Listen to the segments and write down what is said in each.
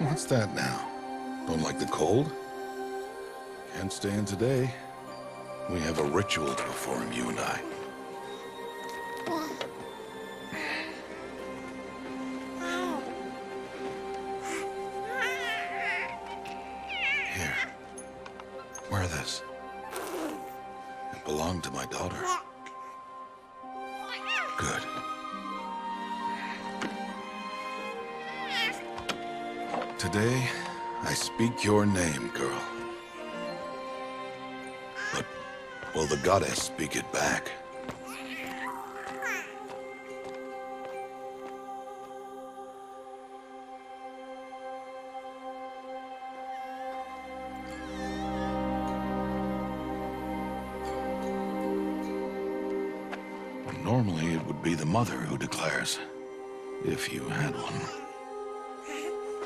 What's that now? Don't like the cold? Can't stay in today. We have a ritual to perform, you and I. Here. Wear this. It belonged to my daughter. Good. Today, I speak your name, girl. But will the goddess speak it back? Normally, it would be the mother who declares, if you had one.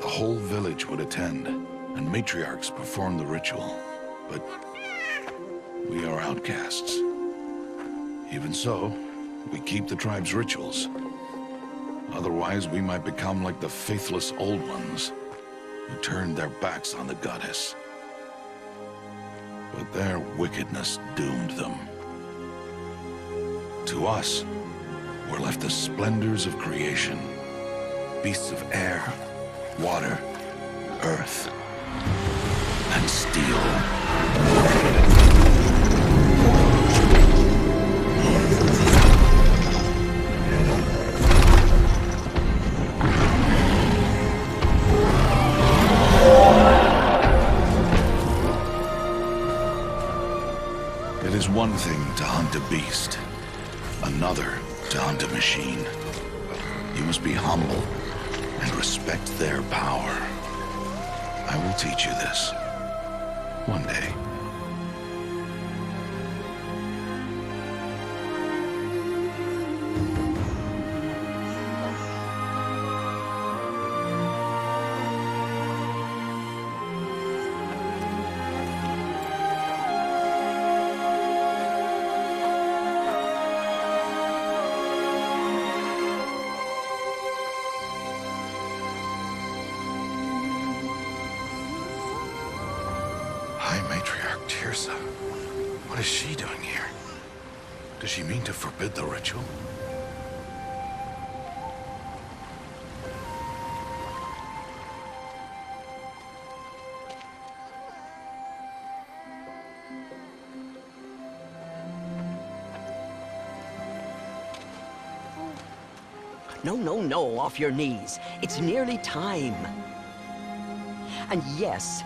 The whole village would attend, and matriarchs perform the ritual. But we are outcasts. Even so, we keep the tribe's rituals. Otherwise, we might become like the faithless old ones, who turned their backs on the goddess. But their wickedness doomed them. To us, were left the splendors of creation, beasts of air, water, earth, and steel. It is one thing to hunt a beast, another to hunt a machine. You must be humble and respect their power. I will teach you this. One day. Matriarch Tirsa. What is she doing here? Does she mean to forbid the ritual? No, no, no, off your knees. It's nearly time. And yes,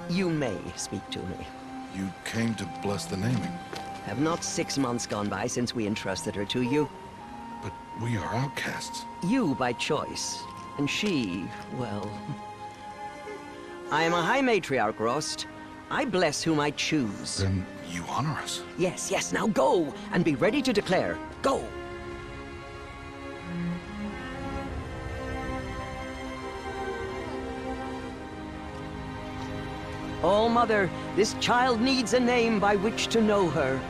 you may speak to me. You came to bless the naming. Have not 6 months gone by since we entrusted her to you? But we are outcasts. You by choice, and she, well... I am a High Matriarch, Rost. I bless whom I choose. Then you honor us. Yes, yes, now go, and be ready to declare. Go! Oh, Mother, this child needs a name by which to know her,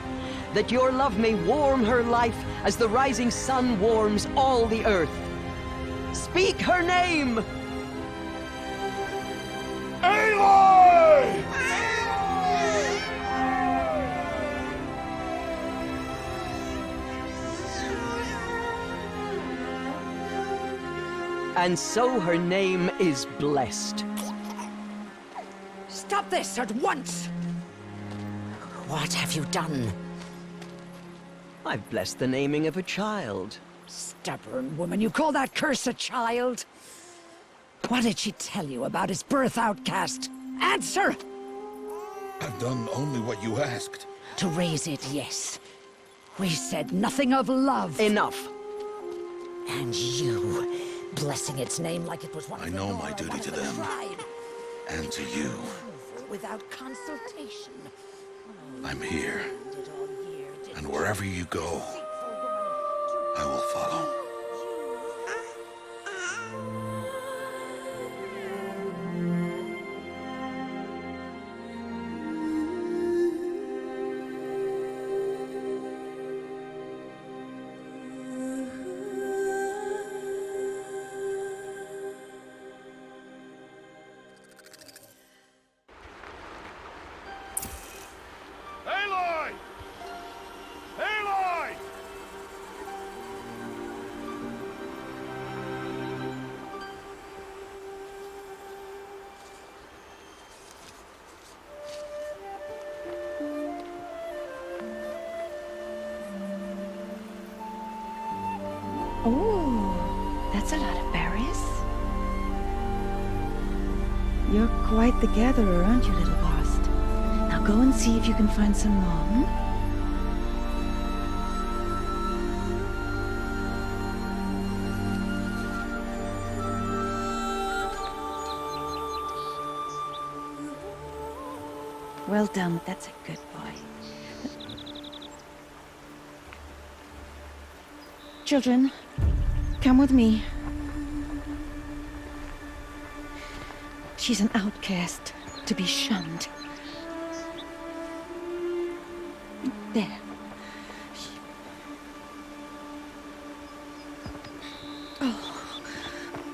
that your love may warm her life as the rising sun warms all the earth. Speak her name! Aloy! And so her name is blessed. Stop this at once! What have you done? I've blessed the naming of a child. Stubborn woman, you call that curse a child? What did she tell you about his birth, outcast? Answer! I've done only what you asked. To raise it, yes. We said nothing of love. Enough. And you, blessing its name like it was one I of the know law my of duty one to of the them. tribe. And to you. Without consultation. I'm here. Did all year, did And wherever you go, I will follow. Oh, that's a lot of berries. You're quite the gatherer, aren't you, little Bast? Now go and see if you can find some more, hmm? Well done, that's a good boy. Children, come with me. She's an outcast, to be shunned. There. Oh,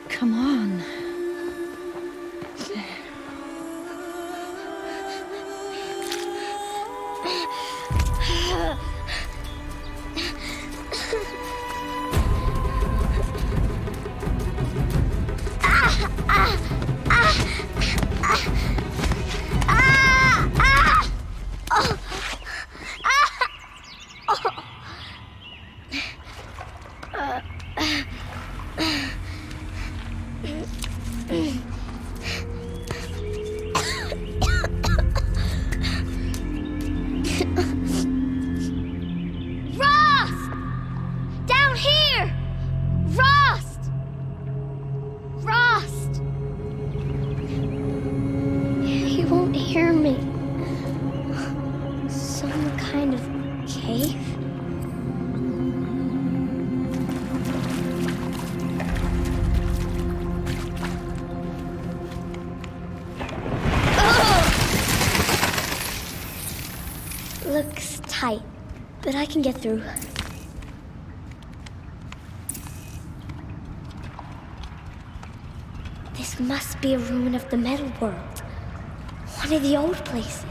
come on. There. Looks tight, but I can get through. This must be a ruin of the metal world. One of the old places.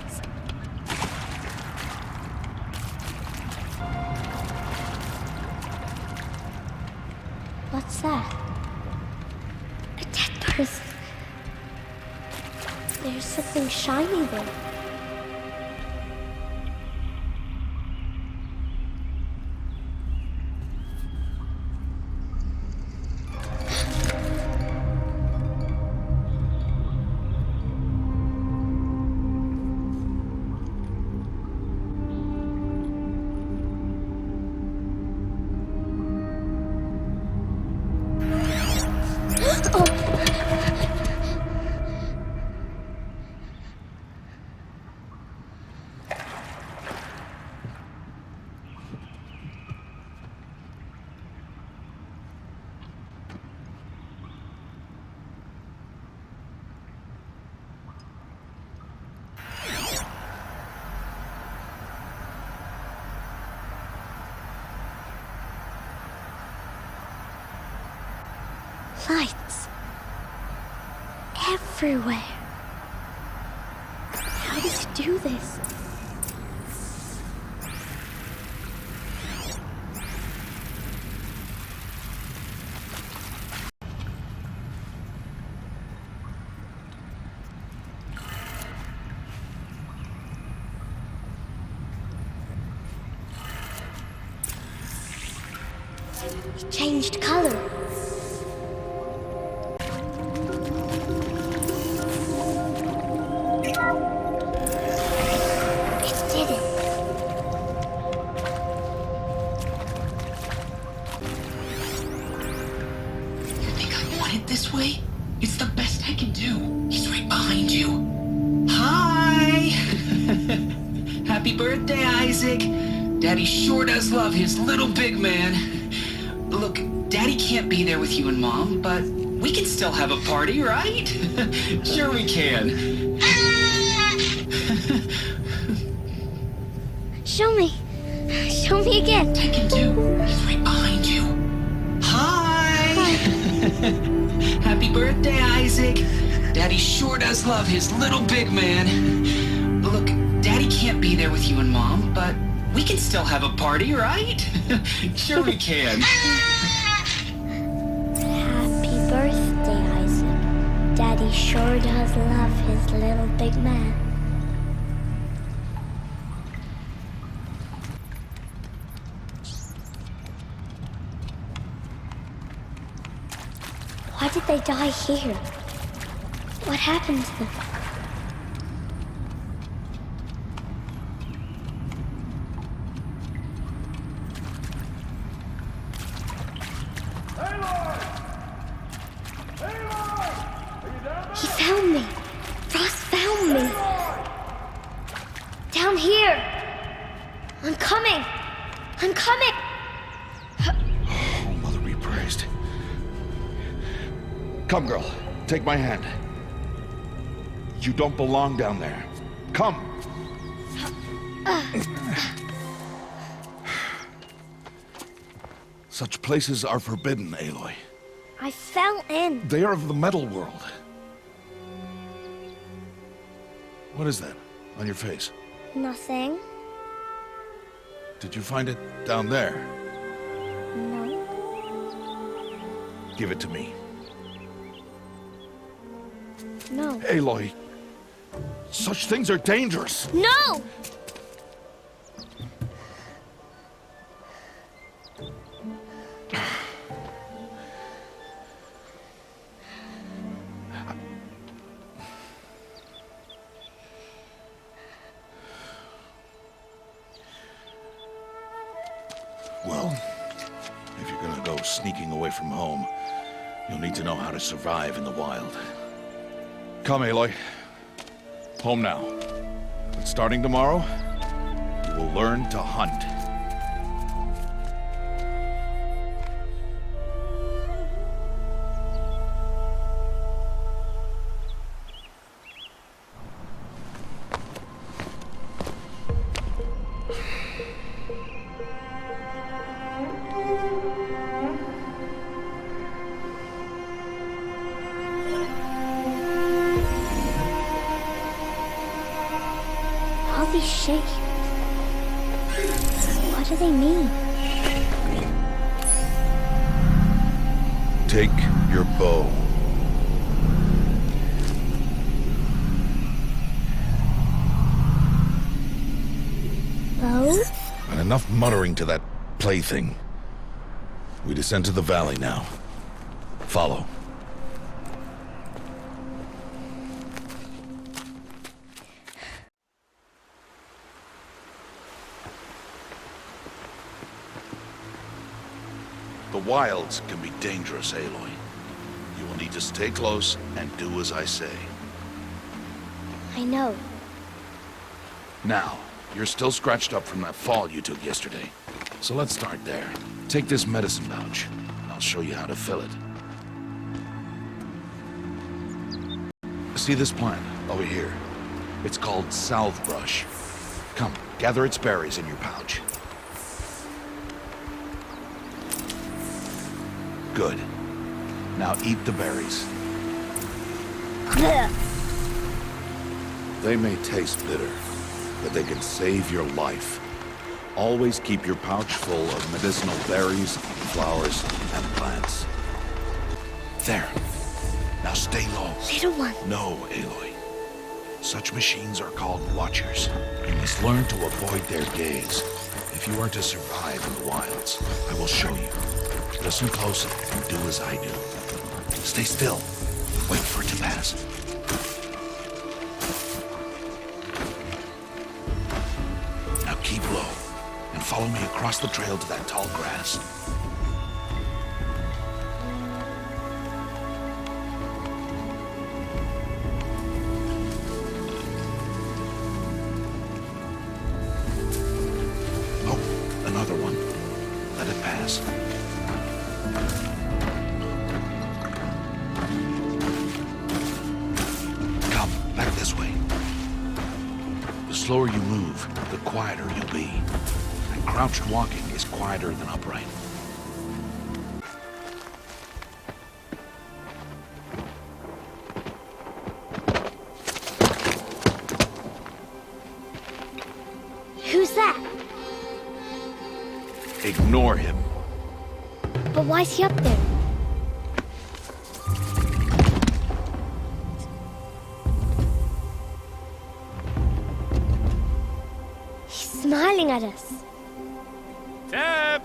What's that? A dead person. There's something shiny there. Lights. Everywhere. How does he do this? He changed color. This way? It's the best I can do. He's right behind you. Hi! Happy birthday, Isaac. Daddy sure does love his little big man. Look, Daddy can't be there with you and Mom, but we can still have a party, right? Sure we can. Show me. Show me again. I can do. He's right behind you. Hi! Happy birthday, Isaac. Daddy sure does love his little big man. Look, Daddy can't be there with you and Mom, but we can still have a party, right? Sure we can. Happy birthday, Isaac. Daddy sure does love his little big man. Why did they die here? What happened to them? He found me. Ross found me. Down here. I'm coming. I'm coming. Oh, Mother be praised. Come, girl. Take my hand. You don't belong down there. Come. Such places are forbidden, Aloy. I fell in. They are of the metal world. What is that on your face? Nothing. Did you find it down there? No. Give it to me. No. Aloy, such things are dangerous. No! Well, if you're gonna go sneaking away from home, you'll need to know how to survive in the wild. Come, Aloy. Home now. But starting tomorrow, you will learn to hunt. All these shapes. What do they mean? Take your bow. Bow? And enough muttering to that plaything. We descend to the valley now. Follow. The wilds can be dangerous, Aloy. You will need to stay close and do as I say. I know. Now, you're still scratched up from that fall you took yesterday. So let's start there. Take this medicine pouch. I'll show you how to fill it. See this plant over here? It's called salve brush. Come, gather its berries in your pouch. Good. Now eat the berries. Blech. They may taste bitter, but they can save your life. Always keep your pouch full of medicinal berries, flowers, and plants. There. Now stay low. Little one. No, Aloy. Such machines are called watchers. You must learn to avoid their gaze. If you are to survive in the wilds, I will show you. Listen close and do as I do. Stay still. Wait for it to pass. Now keep low and follow me across the trail to that tall grass. Oh, another one. Let it pass. Come, back this way. The slower you move, the quieter you'll be. And crouched walking is quieter than upright. Who's that? Ignore him. But why's he up there? He's smiling at us. Deb!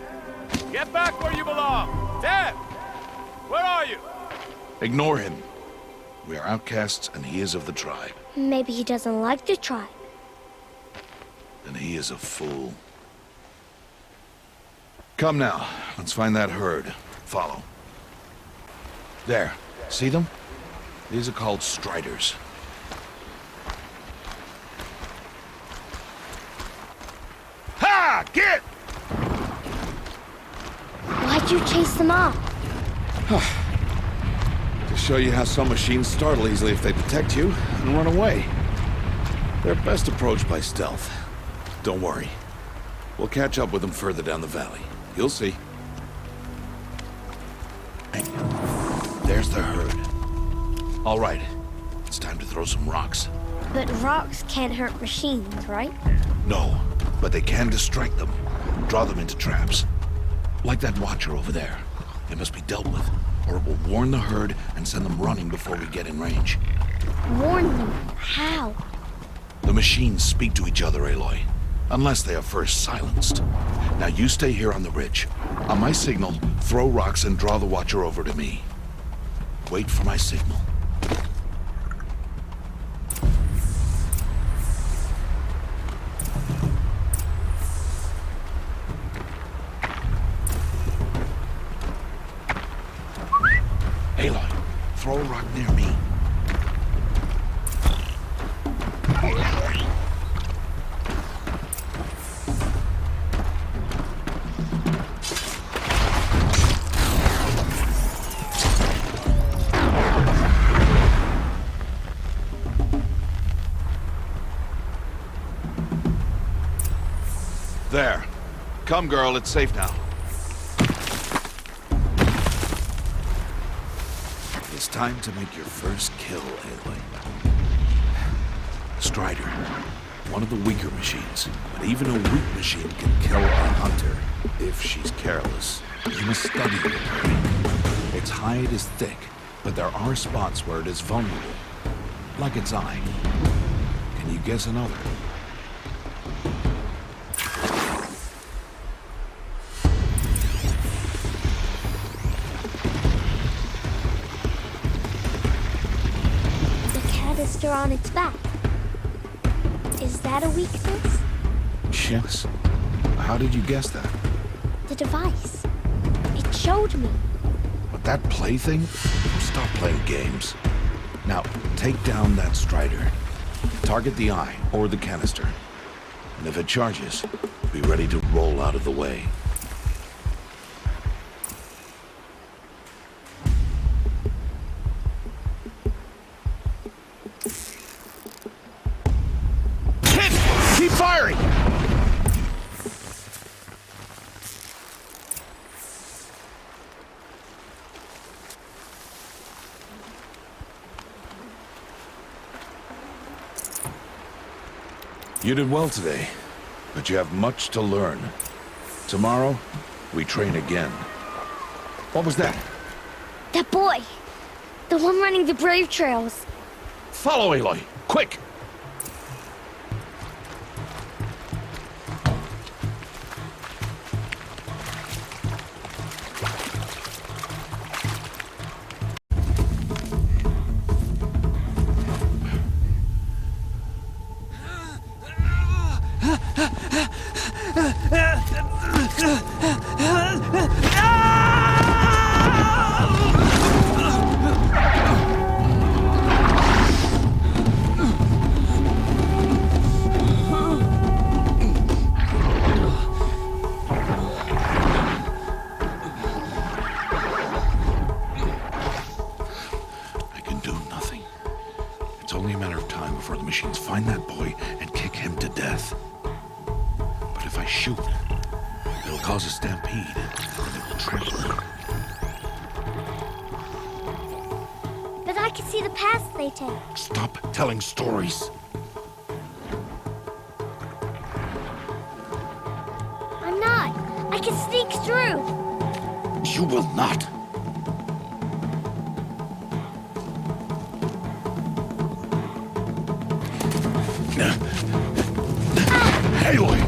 Get back where you belong! Deb! Where are you? Ignore him. We are outcasts, and he is of the tribe. Maybe he doesn't like the tribe. And he is a fool. Come now, let's find that herd. Follow. There, see them? These are called striders. Ha! Get! Why'd you chase them off? To show you how some machines startle easily if they detect you and run away. They're best approached by stealth. Don't worry. We'll catch up with them further down the valley. You'll see. Hey, there's the herd. All right, it's time to throw some rocks. But rocks can't hurt machines, right? No, but they can distract them. Draw them into traps. Like that watcher over there. It must be dealt with, or it will warn the herd and send them running before we get in range. Warn them? How? The machines speak to each other, Aloy. Unless they are first silenced. Now you stay here on the ridge. On my signal, throw rocks and draw the watcher over to me. Wait for my signal. Aloy, throw a rock near me. There. Come, girl, it's safe now. It's time to make your first kill, Aloy. Strider. One of the weaker machines. But even a weak machine can kill a hunter, if she's careless. You must study the prey. Its hide is thick, but there are spots where it is vulnerable. Like its eye. Can you guess another? On its back. Is that a weakness? Yes. How did you guess that? The device. It showed me. But that plaything? Stop playing games. Now, take down that strider. Target the eye or the canister. And if it charges, be ready to roll out of the way. Keep firing! You did well today, but you have much to learn. Tomorrow, we train again. What was that? That boy! The one running the brave trails. Follow Aloy, quick! It's only a matter of time before the machines find that boy and kick him to death. But if I shoot, it'll cause a stampede, and it will trample him. But I can see the paths they take. Stop telling stories. I'm not. I can sneak through. You will not. Aloy!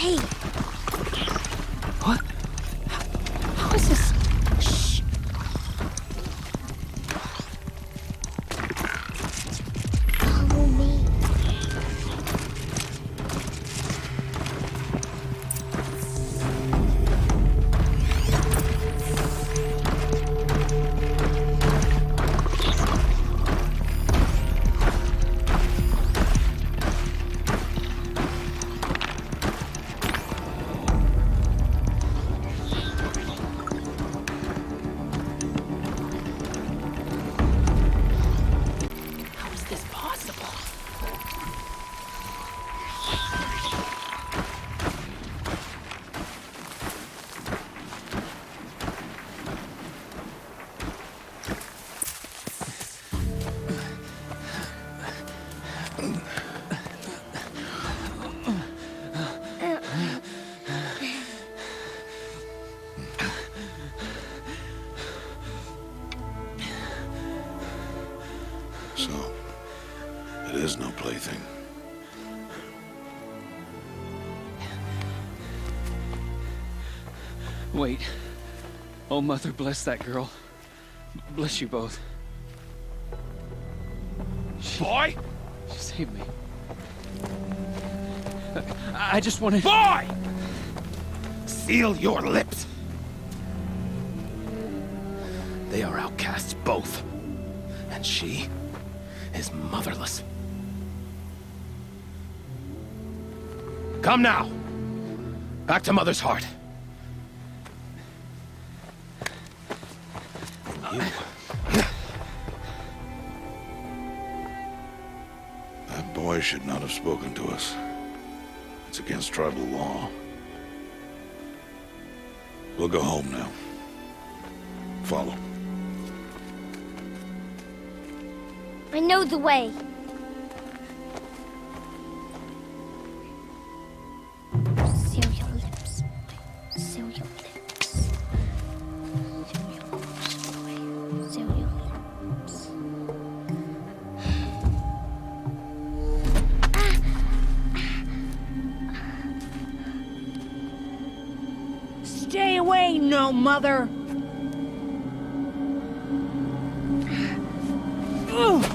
Hey, What? how is this? Shh. Follow me. How is this possible? So, it is no plaything. Wait. Oh, Mother, bless that girl. Bless you both. Boy! She saved me. I just wanted... Boy! Seal your lips! They are outcasts, both. And she is motherless. Come now! Back to Mother's heart. You. That boy should not have spoken to us. It's against tribal law. We'll go home now. Follow. I know the way. Seal your lips. Seal your lips. Seal your lips, boy. Seal your lips. Stay away, no mother! Ugh.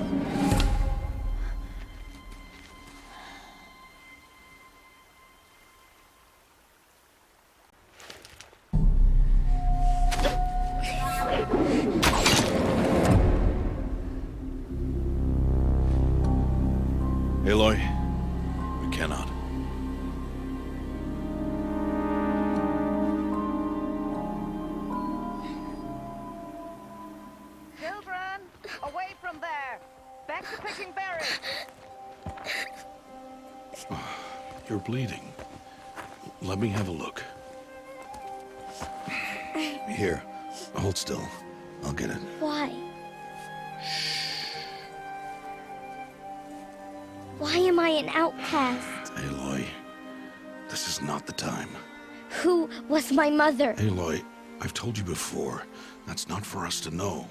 Aloy, we cannot. Children, away from there. Back to picking berries. You're bleeding. Let me have a look. Here, hold still. I'll get it. Why? Why am I an outcast? Aloy, this is not the time. Who was my mother? Aloy, I've told you before, that's not for us to know.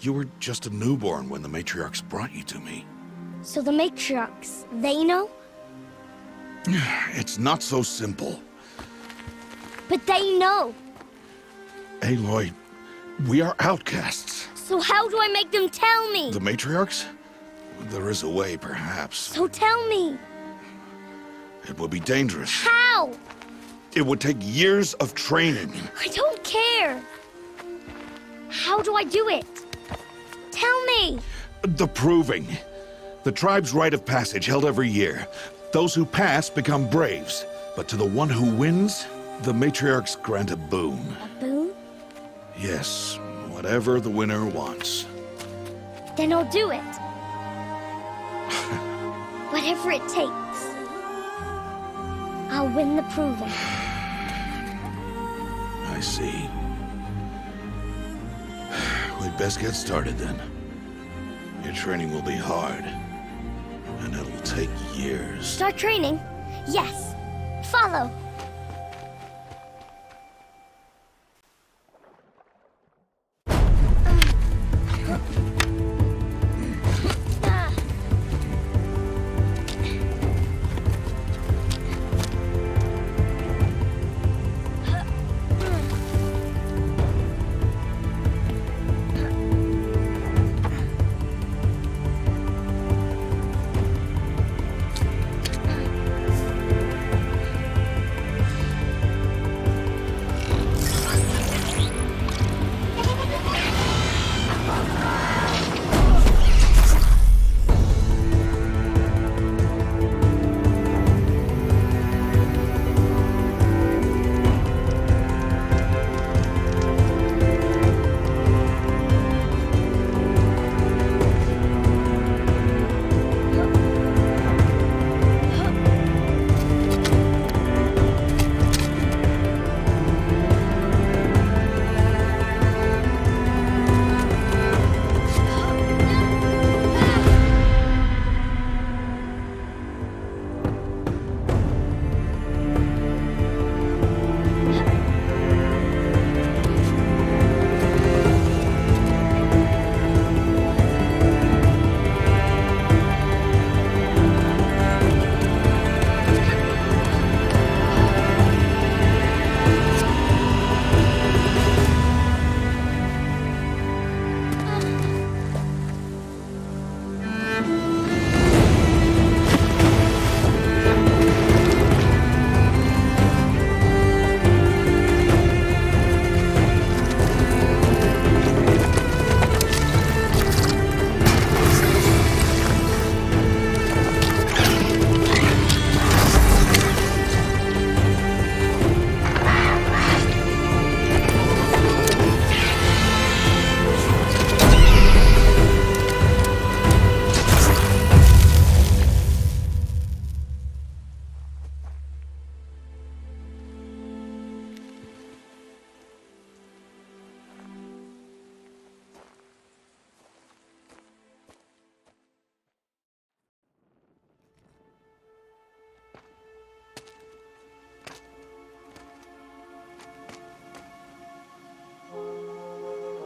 You were just a newborn when the matriarchs brought you to me. So the matriarchs, they know? It's not so simple. But they know. Aloy, we are outcasts. So how do I make them tell me? The matriarchs? There is a way, perhaps. So tell me. It would be dangerous. How? It would take years of training. I don't care. How do I do it? Tell me. The proving. The tribe's rite of passage held every year. Those who pass become braves. But to the one who wins, the matriarchs grant a boon. A boon? Yes, whatever the winner wants. Then I'll do it. Whatever it takes. I'll win the proving. I see. We'd best get started then. Your training will be hard, and it'll take years. Start training? Yes. Follow.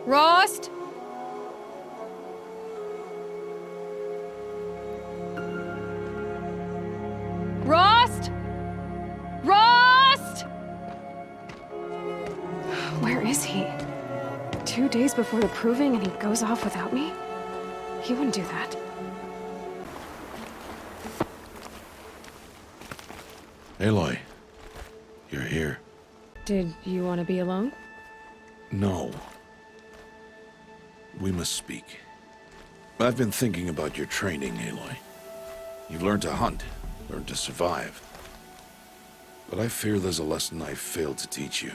Rost? Rost? Rost? Where is he? 2 days before the proving and he goes off without me? He wouldn't do that. Aloy, you're here. Did you want to be alone? No. We must speak. I've been thinking about your training, Aloy. You've learned to hunt, learned to survive. But I fear there's a lesson I failed to teach you.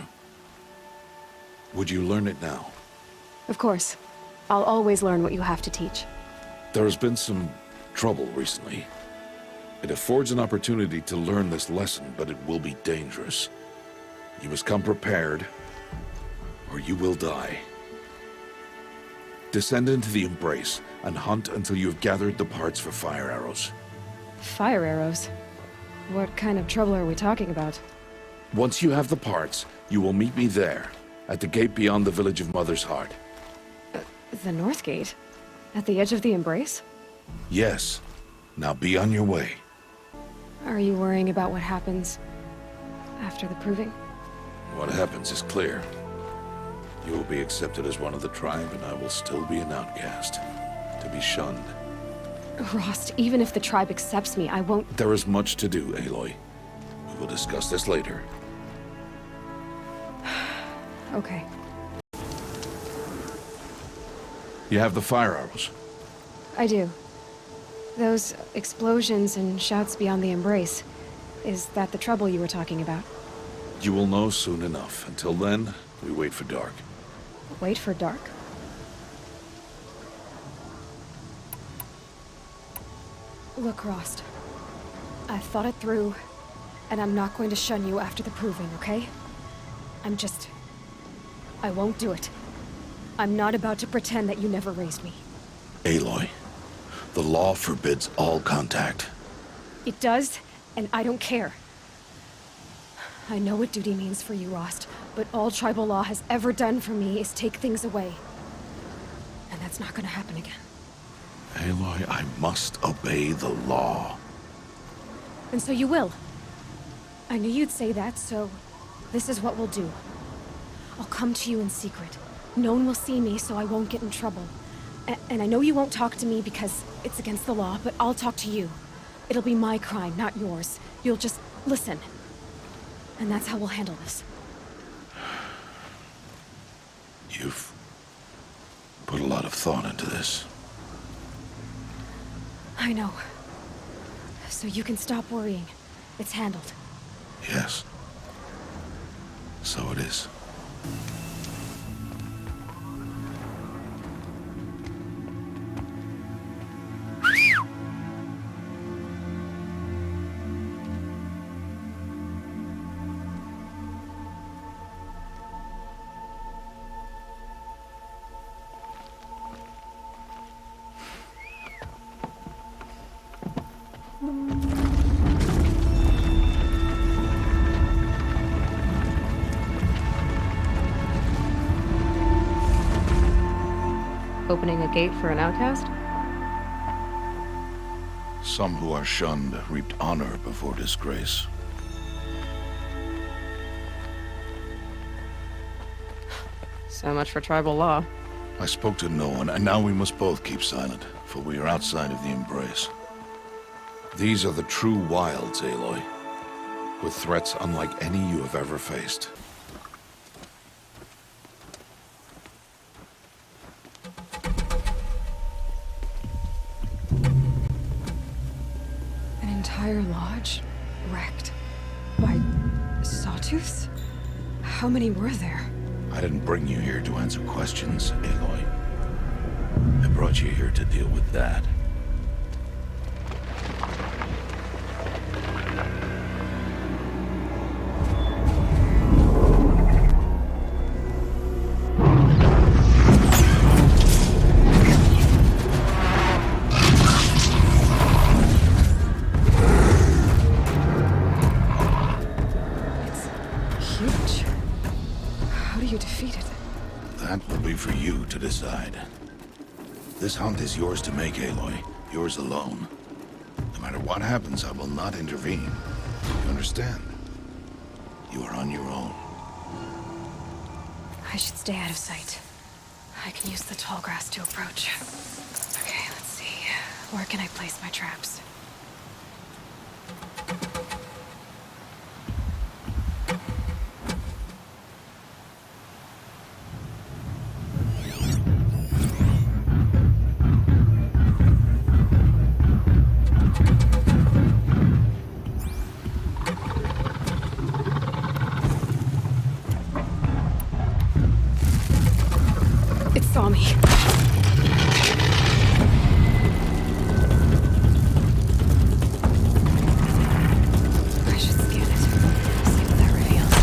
Would you learn it now? Of course. I'll always learn what you have to teach. There has been some trouble recently. It affords an opportunity to learn this lesson, but it will be dangerous. You must come prepared, or you will die. Descend into the Embrace and hunt until you have gathered the parts for fire arrows. Fire arrows? What kind of trouble are we talking about? Once you have the parts, you will meet me there, at the gate beyond the village of Mother's Heart. The North Gate? At the edge of the Embrace? Yes. Now be on your way. Are you worrying about what happens after the proving? What happens is clear. You will be accepted as one of the tribe, and I will still be an outcast, to be shunned. Rost, even if the tribe accepts me, I won't... There is much to do, Aloy. We will discuss this later. Okay. You have the fire arrows. I do. Those explosions and shouts beyond the Embrace. Is that the trouble you were talking about? You will know soon enough. Until then, we wait for dark. Wait for dark? Look, Rost. I've thought it through, and I'm not going to shun you after the proving, okay? I won't do it. I'm not about to pretend that you never raised me. Aloy, the law forbids all contact. It does, and I don't care. I know what duty means for you, Rost, but all tribal law has ever done for me is take things away. And that's not gonna happen again. Aloy, I must obey the law. And so you will. I knew you'd say that, so this is what we'll do. I'll come to you in secret. No one will see me, so I won't get in trouble. And I know you won't talk to me because it's against the law, but I'll talk to you. It'll be my crime, not yours. You'll just listen. And that's how we'll handle this. You've put a lot of thought into this. I know. So you can stop worrying. It's handled. Yes. So it is. Opening a gate for an outcast? Some who are shunned reaped honor before disgrace. So much for tribal law. I spoke to no one, and now we must both keep silent, for we are outside of the Embrace. These are the true wilds, Aloy, with threats unlike any you have ever faced. An entire lodge wrecked by sawtooths? How many were there? I didn't bring you here to answer questions, Aloy. I brought you here to deal with that. It's huge. How do you defeat it? That will be for you to decide. This hunt is yours to make, Aloy. Yours alone. No matter what happens, I will not intervene. You understand? You are on your own. I should stay out of sight. I can use the tall grass to approach. Okay, let's see. Where can I place my traps? It saw me. I should scan it. See what that reveals.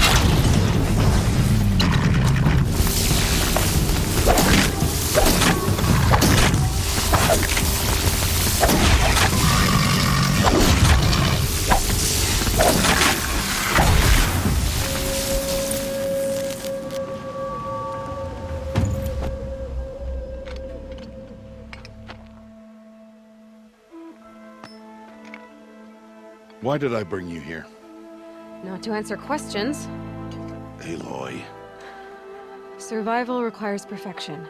Why did I bring you here? Not to answer questions. Aloy. Survival requires perfection.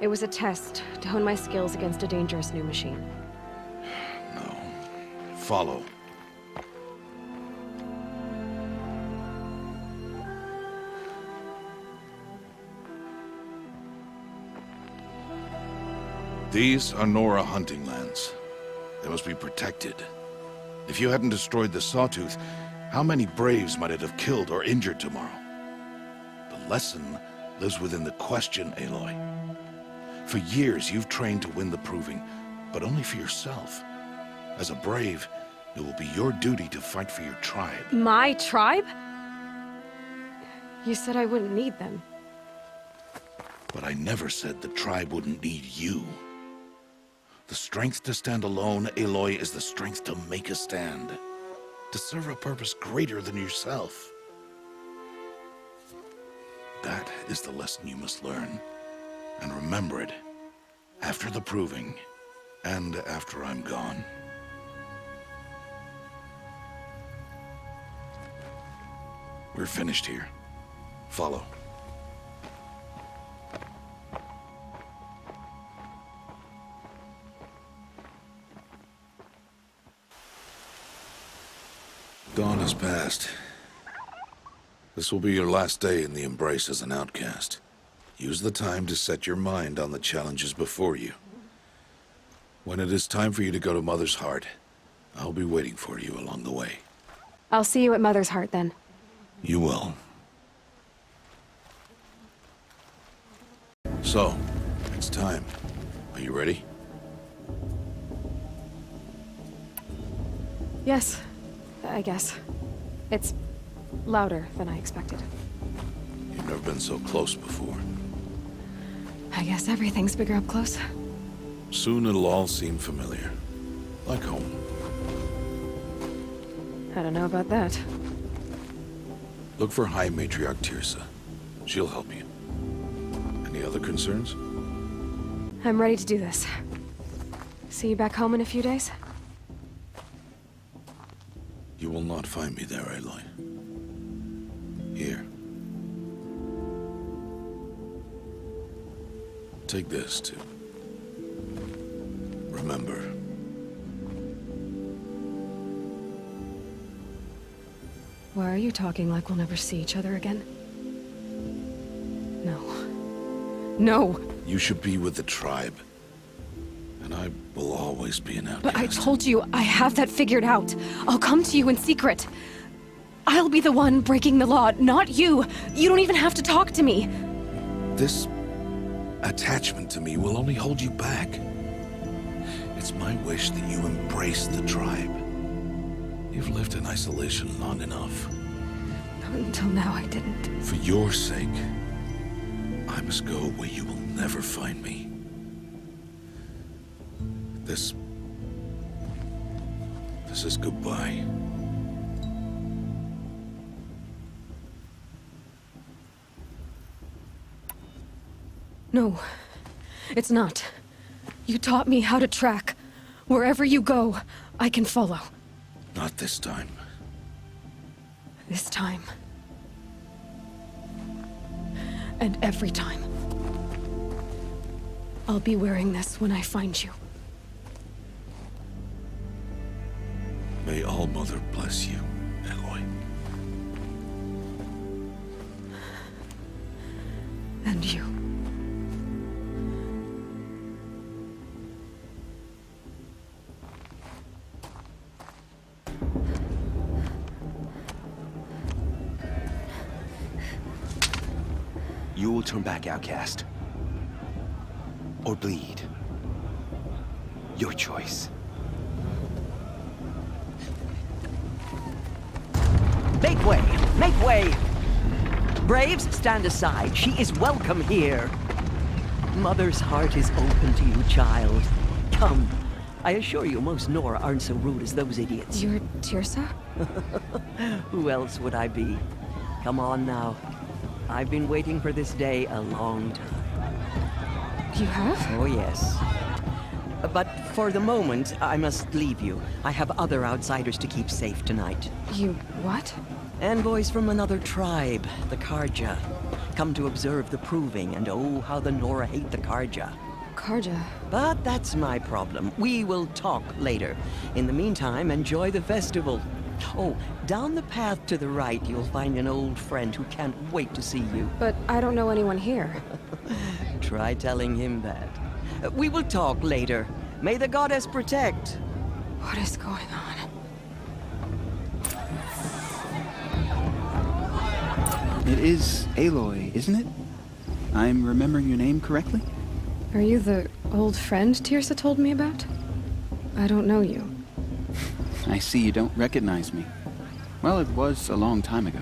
It was a test to hone my skills against a dangerous new machine. No. Follow. These are Nora hunting lands. They must be protected. If you hadn't destroyed the Sawtooth, how many Braves might it have killed or injured tomorrow? The lesson lives within the question, Aloy. For years, you've trained to win the Proving, but only for yourself. As a Brave, it will be your duty to fight for your tribe. My tribe? You said I wouldn't need them. But I never said the tribe wouldn't need you. The strength to stand alone, Aloy, is the strength to make a stand. To serve a purpose greater than yourself. That is the lesson you must learn. And remember it. After the Proving. And after I'm gone. We're finished here. Follow. Dawn has passed. This will be your last day in the Embrace as an outcast. Use the time to set your mind on the challenges before you. When it is time for you to go to Mother's Heart, I'll be waiting for you along the way. I'll see you at Mother's Heart then. You will. So, it's time. Are you ready? Yes, I guess. It's louder than I expected. You've never been so close before. I guess everything's bigger up close. Soon it'll all seem familiar. Like home. I don't know about that. Look for High Matriarch Tirsa. She'll help you. Any other concerns? I'm ready to do this. See you back home in a few days? You will not find me there, Aloy. Here. Take this, too. Remember. Why are you talking like we'll never see each other again? No. No! You should be with the tribe. And I will always be an outcast. But I told you, I have that figured out. I'll come to you in secret. I'll be the one breaking the law, not you. You don't even have to talk to me. This attachment to me will only hold you back. It's my wish that you embrace the tribe. You've lived in isolation long enough. Until now, I didn't. For your sake, I must go where you will never find me. This is goodbye. No, it's not. You taught me how to track. Wherever you go, I can follow. Not this time. This time. And every time. I'll be wearing this when I find you. May All-Mother bless you, Aloy. And you. You will turn back, outcast. Or bleed. Your choice. Make way! Make way! Braves, stand aside. She is welcome here. Mother's heart is open to you, child. Come. I assure you, most Nora aren't so rude as those idiots. You're Tirsa? Who else would I be? Come on now. I've been waiting for this day a long time. You have? Oh, yes. But for the moment, I must leave you. I have other outsiders to keep safe tonight. You what? Envoys from another tribe, the Karja. Come to observe the proving, and oh, how the Nora hate the Karja. Karja? But that's my problem. We will talk later. In the meantime, enjoy the festival. Oh, down the path to the right, you'll find an old friend who can't wait to see you. But I don't know anyone here. Try telling him that. We will talk later. May the goddess protect. What is going on? It is Aloy, isn't it? I'm remembering your name correctly? Are you the old friend Tirsa told me about? I don't know you. I see you don't recognize me. Well, it was a long time ago.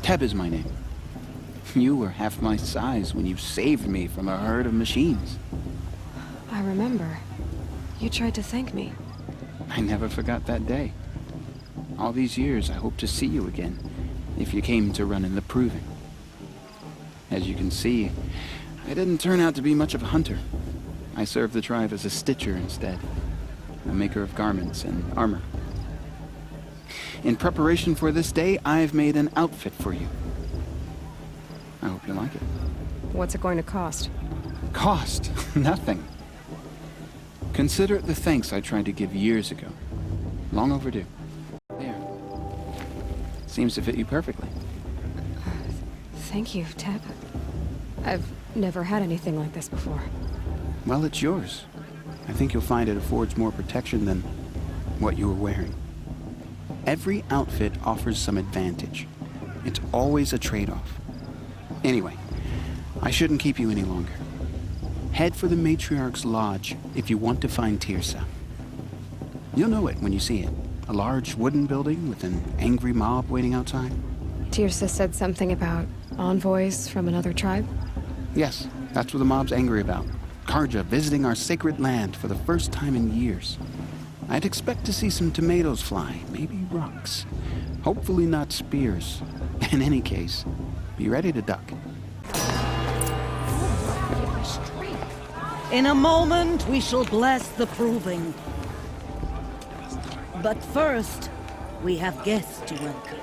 Teb is my name. You were half my size when you saved me from a herd of machines. I remember. You tried to thank me. I never forgot that day. All these years, I hope to see you again, if you came to run in the proving. As you can see, I didn't turn out to be much of a hunter. I served the tribe as a stitcher instead, a maker of garments and armor. In preparation for this day, I've made an outfit for you. I hope you like it. What's it going to cost? Cost? Nothing. Consider it the thanks I tried to give years ago. Long overdue. There. Seems to fit you perfectly. Thank you, Teb. I've never had anything like this before. Well, it's yours. I think you'll find it affords more protection than what you were wearing. Every outfit offers some advantage. It's always a trade-off. Anyway, I shouldn't keep you any longer. Head for the Matriarch's Lodge if you want to find Tirsa. You'll know it when you see it. A large wooden building with an angry mob waiting outside. Tirsa said something about envoys from another tribe? Yes, that's what the mob's angry about. Karja visiting our sacred land for the first time in years. I'd expect to see some tomatoes fly, maybe rocks. Hopefully not spears. In any case, be ready to duck. In a moment, we shall bless the proving. But first, we have guests to welcome.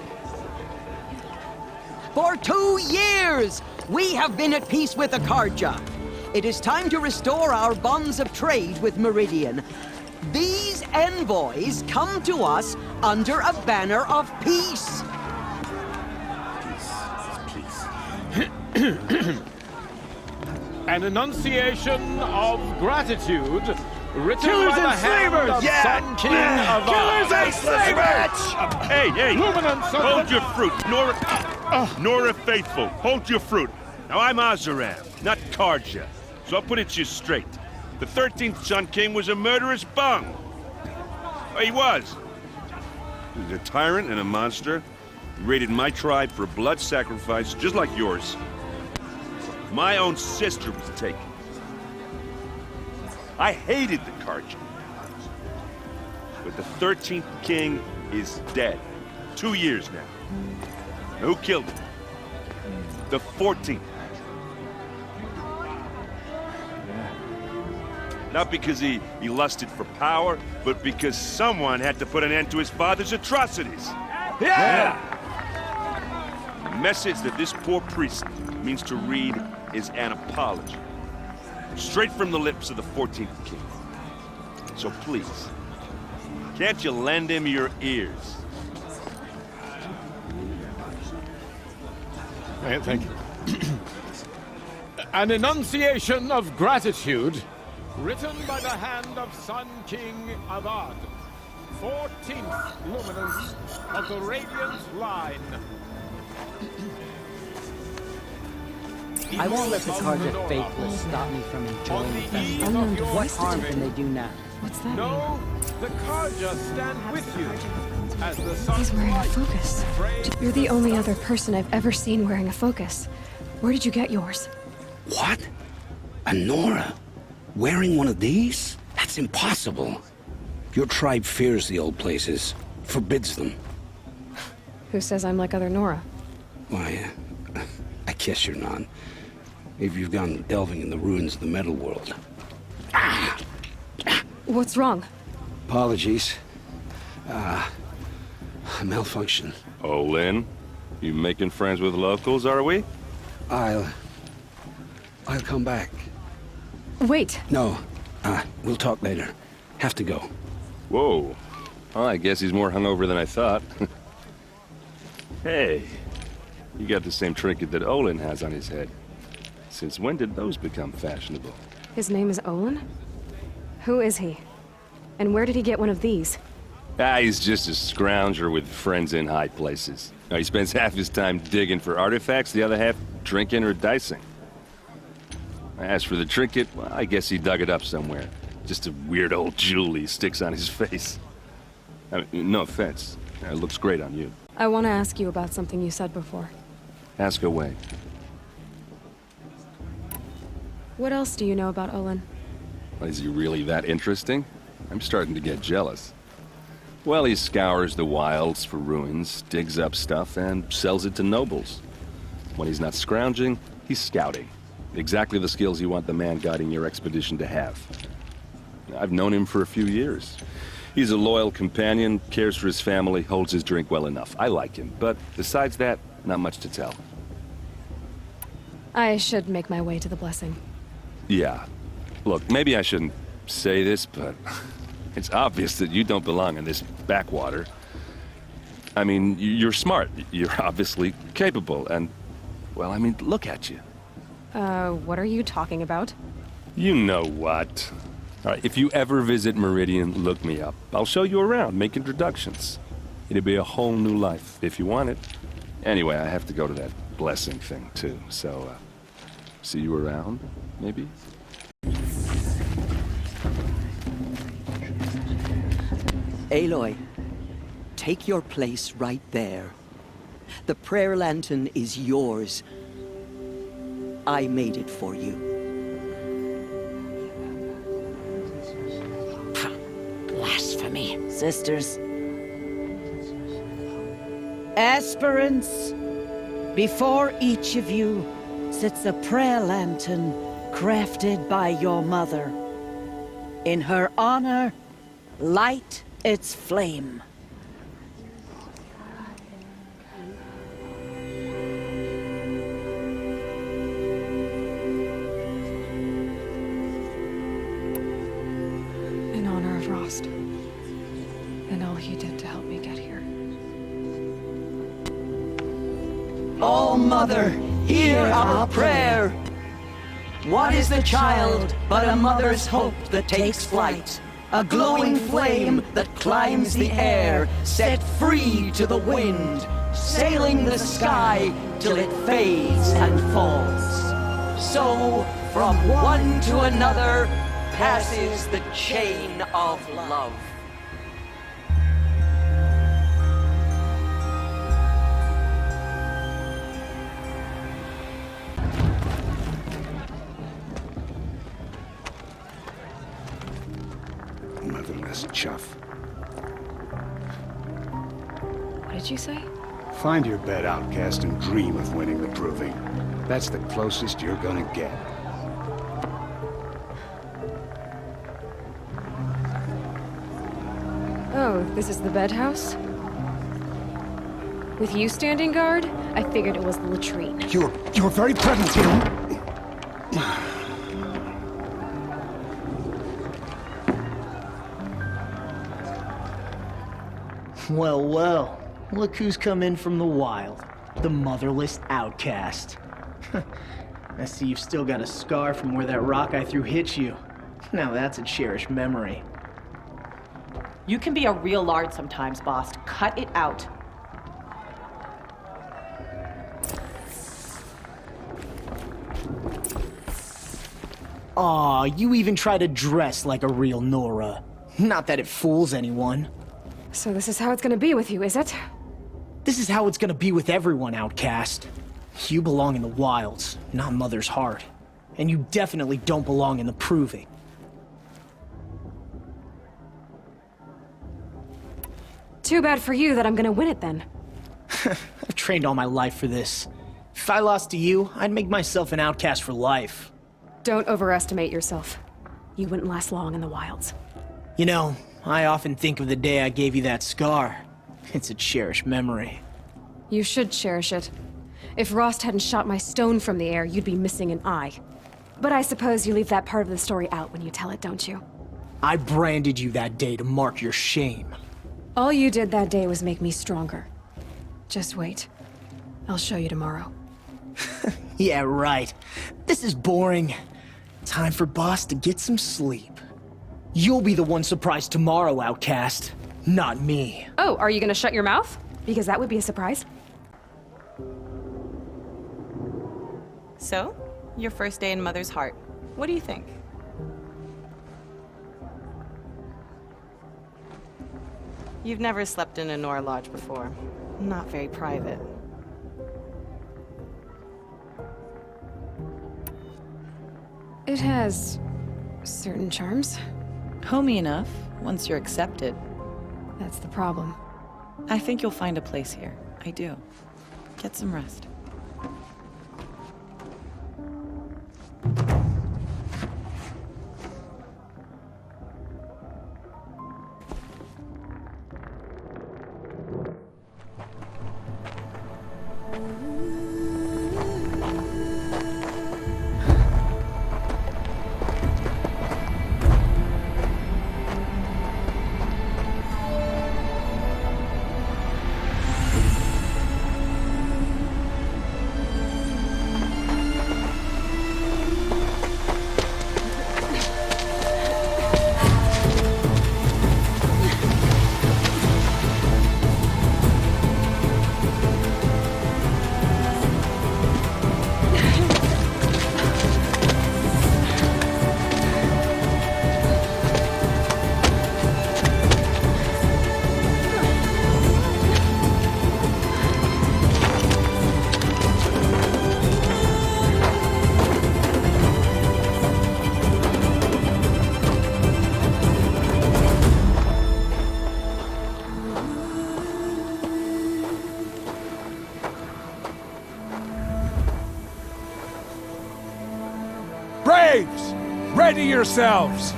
For 2 years, we have been at peace with the Karja. It is time to restore our bonds of trade with Meridian. These envoys come to us under a banner of peace. An enunciation of gratitude written Killers by the and hand slavers! of Sun King of Killers and slavers! Hey! Luminance of Hold your fruit, Nora Faithful. Hold your fruit. Now I'm Azaram, not Karja, so I'll put it to you straight. The 13th Sun King was a murderous bung. He was. He was a tyrant and a monster. He raided my tribe for a blood sacrifice, just like yours. My own sister was taken. I hated the Karja. But the 13th king is dead. 2 years now. Who killed him? The 14th. Not because he lusted for power, but because someone had to put an end to his father's atrocities. Yeah! The message that this poor priest means to read is an apology. Straight from the lips of the 14th king. So please, can't you lend him your ears? Thank you. An enunciation of gratitude, written by the hand of Sun King Avad, 14th luminance of the Radiant Line. I won't let the cards of faithless stop me from enjoying the festival. What harm can they do now? What's that No, the Karja stand with you as the sun. He's wearing a focus. You're the only other person I've ever seen wearing a focus. Where did you get yours? What? A Nora? Wearing one of these? That's impossible. Your tribe fears the old places, forbids them. Who says I'm like other Nora? Why, I guess you're not. If you've gone delving in the ruins of the metal world. What's wrong? Apologies. A malfunction. Oh, Lynn, you making friends with locals, are we? I'll come back. Wait. No, we'll talk later. Have to go. Whoa. Well, I guess he's more hungover than I thought. Hey, you got the same trinket that Olin has on his head. Since when did those become fashionable? His name is Olin? Who is he? And where did he get one of these? He's just a scrounger with friends in high places. Now, he spends half his time digging for artifacts, the other half drinking or dicing. As for the trinket, well, I guess he dug it up somewhere. Just a weird old jewel he sticks on his face. I mean, no offense. It looks great on you. I want to ask you about something you said before. Ask away. What else do you know about Olin? Is he really that interesting? I'm starting to get jealous. Well, he scours the wilds for ruins, digs up stuff, and sells it to nobles. When he's not scrounging, he's scouting. Exactly the skills you want the man guiding your expedition to have. I've known him for a few years. He's a loyal companion, cares for his family, holds his drink well enough. I like him, but besides that, not much to tell. I should make my way to the blessing. Yeah. Look, maybe I shouldn't say this, but it's obvious that you don't belong in this backwater. I mean, you're smart. You're obviously capable, and, well, I mean, look at you. What are you talking about? You know what. All right, if you ever visit Meridian, look me up. I'll show you around, make introductions. It'll be a whole new life, if you want it. Anyway, I have to go to that blessing thing, too, so, see you around, maybe? Aloy, take your place right there. The prayer lantern is yours. I made it for you. Blasphemy, sisters. Aspirants, before each of you sits a prayer lantern crafted by your mother. In her honor, light its flame. In honor of Rost. And all he did to help me get here. Oh, Mother, hear our prayer. What is the child but a mother's hope that takes flight? A glowing flame that climbs the air, set free to the wind, sailing the sky till it fades and falls. So, from one to another, passes the chain of love. Motherless chuff. What did you say? Find your bed, outcast, and dream of winning the proving. That's the closest you're gonna get. So, this is the bed house? With you standing guard, I figured it was the latrine. You're very present here. Well, well. Look who's come in from the wild. The motherless outcast. I see you've still got a scar from where that rock I threw hit you. Now that's a cherished memory. You can be a real lard sometimes, boss. Cut it out. Aw, you even try to dress like a real Nora. Not that it fools anyone. So this is how it's gonna be with you, is it? This is how it's gonna be with everyone, outcast. You belong in the wilds, not Mother's heart. And you definitely don't belong in the Proving. Too bad for you that I'm gonna win it then. I've trained all my life for this. If I lost to you, I'd make myself an outcast for life. Don't overestimate yourself. You wouldn't last long in the wilds. You know, I often think of the day I gave you that scar. It's a cherished memory. You should cherish it. If Rost hadn't shot my stone from the air, you'd be missing an eye. But I suppose you leave that part of the story out when you tell it, don't you? I branded you that day to mark your shame. All you did that day was make me stronger. Just wait. I'll show you tomorrow. Yeah, right. This is boring. Time for Boss to get some sleep. You'll be the one surprised tomorrow, outcast. Not me. Oh, are you gonna shut your mouth? Because that would be a surprise. So, your first day in Mother's heart. What do you think? You've never slept in a Nora lodge before. Not very private. It has certain charms. Homey enough, once you're accepted. That's the problem. I think you'll find a place here. I do. Get some rest. Braves! Ready yourselves!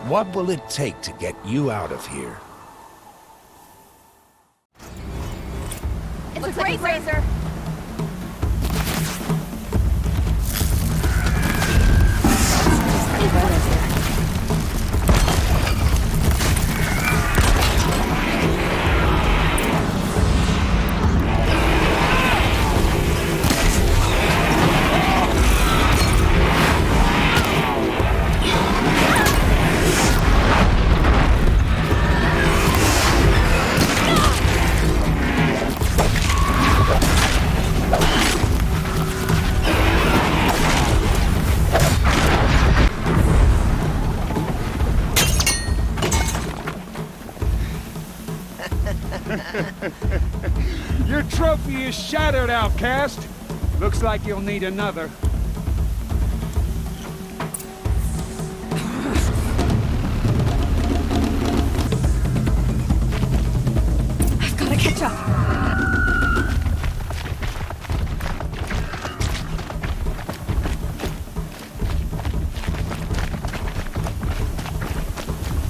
What will it take to get you out of here? It's a great razor! Your trophy is shattered, outcast. Looks like you'll need another. I've gotta catch up.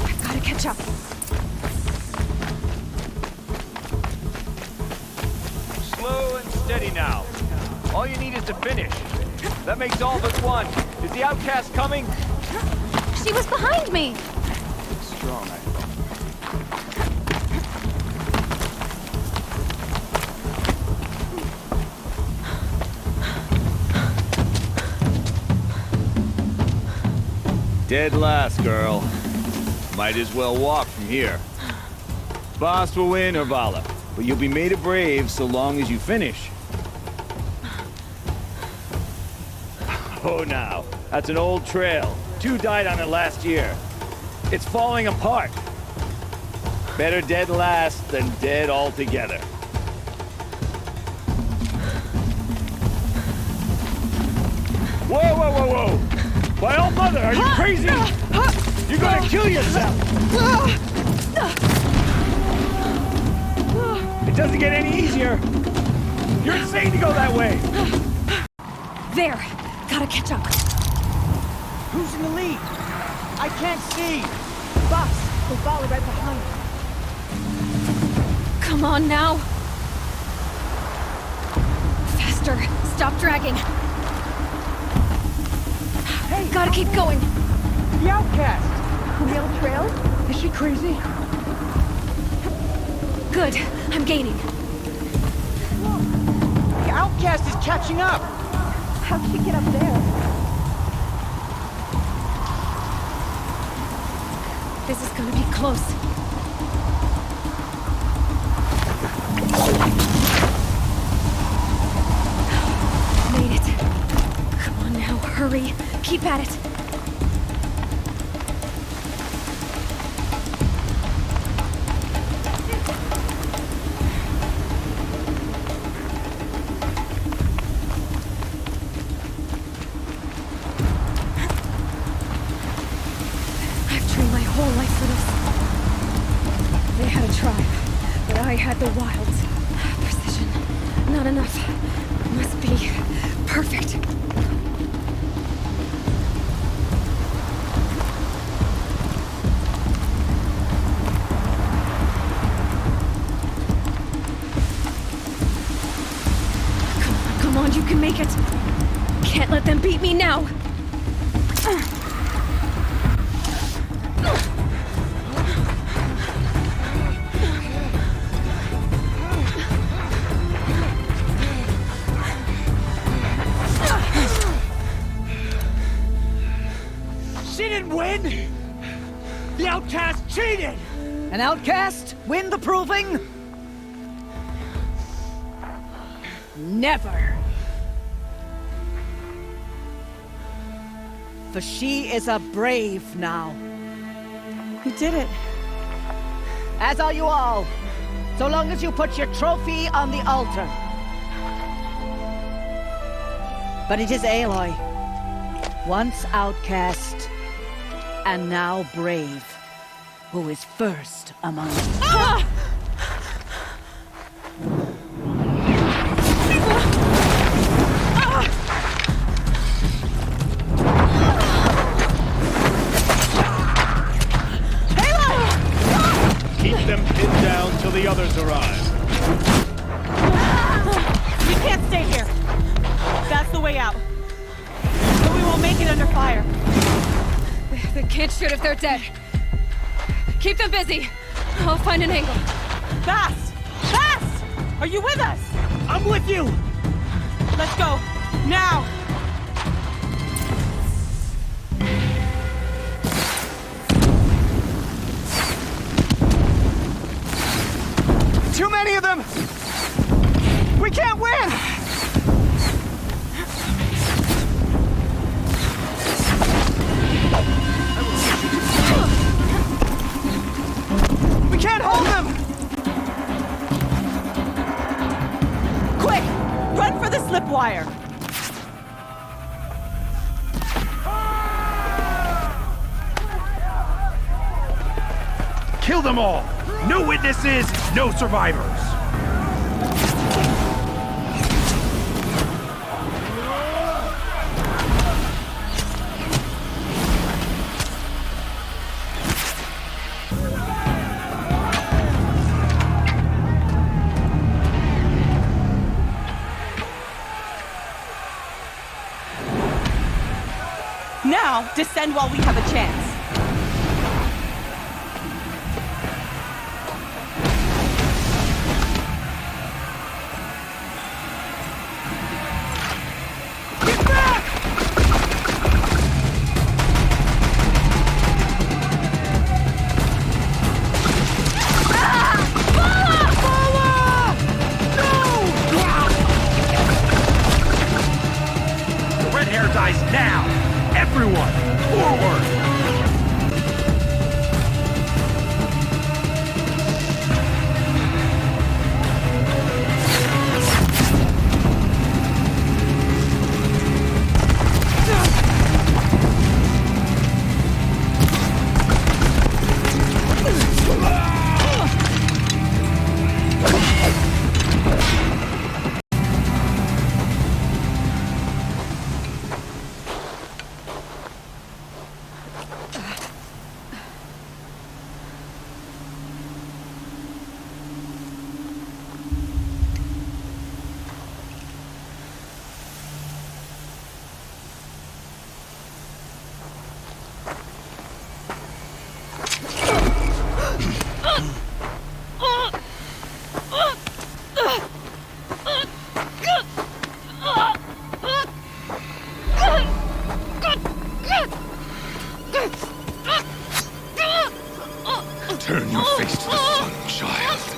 I've gotta catch up. to finish. That makes all but one. Is the outcast coming? She was behind me! Strong, I thought. Dead last, girl. Might as well walk from here. Boss will win, Urvala, but you'll be made a brave so long as you finish. Oh, now, that's an old trail. 2 died on it last year. It's falling apart. Better dead last than dead altogether. Whoa, whoa, whoa, whoa! My old mother, are you crazy? You're gonna kill yourself! It doesn't get any easier. You're insane to go that way. There! Gotta catch up. Who's in the lead? I can't see. Boss, Urvala right behind. Come on now. Faster. Stop dragging. Hey, gotta keep going. The outcast. On the old trail? Is she crazy? Good. I'm gaining. The outcast is catching up. How'd she get up there? This is gonna be close. Made it. Come on now, hurry. Keep at it. My whole life for this. They had a tribe, but I had the wilds. Precision. Not enough. Must be perfect. Come on, you can make it. Can't let them beat me now. Win? The outcast cheated! An outcast? Win the proving? Never. For she is a brave now. You did it. As are you all. So long as you put your trophy on the altar. But it is Aloy. Once outcast, and now brave, who is first among us. Ah! Keep them pinned down till the others arrive. We can't stay here. That's the way out. But we won't make it under fire. They can't shoot if they're dead. Keep them busy. I'll find an angle. Fast! Fast! Are you with us? I'm with you! Let's go. Now! Too many of them! We can't win! We can't hold them! Quick! Run for the slip wire! Kill them all! No witnesses, no survivors! now. Descend while we have a chance. Turn your face to the sun, child.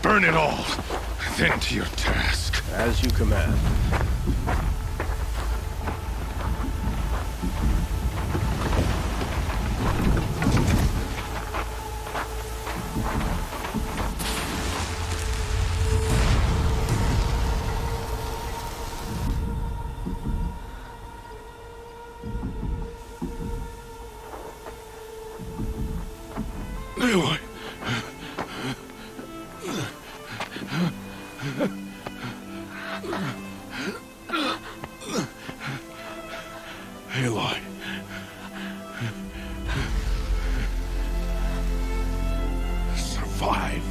Burn it all, then to your task. As you command. Aloy. Aloy. Survive.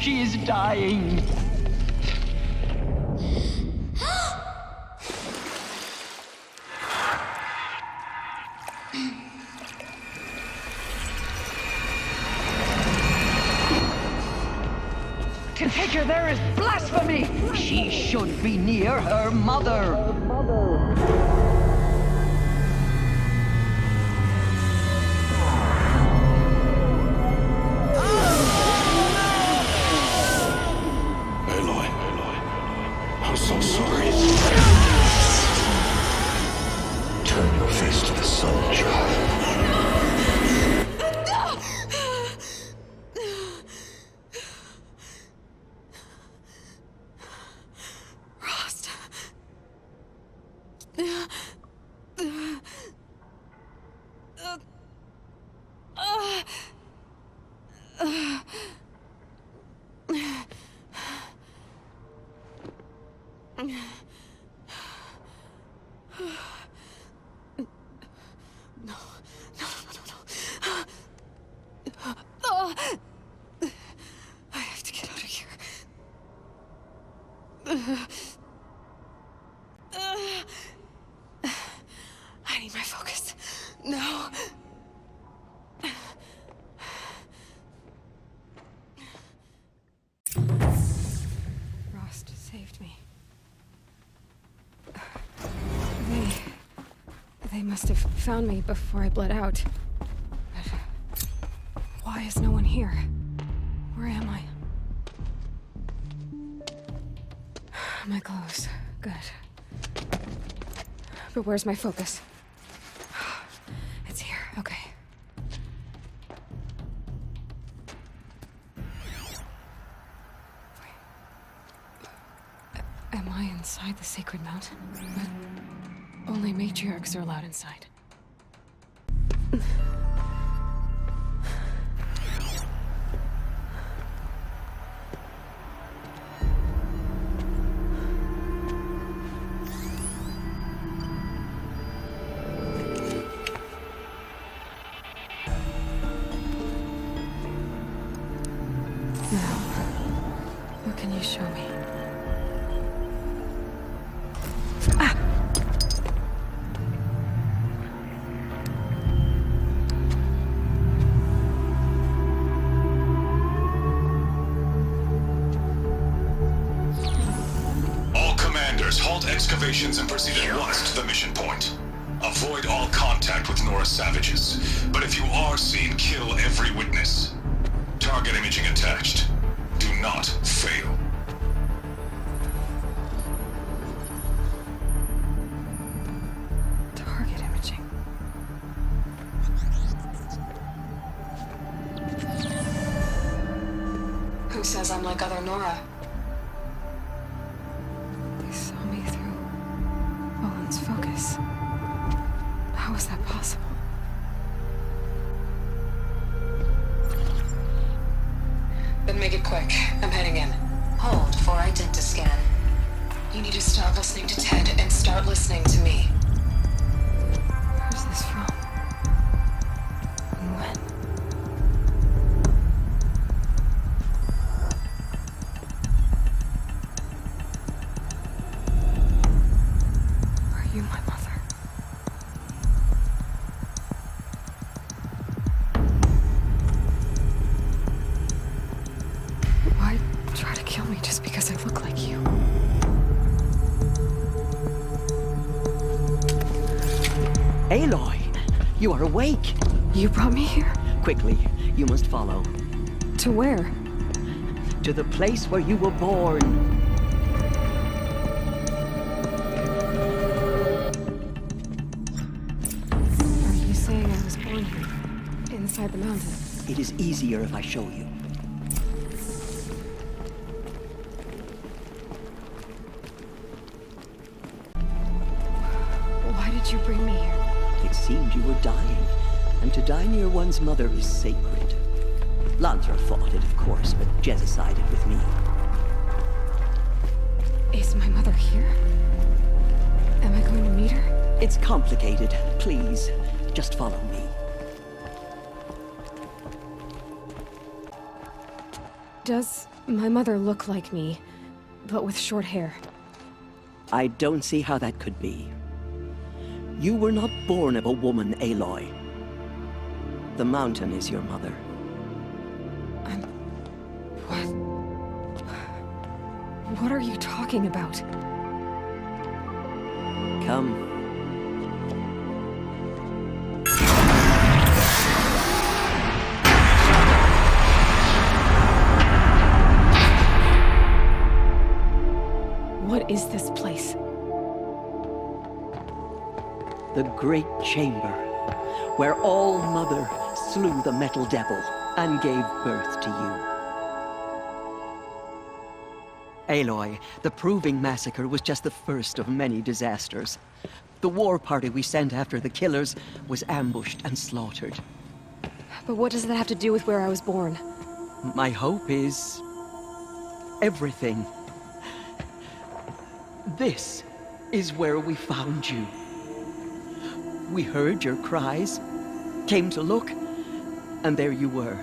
She is dying. To take her there is blasphemy! She should be near her mother. Aloy, I'm so sorry. Turn your face to the sun, child. Rost. They must have found me before I bled out. But why is no one here? Where am I? My clothes. Good. But where's my focus? It's here. Okay. Am I inside the sacred mountain? But only matriarchs are allowed inside. What can you show me? All commanders, halt excavations and proceed at once to the mission point. Avoid all contact with Nora savages, but if you are seen, kill every witness. Target imaging attached. Do not fail. Target imaging. Who says I'm like other Nora? They saw me through Owen's focus. How is that possible? Then make it quick. I'm heading in. Hold for identiscan. You need to stop listening to Ted and start listening to me. Where's this from? And when? Are you my mother? Why try to kill me just because I look like you? Aloy, you are awake. You brought me here? Quickly, you must follow. To where? To the place where you were born. Are you saying I was born here? Inside the mountain? It is easier if I show you. Why did you bring me here? It seemed you were dying, and to die near one's mother is sacred. Lansra fought it, of course, but Jezza sided with me. Is my mother here? Am I going to meet her? It's complicated. Please, just follow me. Does my mother look like me, but with short hair? I don't see how that could be. You were not born of a woman, Aloy. The mountain is your mother. What are you talking about? Come. What is this place? The Great Chamber, where All-Mother slew the Metal Devil and gave birth to you. Aloy, the Proving Massacre was just the first of many disasters. The war party we sent after the killers was ambushed and slaughtered. But what does that have to do with where I was born? My hope is everything. This is where we found you. We heard your cries, came to look, and there you were.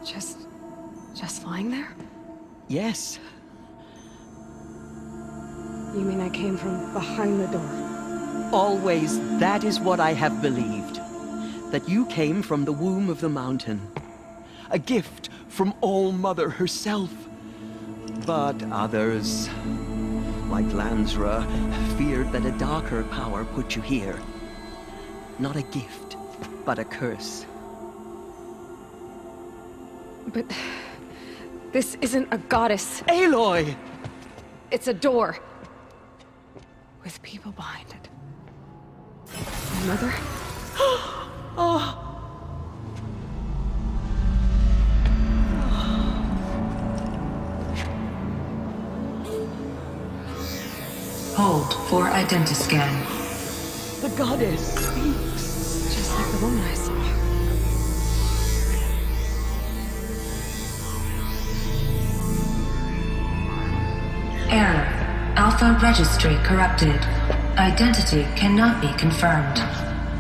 Just lying there? Yes. You mean I came from behind the door? Always, that is what I have believed. That you came from the womb of the mountain. A gift from All-Mother herself. But others like Lansra, feared that a darker power put you here. Not a gift, but a curse. But this isn't a goddess. Aloy! It's a door. With people behind it. My mother? Oh! Hold for identiscan. The goddess speaks. Just like the woman I saw. Error. Alpha registry corrupted. Identity cannot be confirmed.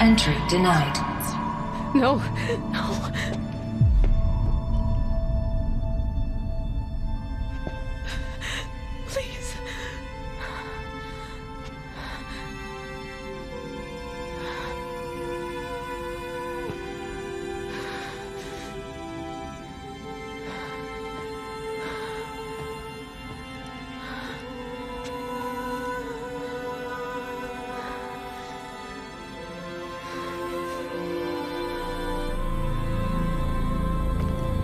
Entry denied. No, no. Please.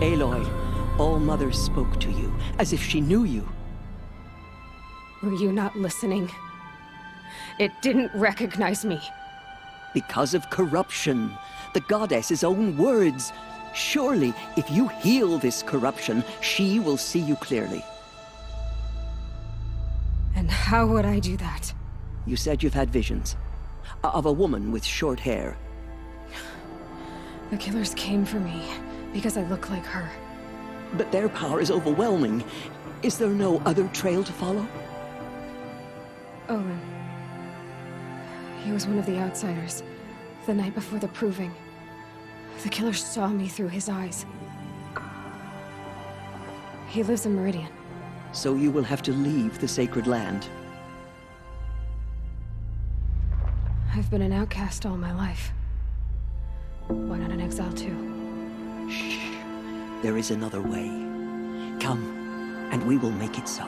Aloy, All-Mother spoke to you, as if she knew you. Were you not listening? It didn't recognize me. Because of corruption. The goddess's own words. Surely, if you heal this corruption, she will see you clearly. And how would I do that? You said you've had visions. Of a woman with short hair. The killers came for me, because I look like her. But their power is overwhelming. Is there no other trail to follow? Owen. He was one of the outsiders. The night before the proving. The killer saw me through his eyes. He lives in Meridian. So you will have to leave the sacred land. I've been an outcast all my life. Why not an exile too? Shh. There is another way. Come, and we will make it so.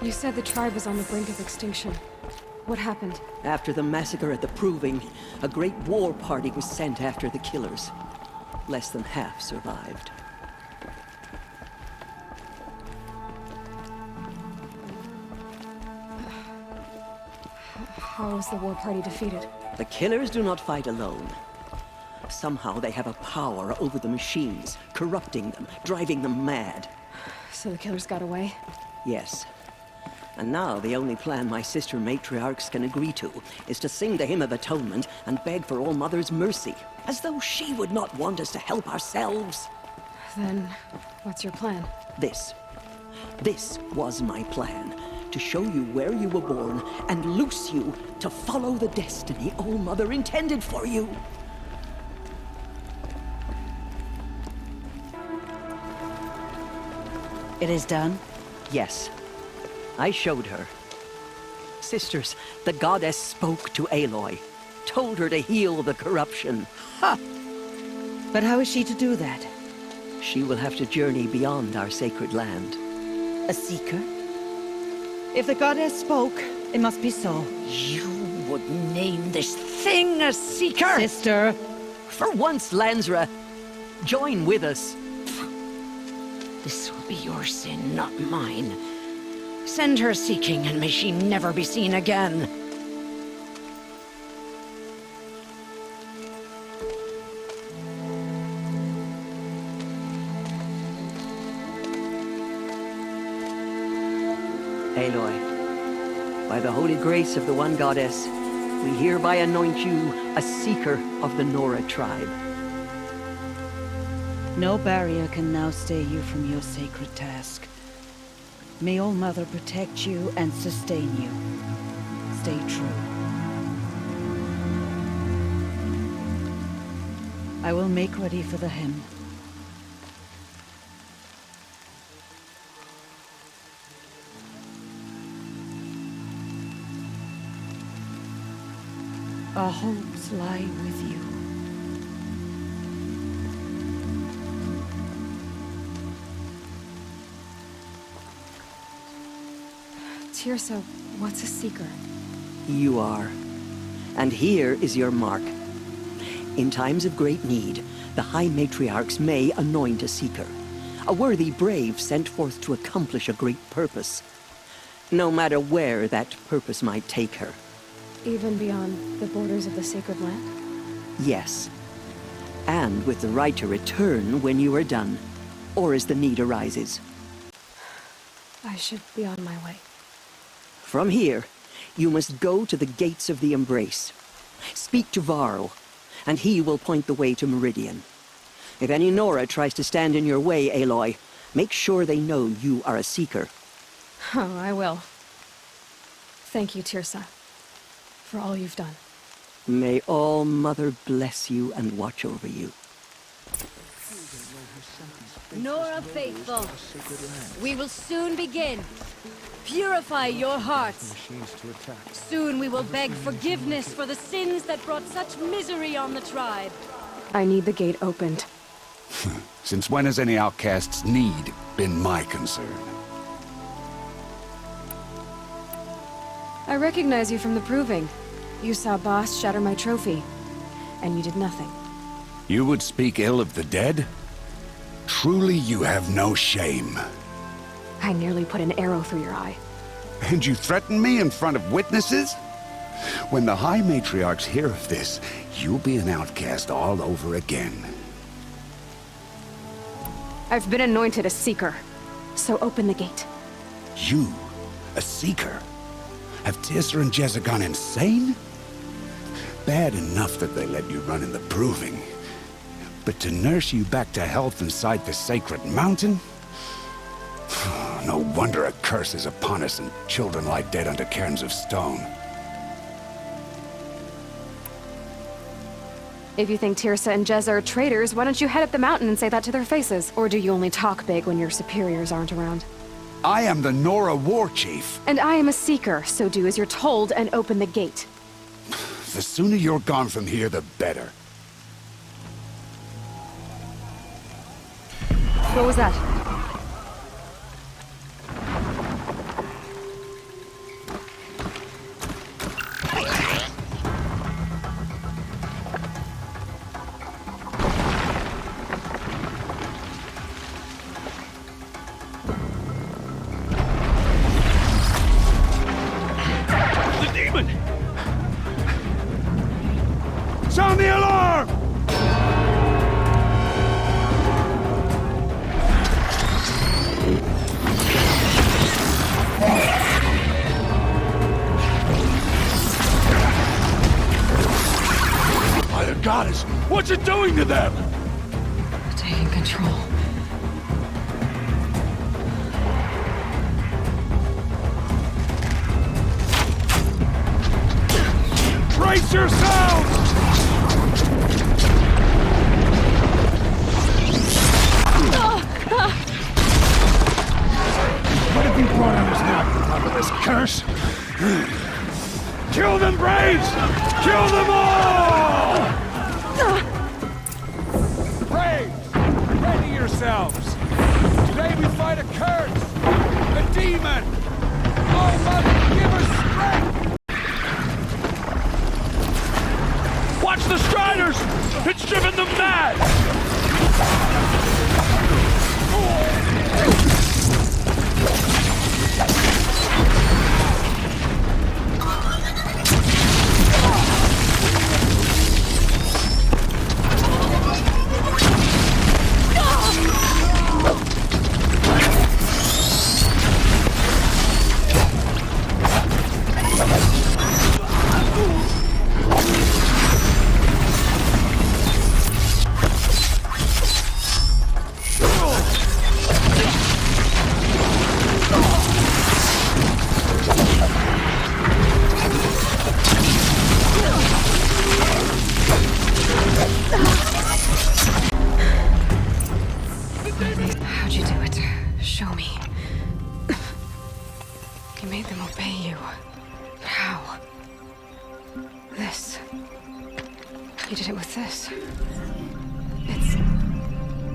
You said the tribe was on the brink of extinction. What happened? After the massacre at the Proving, a great war party was sent after the killers. Less than half survived. How was the war party defeated? The killers do not fight alone. Somehow they have a power over the machines, corrupting them, driving them mad. So the killers got away? Yes. And now the only plan my sister matriarchs can agree to is to sing the Hymn of Atonement and beg for All-Mother's mercy, as though she would not want us to help ourselves. Then, what's your plan? This was my plan. To show you where you were born and loose you to follow the destiny All-Mother intended for you. It is done? Yes. I showed her. Sisters, the goddess spoke to Aloy, told her to heal the corruption. Ha! But how is she to do that? She will have to journey beyond our sacred land. A seeker? If the goddess spoke, it must be so. You would name this thing a seeker? Sister! For once, Lansra, join with us. This will be your sin, not mine. Send her seeking, and may she never be seen again. Aloy, by the holy grace of the one goddess, we hereby anoint you a seeker of the Nora tribe. No barrier can now stay you from your sacred task. May All-Mother protect you and sustain you. Stay true. I will make ready for the hymn. Our hopes lie with you. Tirsa, what's a seeker? You are. And here is your mark. In times of great need, the High Matriarchs may anoint a seeker. A worthy brave sent forth to accomplish a great purpose. No matter where that purpose might take her. Even beyond the borders of the sacred land? Yes. And with the right to return when you are done, or as the need arises. I should be on my way. From here, you must go to the gates of the Embrace. Speak to Varl, and he will point the way to Meridian. If any Nora tries to stand in your way, Aloy, make sure they know you are a seeker. Oh, I will. Thank you, Tirsa, for all you've done. May All Mother bless you and watch over you. Nora faithful, we will soon begin. Purify your hearts. Soon we will beg forgiveness for the sins that brought such misery on the tribe. I need the gate opened. Since when has any outcast's need been my concern? I recognize you from the Proving. You saw Boss shatter my trophy, and you did nothing. You would speak ill of the dead? Truly you have no shame. I nearly put an arrow through your eye. And you threaten me in front of witnesses? When the High Matriarchs hear of this, you'll be an outcast all over again. I've been anointed a seeker, so open the gate. You? A seeker? Have Tirsa and Jezza gone insane? Bad enough that they let you run in the Proving. But to nurse you back to health inside the sacred mountain? No wonder a curse is upon us and children lie dead under cairns of stone. If you think Tirsa and Jezza are traitors, why don't you head up the mountain and say that to their faces? Or do you only talk big when your superiors aren't around? I am the Nora War Chief. And I am a seeker, so do as you're told and open the gate. The sooner you're gone from here, the better. What was that? The demon! Sound the alarm! By the goddess, what's it doing to them? Taking control. Brace yourselves! What have you brought on us now, on top of this curse? Kill them, Braves! Kill them all! Braves, ready yourselves. Today we fight a curse, a demon. Oh, Mother, give us strength. Watch the Striders! It's driven them mad! How'd you do it? Show me. You made them obey you. How? This. You did it with this. It's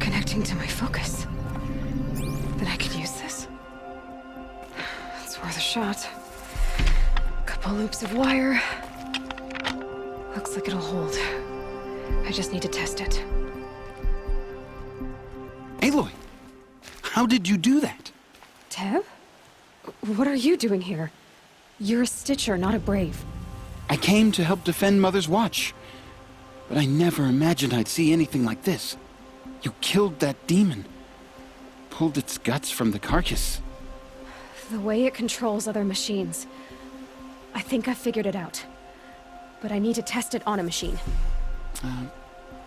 connecting to my focus. Then I could use this. It's worth a shot. Couple loops of wire. Looks like it'll hold. I just need to test it. Aloy, how did you do that? Teb? What are you doing here? You're a Stitcher, not a Brave. I came to help defend Mother's Watch, but I never imagined I'd see anything like this. You killed that demon. Pulled its guts from the carcass. The way it controls other machines. I think I figured it out. But I need to test it on a machine.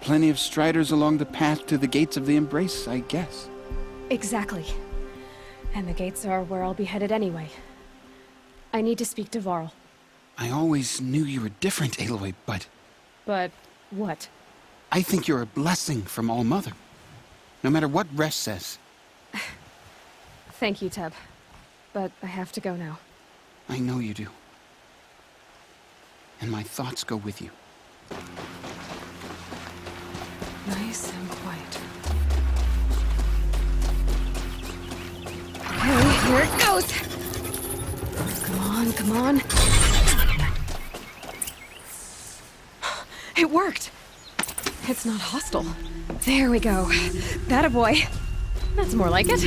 Plenty of striders along the path to the gates of the Embrace, I guess. Exactly. And the gates are where I'll be headed anyway. I need to speak to Varl. I always knew you were different, Aloy, but... But what? I think you're a blessing from All-Mother. No matter what Resh says. Thank you, Teb. But I have to go now. I know you do. And my thoughts go with you. Nice and quiet. Okay, here it goes! Come on, come on. It worked! It's not hostile. There we go. That a boy. That's more like it.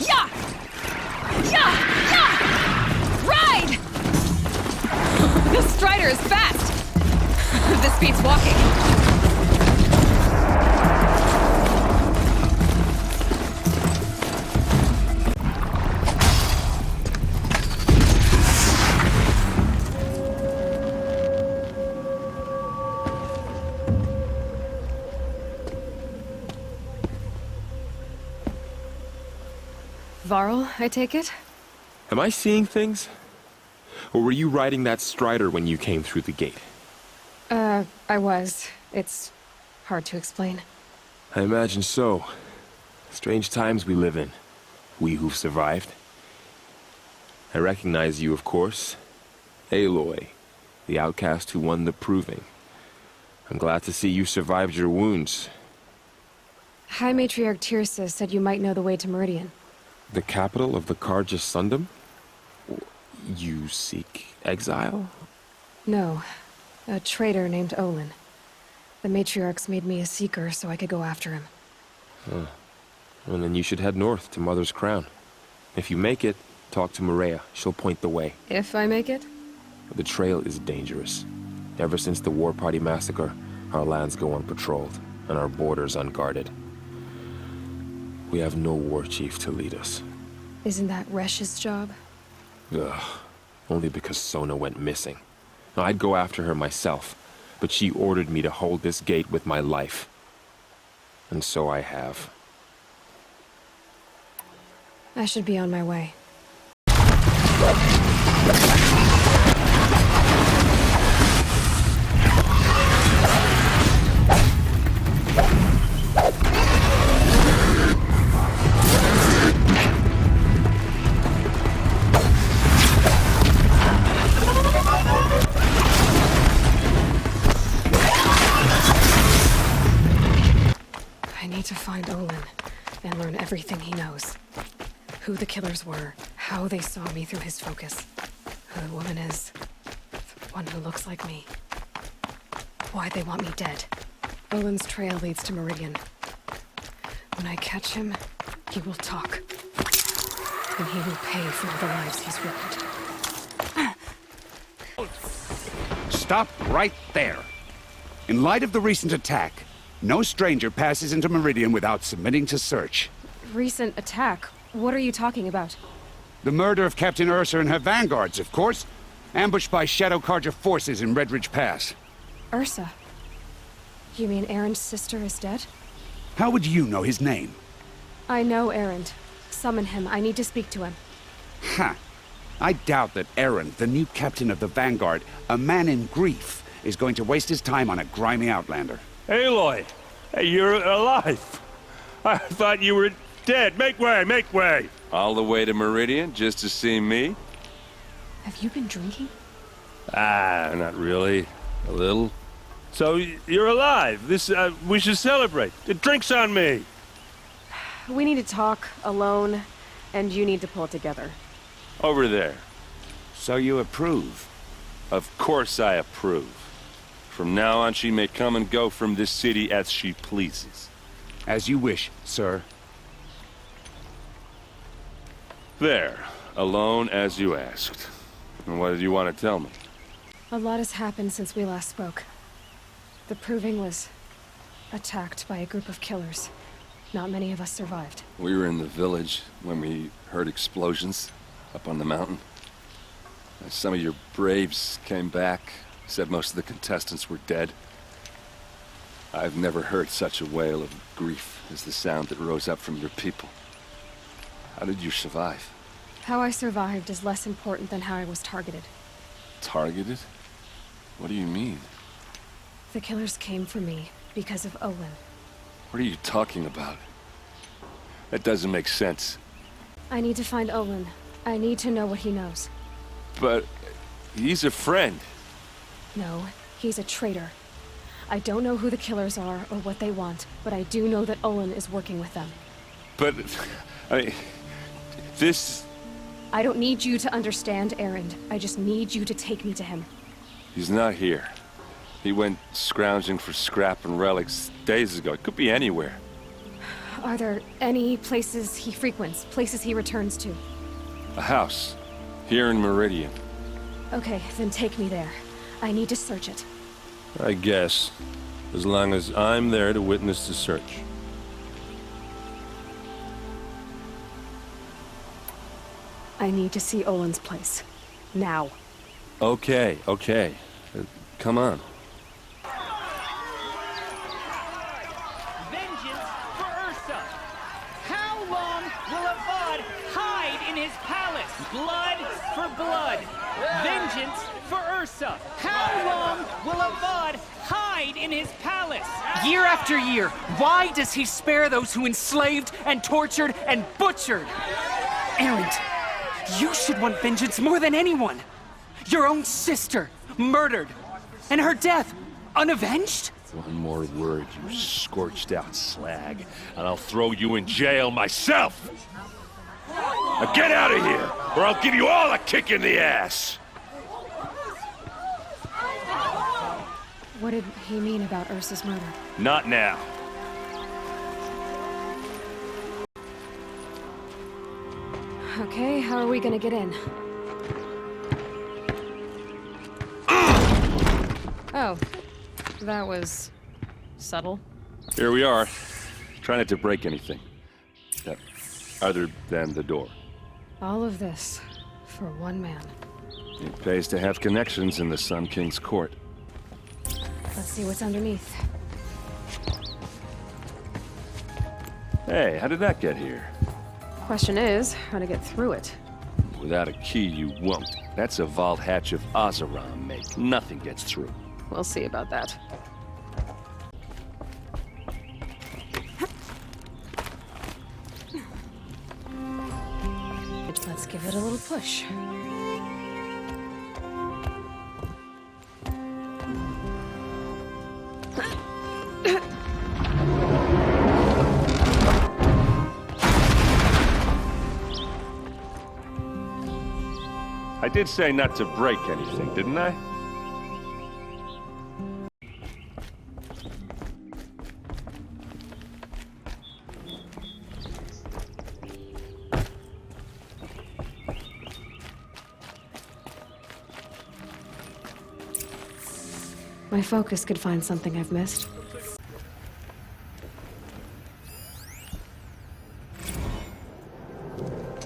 Yeah! Yeah! Yeah! Ride! This Strider is fast! This beats walking. Varl, I take it? Am I seeing things? Or were you riding that Strider when you came through the gate? I was. It's hard to explain. I imagine so. Strange times we live in. We who've survived. I recognize you, of course. Aloy, the outcast who won the proving. I'm glad to see you survived your wounds. High Matriarch Tirsa said you might know the way to Meridian. The capital of the Carja Sundom? You seek exile? No. A traitor named Olin. The Matriarchs made me a seeker so I could go after him. Huh. Well, then you should head north to Mother's Crown. If you make it, talk to Maria. She'll point the way. If I make it? The trail is dangerous. Ever since the War Party massacre, our lands go unpatrolled, and our borders unguarded. We have no war chief to lead us. Isn't that Resh's job? Ugh. Only because Sona went missing. I'd go after her myself, but she ordered me to hold this gate with my life. And so I have. I should be on my way. I need to find Olin and learn everything he knows. Who the killers were, how they saw me through his focus, who the woman is, the one who looks like me, why they want me dead. Olin's trail leads to Meridian. When I catch him, he will talk. And he will pay for all the lives he's ruined. Stop right there. In light of the recent attack, no stranger passes into Meridian without submitting to search. Recent attack? What are you talking about? The murder of Captain Ursa and her vanguards, of course. Ambushed by Shadow Carja forces in Red Ridge Pass. Ursa? You mean Erin's sister is dead? How would you know his name? I know Erend. Summon him. I need to speak to him. Ha! I doubt that Erin, the new captain of the Vanguard, a man in grief, is going to waste his time on a grimy outlander. Aloy! Hey, you're alive! I thought you were dead. Make way, make way! All the way to Meridian just to see me? Have you been drinking? Ah, not really. A little. So, you're alive. We should celebrate. The drink's on me. We need to talk, alone, And you need to pull it together. Over there. So you approve? Of course I approve. From now on, she may come and go from this city as she pleases. As you wish, sir. There. Alone as you asked. And what did you want to tell me? A lot has happened since we last spoke. The Proving was attacked by a group of killers. Not many of us survived. We were in the village when we heard explosions up on the mountain. Some of your braves came back, said most of the contestants were dead. I've never heard such a wail of grief as the sound that rose up from your people. How did you survive? How I survived is less important than how I was targeted. Targeted? What do you mean? The killers came for me because of Olin. What are you talking about? That doesn't make sense. I need to find Olin. I need to know what he knows. But he's a friend. No, he's a traitor. I don't know who the killers are or what they want, but I do know that Olin is working with them. But, this... I don't need you to understand, Erend. I just need you to take me to him. He's not here. He went scrounging for scrap and relics days ago. It could be anywhere. Are there any places he frequents, places he returns to? A house. Here in Meridian. Okay, then take me there. I need to search it. I guess. As long as I'm there to witness the search. I need to see Olin's place. Now. Okay. Come on. Vengeance for Ursa! How long will Avad hide in his palace? Blood for blood! Vengeance for Ursa! How long will Avad hide in his palace? Year after year, why does he spare those who enslaved and tortured and butchered? Erend, you should want vengeance more than anyone. Your own sister, murdered, and her death, unavenged? One more word, you scorched out slag, and I'll throw you in jail myself! Now get out of here, or I'll give you all a kick in the ass! What did he mean about Ursa's murder? Not now. Okay, how are we gonna get in? Oh, that was subtle. Here we are. Try not to break anything. Other than the door. All of this for one man. It pays to have connections in the Sun King's court. Let's see what's underneath. Hey, how did that get here? Question is, how to get through it. Without a key, you won't. That's a vault hatch of Oseram make. Nothing gets through. We'll see about that. Let's give it a little push. I did say not to break anything, didn't I? My focus could find something I've missed.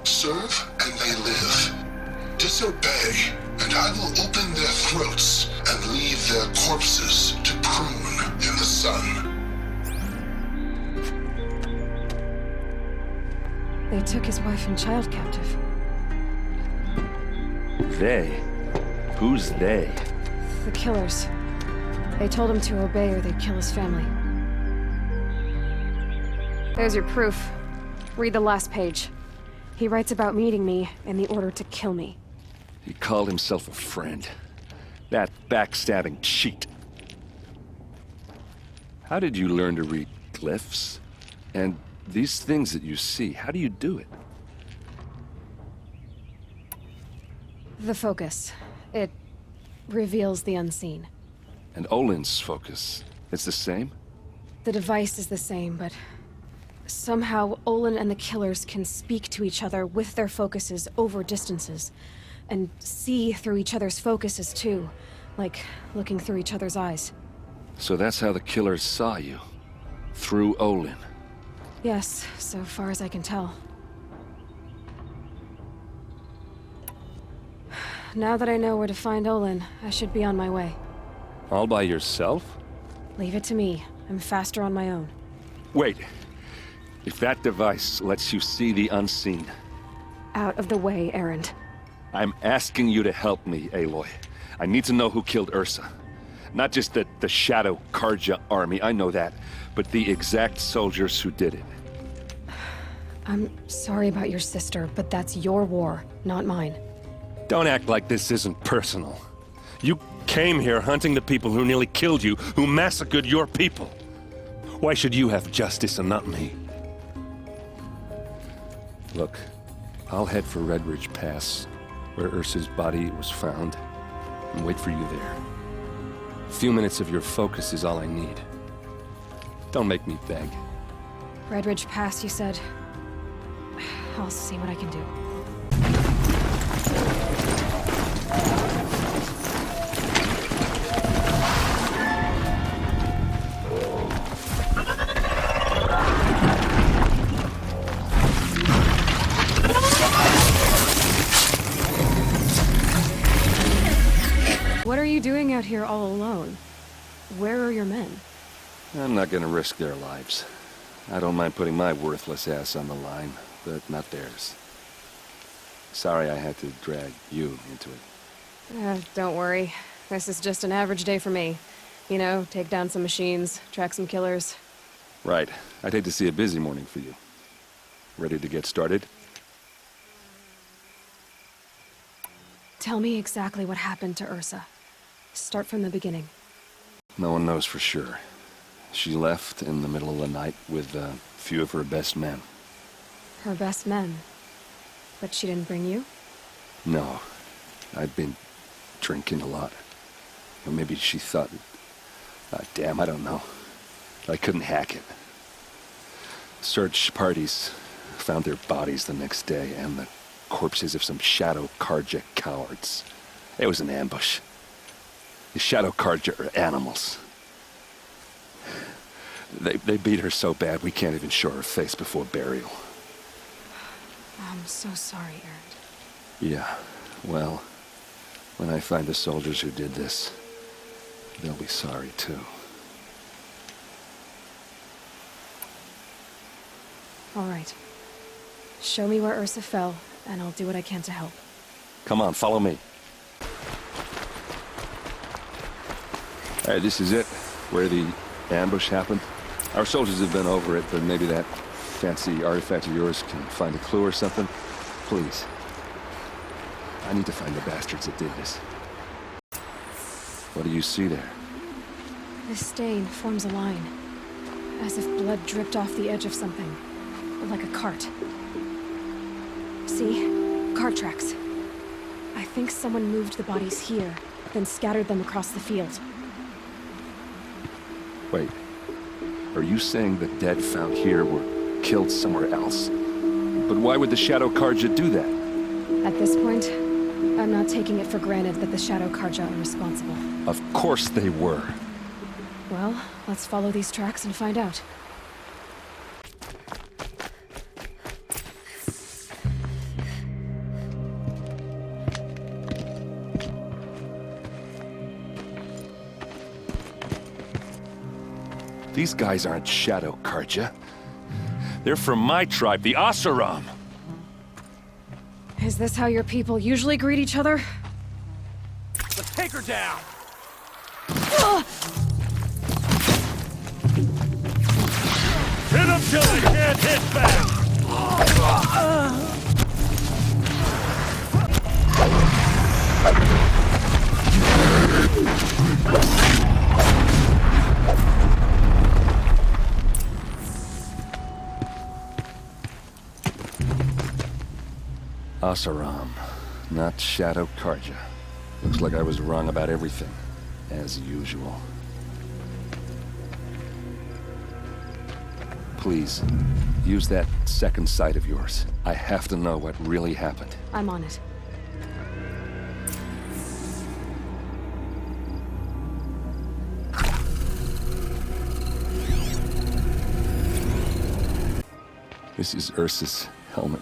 Serve and they live. Disobey, and I will open their throats and leave their corpses to prune in the sun. They took his wife and child captive. They? Who's they? The killers. They told him to obey or they'd kill his family. There's your proof. Read the last page. He writes about meeting me and the order to kill me. He called himself a friend. That backstabbing cheat. How did you learn to read glyphs? And these things that you see, how do you do it? The focus. It reveals the unseen. And Olin's focus, it's the same? The device is the same, but somehow Olin and the killers can speak to each other with their focuses over distances, and see through each other's focuses too, like looking through each other's eyes. So that's how the killers saw you? Through Olin? Yes, so far as I can tell. Now that I know where to find Olin, I should be on my way. All by yourself? Leave it to me. I'm faster on my own. Wait. If that device lets you see the unseen... Out of the way, Erend. I'm asking you to help me, Aloy. I need to know who killed Ursa. Not just the Shadow Karja army, I know that, but the exact soldiers who did it. I'm sorry about your sister, but that's your war, not mine. Don't act like this isn't personal. You came here hunting the people who nearly killed you, who massacred your people. Why should you have justice and not me? Look, I'll head for Red Ridge Pass, where Ursa's body was found, and wait for you there. A few minutes of your focus is all I need. Don't make me beg. Red Ridge Pass, you said? I'll see what I can do. What are you doing out here all alone? Where are your men? I'm not gonna risk their lives. I don't mind putting my worthless ass on the line, but not theirs. Sorry I had to drag you into it. Don't worry. This is just an average day for me. You know, take down some machines, track some killers. Right. I'd hate to see a busy morning for you. Ready to get started? Tell me exactly what happened to Ursa. Start from the beginning. No one knows for sure. She left in the middle of the night with a few of her best men. Her best men? But she didn't bring you? No. I'd been drinking a lot. Or maybe she thought... damn, I don't know. I couldn't hack it. Search parties found their bodies the next day, and the corpses of some Shadow Karja cowards. It was an ambush. The Shadow Karja are animals. They beat her so bad we can't even show her face before burial. I'm so sorry, Erend. Yeah, well, when I find the soldiers who did this, they'll be sorry too. All right. Show me where Ursa fell, and I'll do what I can to help. Come on, follow me. All right, this is it, where the ambush happened. Our soldiers have been over it, but maybe that fancy artifact of yours can find a clue or something. Please. I need to find the bastards that did this. What do you see there? This stain forms a line, as if blood dripped off the edge of something, like a cart. See? Cart tracks. I think someone moved the bodies here, then scattered them across the field. Wait. Are you saying the dead found here were killed somewhere else? But why would the Shadow Karja do that? At this point, I'm not taking it for granted that the Shadow Karja are responsible. Of course they were. Well, let's follow these tracks and find out. These guys aren't Shadow Karja. They're from my tribe, the Asaram. Is this how your people usually greet each other? Let's take her down! Hit them till they can't hit back! Asaram. Not Shadow Karja. Looks like I was wrong about everything, as usual. Please, use that second sight of yours. I have to know what really happened. I'm on it. This is Ursa's helmet.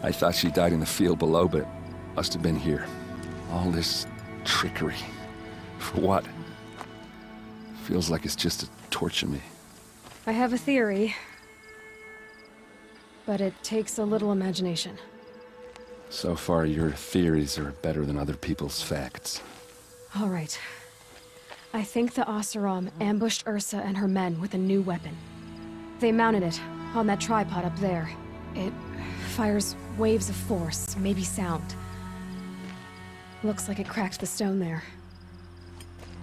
I thought she died in the field below, but it must have been here. All this trickery. For what? Feels like it's just to torture me. I have a theory, but it takes a little imagination. So far, your theories are better than other people's facts. All right. I think the Oseram ambushed Ursa and her men with a new weapon. They mounted it on that tripod up there. It fires waves of force, maybe sound. Looks like it cracked the stone there.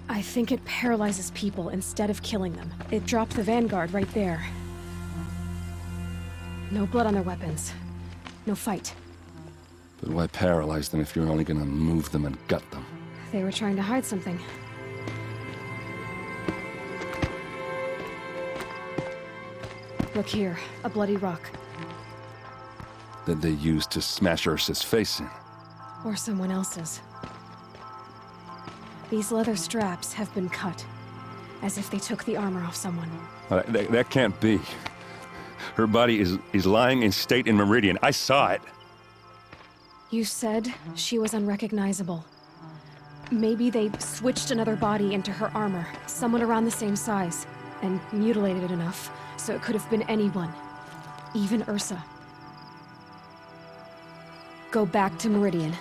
I think it paralyzes people instead of killing them. It dropped the vanguard right there. No blood on their weapons. No fight. But why paralyze them if you're only gonna move them and gut them? They were trying to hide something. Look here, a bloody rock. That they used to smash Ursa's face in. Or someone else's. These leather straps have been cut, as if they took the armor off someone. That can't be. Her body is lying in state in Meridian. I saw it. You said she was unrecognizable. Maybe they switched another body into her armor, someone around the same size, and mutilated it enough so it could have been anyone, even Ursa. Go back to Meridian.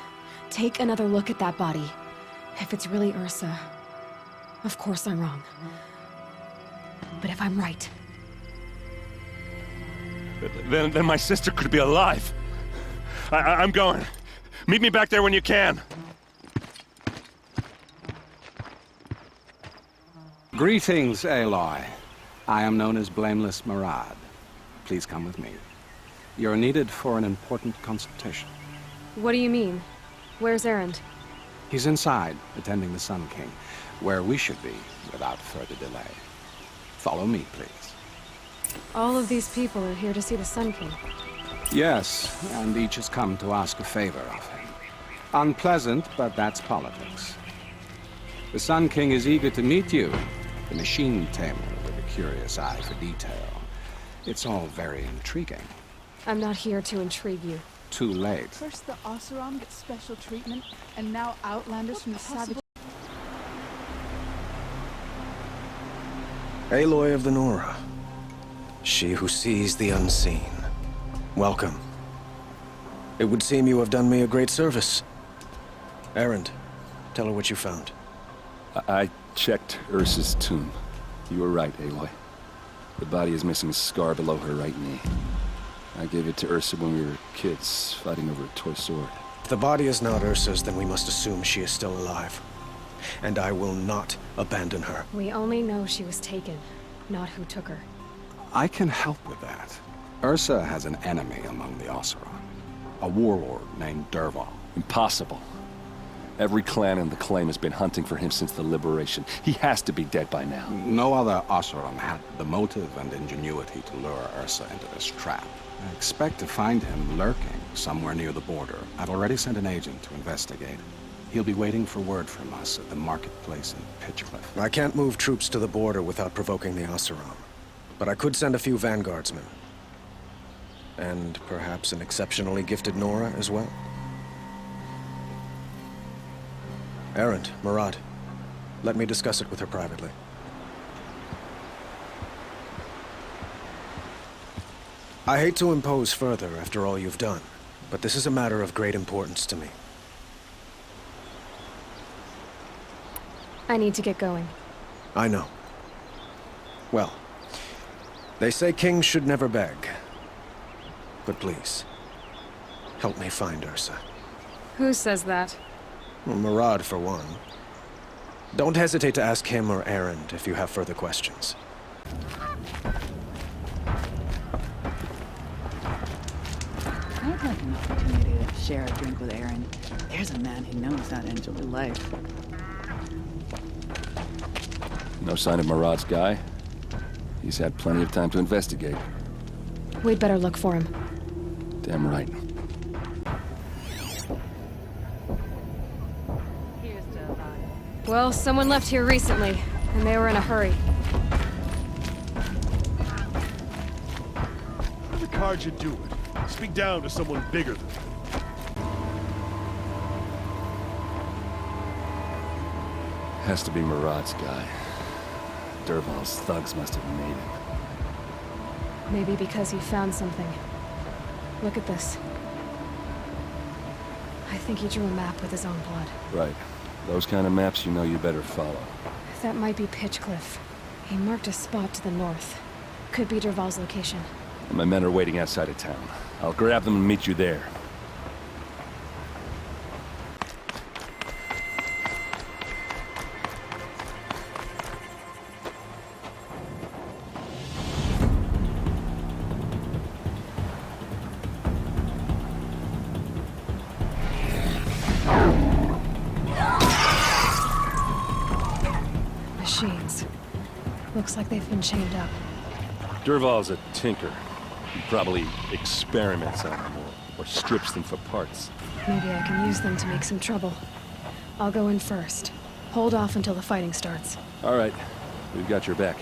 Take another look at that body. If it's really Ursa, of course I'm wrong. But if I'm right... Then my sister could be alive. I'm going. Meet me back there when you can. Greetings, Aloy. I am known as Blameless Murad. Please come with me. You're needed for an important consultation. What do you mean? Where's Erend? He's inside, attending the Sun King, where we should be without further delay. Follow me, please. All of these people are here to see the Sun King. Yes, and each has come to ask a favor of him. Unpleasant, but that's politics. The Sun King is eager to meet you, the machine tamer with a curious eye for detail. It's all very intriguing. I'm not here to intrigue you. Too late. First the Oseram gets special treatment, and now Outlanders from the Savage... Aloy of the Nora. She who sees the unseen. Welcome. It would seem you have done me a great service. Erend, tell her what you found. I checked Ursa's tomb. You were right, Aloy. The body is missing a scar below her right knee. I gave it to Ursa when we were kids, fighting over a toy sword. If the body is not Ursa's, then we must assume she is still alive. And I will not abandon her. We only know she was taken, not who took her. I can help with that. Ursa has an enemy among the Oseram. A warlord named Dervahl. Impossible. Every clan in the claim has been hunting for him since the liberation. He has to be dead by now. No other Oseram had the motive and ingenuity to lure Ursa into this trap. I expect to find him lurking somewhere near the border. I've already sent an agent to investigate. He'll be waiting for word from us at the marketplace in Pitchcliff. I can't move troops to the border without provoking the Oseram. But I could send a few vanguardsmen. And perhaps an exceptionally gifted Nora as well. Erend, Murad, let me discuss it with her privately. I hate to impose further after all you've done, but this is a matter of great importance to me. I need to get going. I know. Well, they say kings should never beg. But please, help me find Ursa. Who says that? Well, Murad, for one. Don't hesitate to ask him or Erend if you have further questions. I'd like an opportunity to share a drink with Aaron. There's a man who knows how to enjoy life. No sign of Marad's guy? He's had plenty of time to investigate. We'd better look for him. Damn right. Well, someone left here recently, and they were in a hurry. How the cards you do it? Speak down to someone bigger than you. Has to be Marad's guy. Dervahl's thugs must have made him. Maybe because he found something. Look at this. I think he drew a map with his own blood. Right. Those kind of maps you know you better follow. That might be Pitchcliff. He marked a spot to the north. Could be Dervahl's location. My men are waiting outside of town. I'll grab them and meet you there. Machines. Looks like they've been chained up. Dervahl's a tinker. He probably experiments on them or strips them for parts. Maybe I can use them to make some trouble. I'll go in first. Hold off until the fighting starts. All right. We've got your back.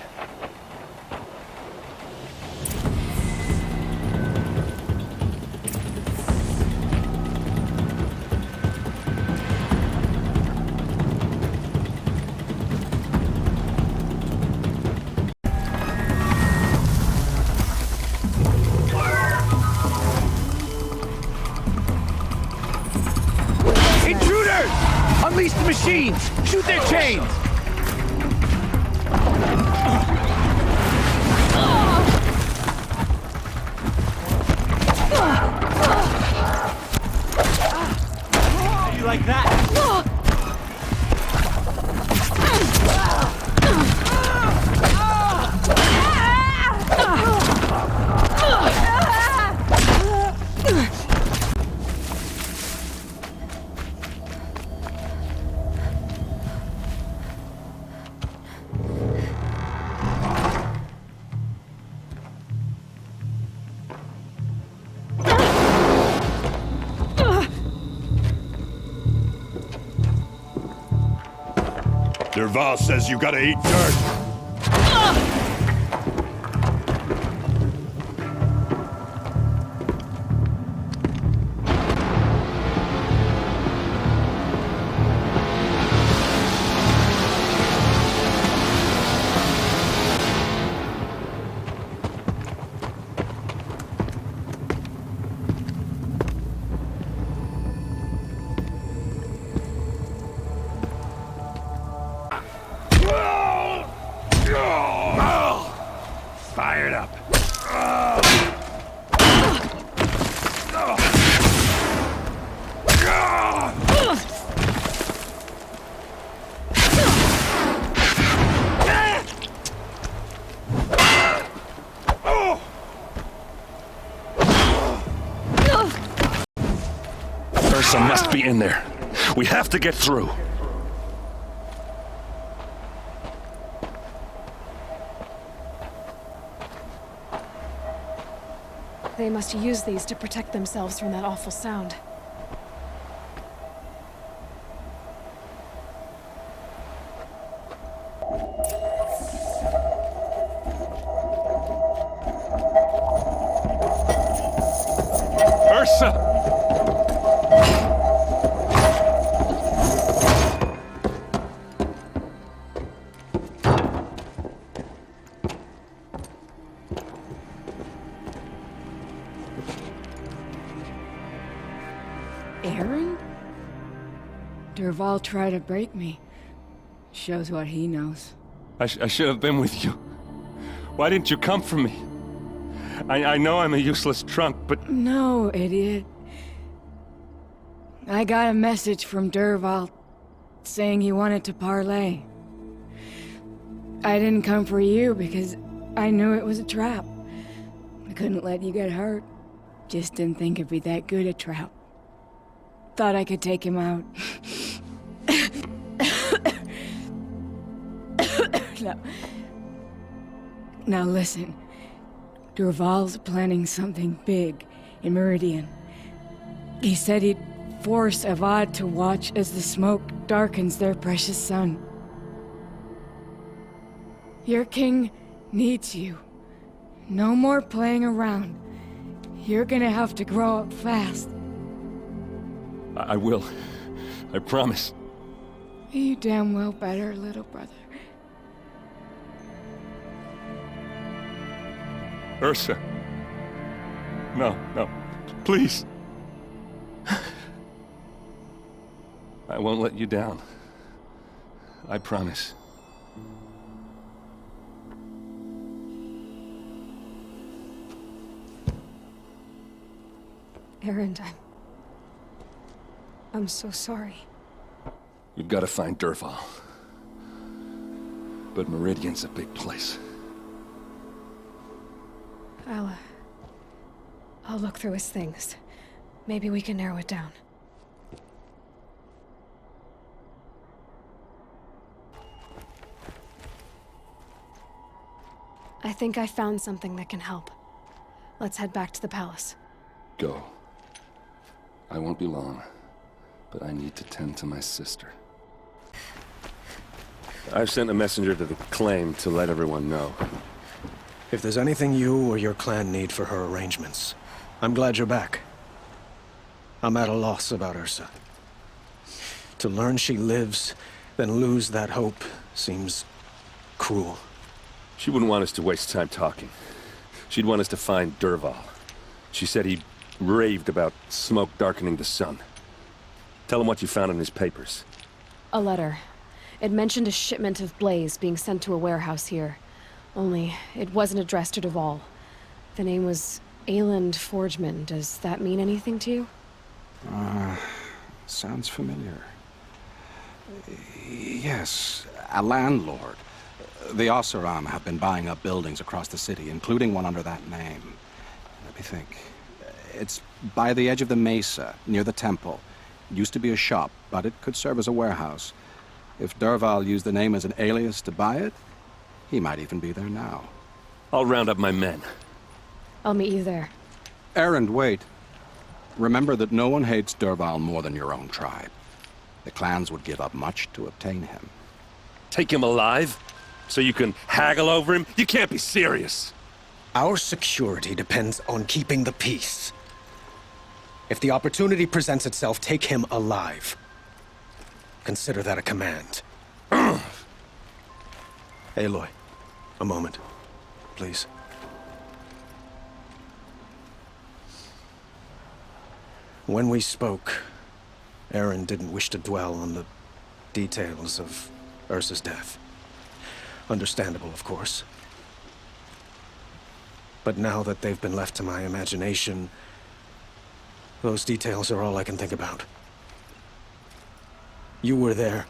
Intruders! Unleash the machines! Shoot their chains! How do you like that? Dervahl says you gotta eat dirt. Fired up. Ursa must be in there. We have to get through. They must use these to protect themselves from that awful sound. Ursa! Aaron? Dervahl tried to break me. Shows what he knows. I should have been with you. Why didn't you come for me? I know I'm a useless trunk, but... No, idiot. I got a message from Dervahl saying he wanted to parlay. I didn't come for you because I knew it was a trap. I couldn't let you get hurt. Just didn't think it'd be that good a trap. Thought I could take him out. Now listen. Durval's planning something big in Meridian. He said he'd force Avad to watch as the smoke darkens their precious sun. Your king needs you. No more playing around. You're gonna have to grow up fast. I will. I promise. You damn well better, little brother. Ursa. No, no. Please. I won't let you down. I promise. Erend, I'm so sorry. We've got to find Dervahl. But Meridian's a big place. I'll look through his things. Maybe we can narrow it down. I think I found something that can help. Let's head back to the palace. Go. I won't be long, but I need to tend to my sister. I've sent a messenger to the claim to let everyone know. If there's anything you or your clan need for her arrangements, I'm glad you're back. I'm at a loss about Ursa. To learn she lives, then lose that hope, seems cruel. She wouldn't want us to waste time talking. She'd want us to find Dervahl. She said he raved about smoke darkening the sun. Tell him what you found in his papers. A letter. It mentioned a shipment of blaze being sent to a warehouse here. Only, it wasn't addressed to Dervahl. The name was Ayland Forgeman. Does that mean anything to you? Sounds familiar. Yes, a landlord. The Oseram have been buying up buildings across the city, including one under that name. Let me think. It's by the edge of the mesa, near the temple. It used to be a shop, but it could serve as a warehouse. If Dervahl used the name as an alias to buy it, he might even be there now. I'll round up my men. I'll meet you there. Erend, wait. Remember that no one hates Dervahl more than your own tribe. The clans would give up much to obtain him. Take him alive? So you can haggle over him? You can't be serious. Our security depends on keeping the peace. If the opportunity presents itself, take him alive. Consider that a command. Aloy, a moment, please. When we spoke, Erend didn't wish to dwell on the details of Ursa's death. Understandable, of course. But now that they've been left to my imagination, those details are all I can think about. You were there.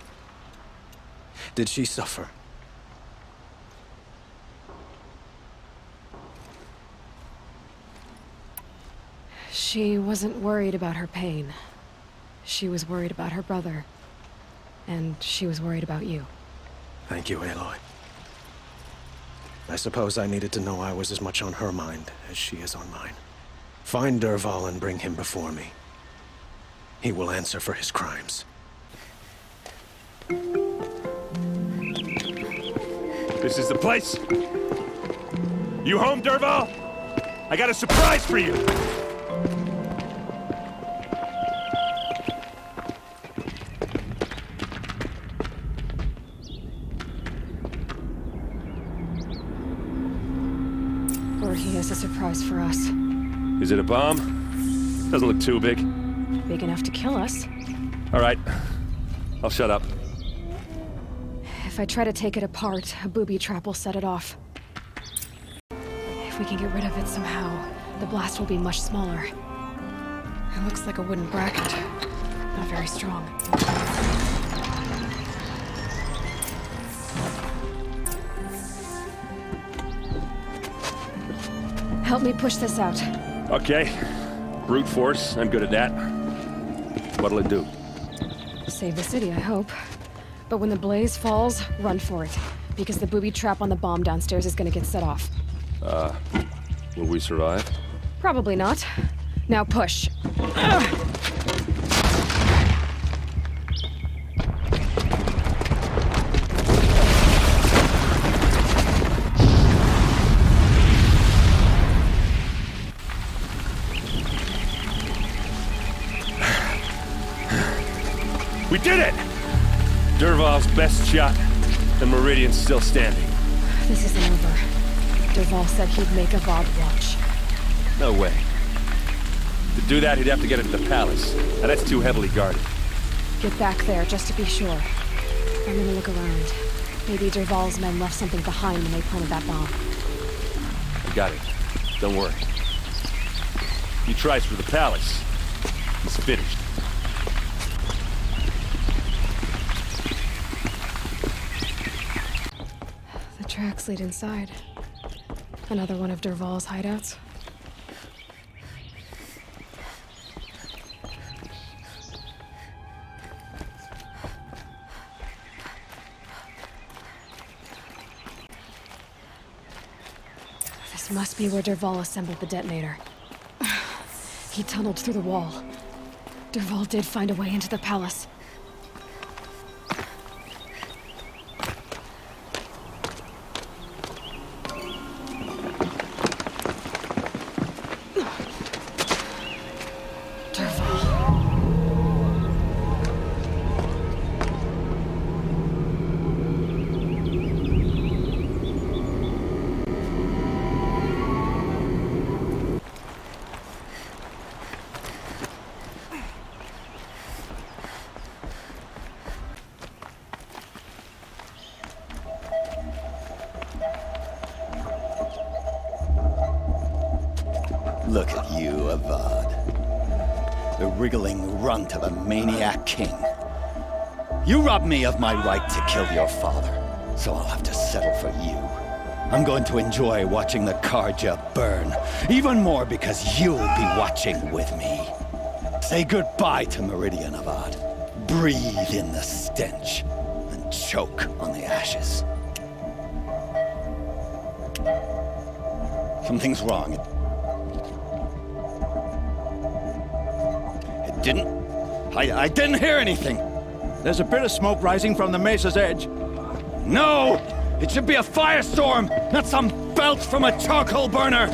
Did she suffer? She wasn't worried about her pain. She was worried about her brother. And she was worried about you. Thank you, Aloy. I suppose I needed to know I was as much on her mind as she is on mine. Find Dervahl and bring him before me. He will answer for his crimes. This is the place? You home, Dervahl? I got a surprise for you! Or he has a surprise for us. Is it a bomb? Doesn't look too big. Big enough to kill us. All right. I'll shut up. If I try to take it apart, a booby trap will set it off. If we can get rid of it somehow, the blast will be much smaller. It looks like a wooden bracket. Not very strong. Help me push this out. Okay. Brute force, I'm good at that. What'll it do? Save the city, I hope. But when the blaze falls, run for it. Because the booby trap on the bomb downstairs is gonna get set off. Will we survive? Probably not. Now push. We did it! Dervahl's best shot, and Meridian's still standing. This isn't over. Dervahl said he'd make Avad watch. No way. To do that, he'd have to get into the palace, and that's too heavily guarded. Get back there, just to be sure. I'm gonna look around. Maybe Dervahl's men left something behind when they planted that bomb. I got it. Don't worry. He tries for the palace. He's finished. The tracks lead inside. Another one of Dervahl's hideouts. This must be where Dervahl assembled the detonator. He tunneled through the wall. Dervahl did find a way into the palace. Look at you, Avad. The wriggling runt of a maniac king. You robbed me of my right to kill your father, so I'll have to settle for you. I'm going to enjoy watching the Karja burn, even more because you'll be watching with me. Say goodbye to Meridian, Avad. Breathe in the stench, and choke on the ashes. Something's wrong. I didn't hear anything. There's a bit of smoke rising from the mesa's edge. No! It should be a firestorm, not some belch from a charcoal burner!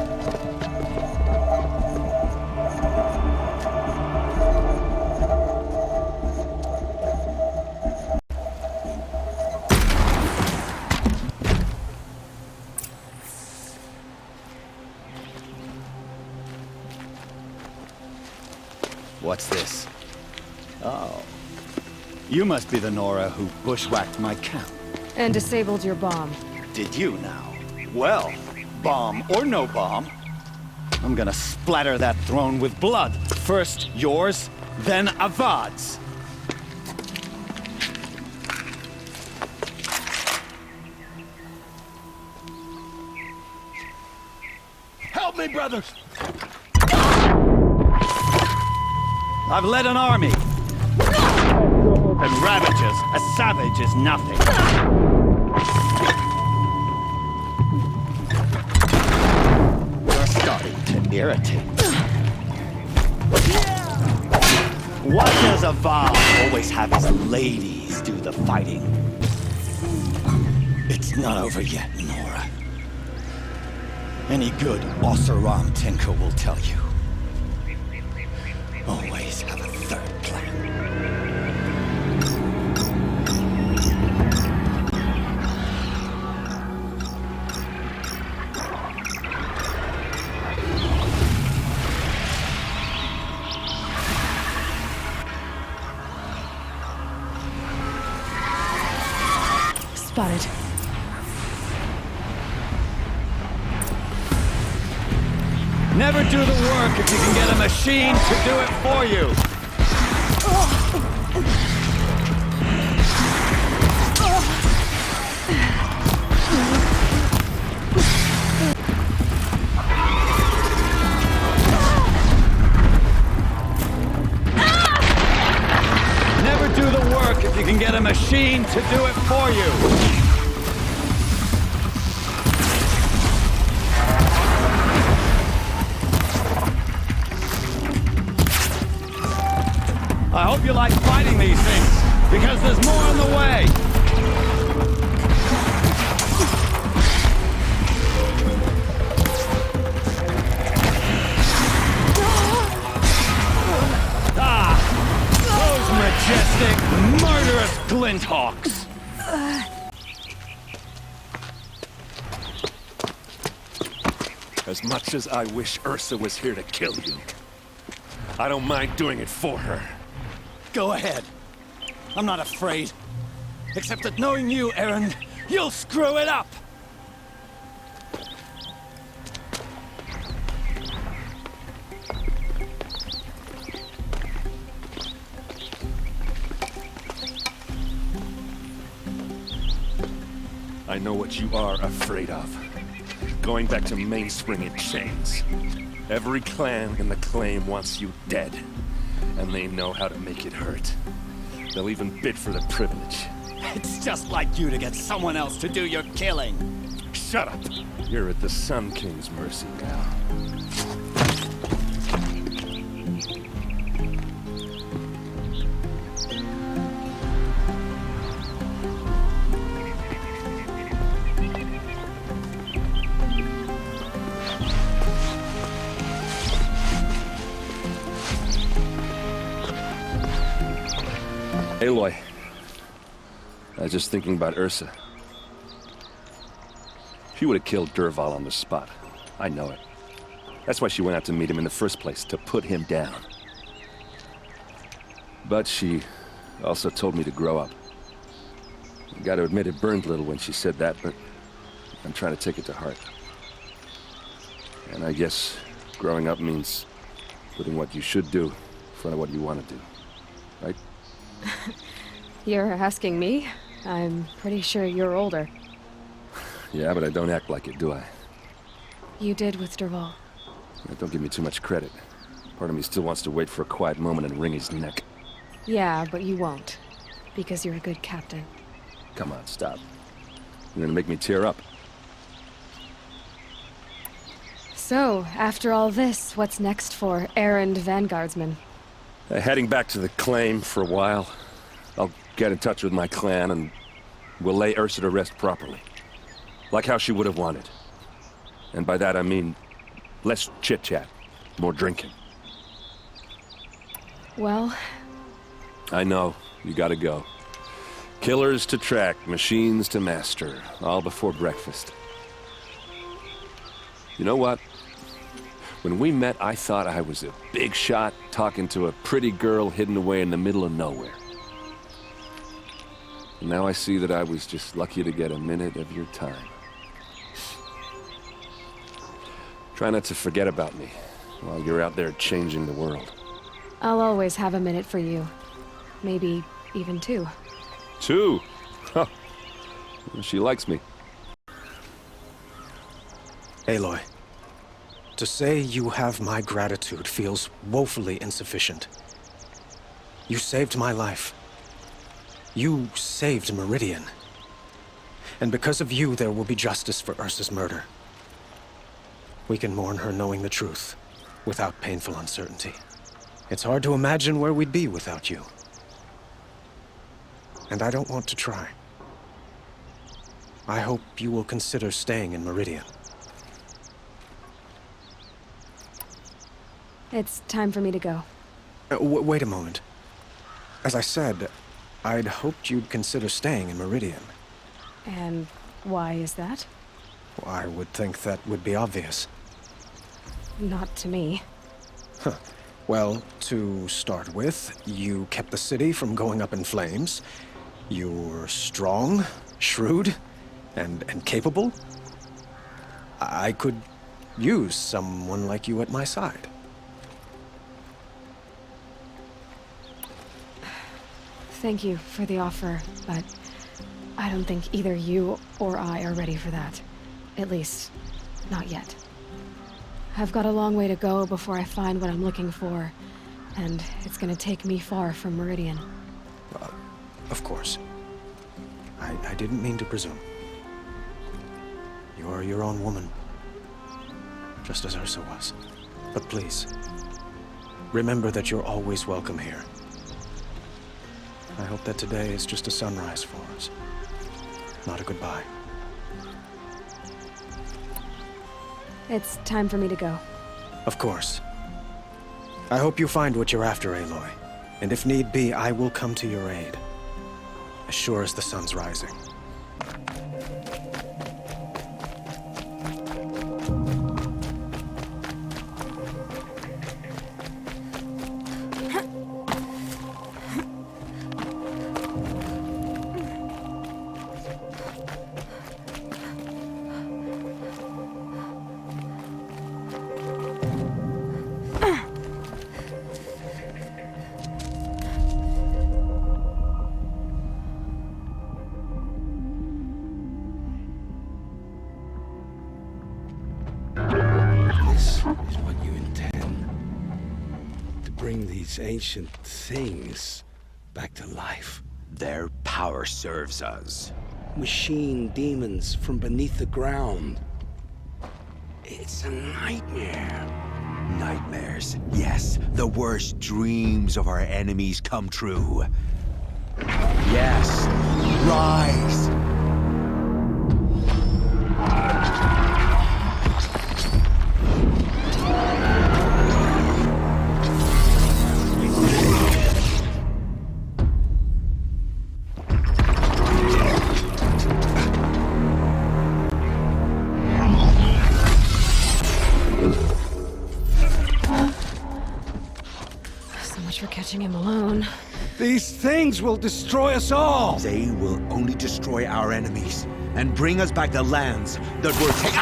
What's this? Oh. You must be the Nora who bushwhacked my camp. And disabled your bomb. Did you now? Well, bomb or no bomb, I'm gonna splatter that throne with blood. First yours, then Avad's. Help me, brothers! I've led an army. And ravages, a savage is nothing. You're starting to irritate. Why does Avad always have his ladies do the fighting? It's not over yet, Nora. Any good Oseram tinker will tell you. Always have a third plan. Spotted. Never do the work if you can get a machine to do it for you. machine to do it for you! I hope you like fighting these things, because there's more on the way! Those majestic, murderous glinthawks! As much as I wish Ursa was here to kill you, I don't mind doing it for her. Go ahead. I'm not afraid. Except that knowing you, Aaron, you'll screw it up! I know what you are afraid of. Going back to Mainspring in chains. Every clan in the claim wants you dead. And they know how to make it hurt. They'll even bid for the privilege. It's just like you to get someone else to do your killing. Shut up! You're at the Sun King's mercy now. Aloy, I was just thinking about Ursa. She would have killed Dervahl on the spot. I know it. That's why she went out to meet him in the first place, to put him down. But she also told me to grow up. I gotta admit it burned a little when she said that, but I'm trying to take it to heart. And I guess growing up means putting what you should do in front of what you want to do. Right? You're asking me? I'm pretty sure you're older. Yeah, but I don't act like it, do I? You did with Dervahl. Don't give me too much credit. Part of me still wants to wait for a quiet moment and wring his neck. Yeah, but you won't. Because you're a good captain. Come on, stop. You're gonna make me tear up. So, after all this, what's next for errand vanguardsman? Heading back to the claim for a while. I'll get in touch with my clan and we'll lay Ursa to rest properly. Like how she would have wanted. And by that I mean less chit-chat, more drinking. Well... I know, you gotta go. Killers to track, machines to master, all before breakfast. You know what? When we met, I thought I was a big shot talking to a pretty girl hidden away in the middle of nowhere. And now I see that I was just lucky to get a minute of your time. Try not to forget about me while you're out there changing the world. I'll always have a minute for you. Maybe even two. Two? Huh. She likes me. Aloy, to say you have my gratitude feels woefully insufficient. You saved my life. You saved Meridian. And because of you, there will be justice for Ursa's murder. We can mourn her knowing the truth, without painful uncertainty. It's hard to imagine where we'd be without you. And I don't want to try. I hope you will consider staying in Meridian. It's time for me to go. Wait a moment. As I said, I'd hoped you'd consider staying in Meridian. And why is that? I would think that would be obvious. Not to me. Huh. Well, to start with, you kept the city from going up in flames. You're strong, shrewd, and capable. I could use someone like you at my side. Thank you for the offer, but I don't think either you or I are ready for that. At least, not yet. I've got a long way to go before I find what I'm looking for, and it's gonna take me far from Meridian. Of course. I didn't mean to presume. You are your own woman, just as Ursa was. But please, remember that you're always welcome here. I hope that today is just a sunrise for us, not a goodbye. It's time for me to go. Of course. I hope you find what you're after, Aloy. And if need be, I will come to your aid. As sure as the sun's rising. Is what you intend? To bring these ancient things back to life? Their power serves us. Machine demons from beneath the ground. It's a nightmare. Nightmares, yes. The worst dreams of our enemies come true. Yes, rise! For catching him alone. These things will destroy us all! They will only destroy our enemies and bring us back the lands that were taken.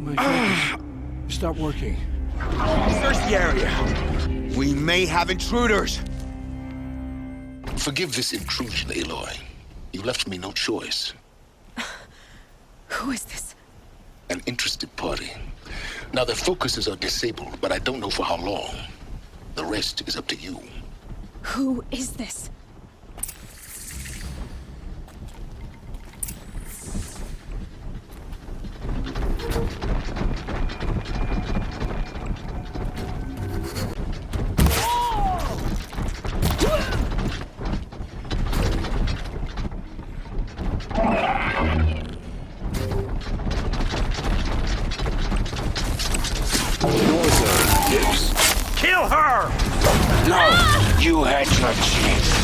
My focus. Stop working. Search the area. We may have intruders. Forgive this intrusion, Aloy. You left me no choice. Who is this? An interested party. Now, their focuses are disabled, but I don't know for how long. The rest is up to you. Who is this? Kill her! No! You had your chance.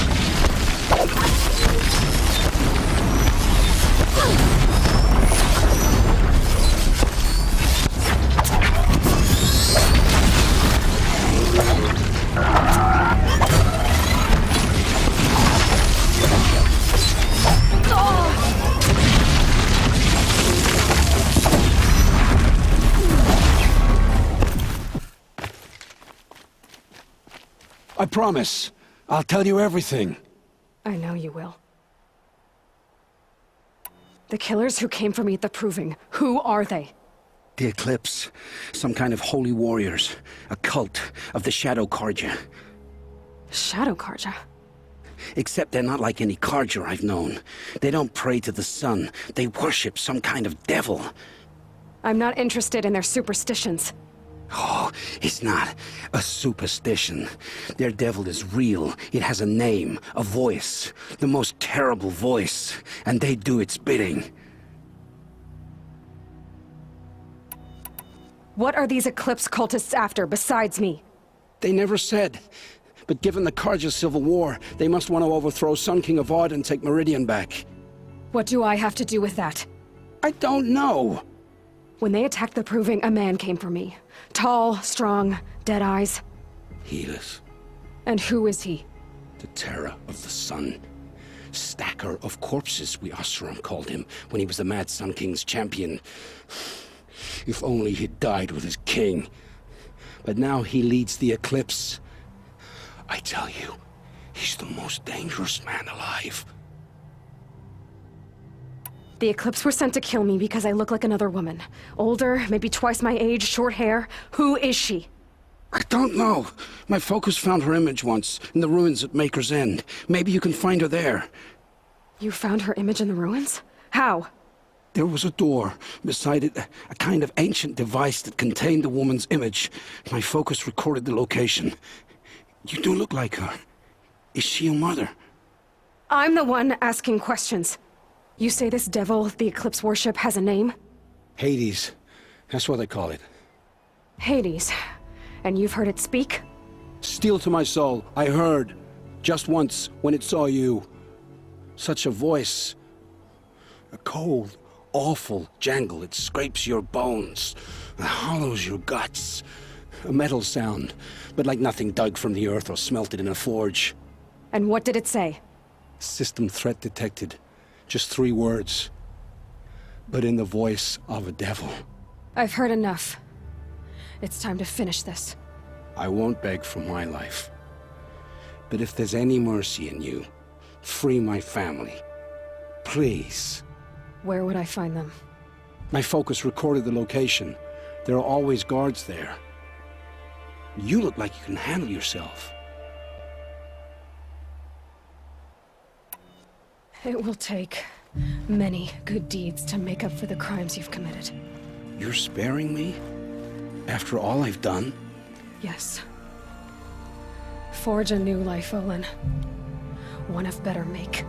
I promise. I'll tell you everything. I know you will. The killers who came for me at the Proving, who are they? The Eclipse. Some kind of holy warriors. A cult of the Shadow Carja. Shadow Carja? Except they're not like any Carja I've known. They don't pray to the sun. They worship some kind of devil. I'm not interested in their superstitions. Oh, it's not a superstition. Their devil is real. It has a name, a voice, the most terrible voice, and they do its bidding. What are these Eclipse cultists after, besides me? They never said. But given the Carja civil war, they must want to overthrow Sun King Avad and take Meridian back. What do I have to do with that? I don't know. When they attacked the Proving, a man came for me. Tall, strong, dead eyes. Helis. And who is he? The terror of the sun. Stacker of corpses, we Oseram called him, when he was the Mad Sun King's champion. If only he'd died with his king. But now he leads the Eclipse. I tell you, he's the most dangerous man alive. The Eclipse were sent to kill me because I look like another woman. Older, maybe twice my age, short hair. Who is she? I don't know. My focus found her image once, in the ruins at Maker's End. Maybe you can find her there. You found her image in the ruins? How? There was a door. Beside it, a kind of ancient device that contained the woman's image. My focus recorded the location. You do look like her. Is she your mother? I'm the one asking questions. You say this devil, the Eclipse Worship, has a name? Hades. That's what they call it. Hades. And you've heard it speak? Steel to my soul. I heard. Just once, when it saw you. Such a voice. A cold, awful jangle. It scrapes your bones. It hollows your guts. A metal sound, but like nothing dug from the earth or smelted in a forge. And what did it say? System threat detected. Just 3 words. But in the voice of a devil. I've heard enough. It's time to finish this. I won't beg for my life. But if there's any mercy in you, free my family. Please. Where would I find them? My focus recorded the location. There are always guards there. You look like you can handle yourself. It will take many good deeds to make up for the crimes you've committed. You're sparing me? After all I've done? Yes. Forge a new life, Olin. One of better make.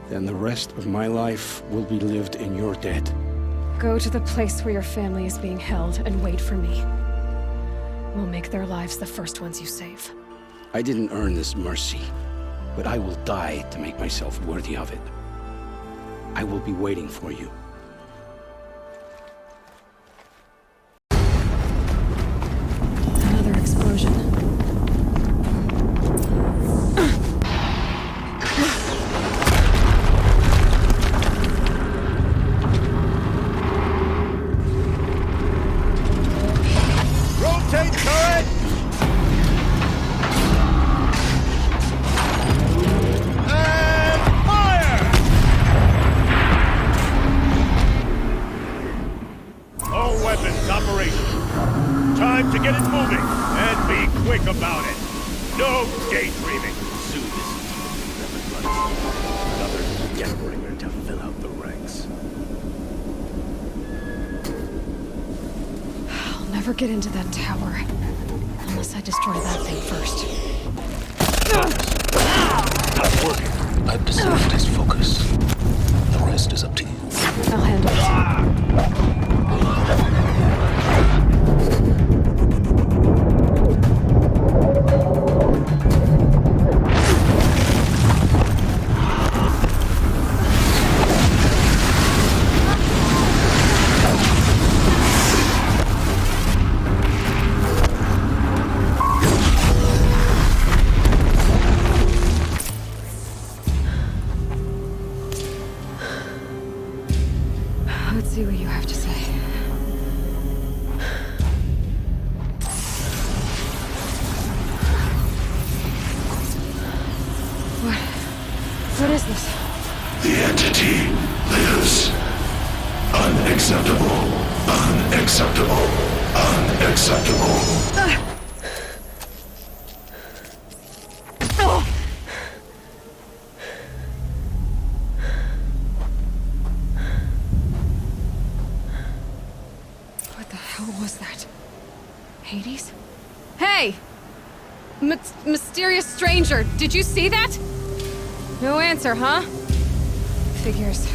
Then the rest of my life will be lived in your debt. Go to the place where your family is being held and wait for me. We'll make their lives the first ones you save. I didn't earn this mercy, but I will die to make myself worthy of it. I will be waiting for you. Another explosion. Rotate turret! And fire! All weapons operational. Time to get it moving, and be quick about it. No daydreaming. Soon this is another deathbringer to fill out the ranks. I'll never get into that tower. Unless I destroy that thing first. Not working. I've disabled his focus. The rest is up to you. I'll handle it. Let's see what you have to say. What is this? The entity lives. Unacceptable. Unacceptable. Unacceptable. What the hell was that? Hades? Hey! Mysterious stranger, did you see that? No answer, huh? Figures.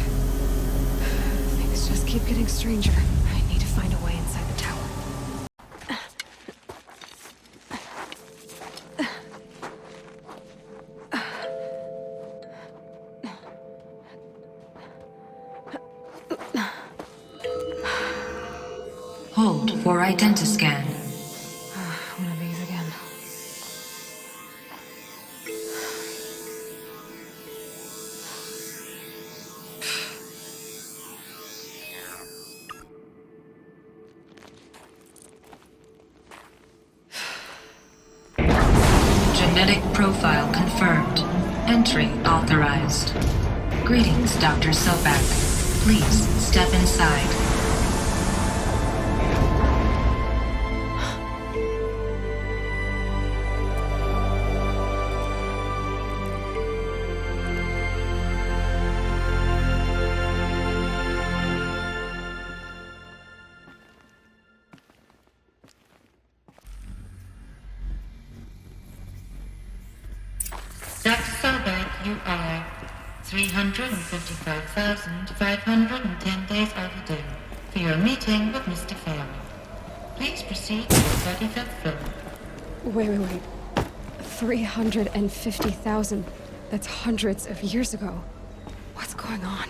Things just keep getting stranger. I need to find a way inside the tower. Hold for identiscan. One of these again. Genetic profile confirmed. Entry authorized. Greetings, Dr. Sobak. Please step inside. Dr. Soberg, you are 355,510 days overdue for your meeting with Mr. Farrell. Please proceed to the 35th floor. Wait. 350,000. That's hundreds of years ago. What's going on?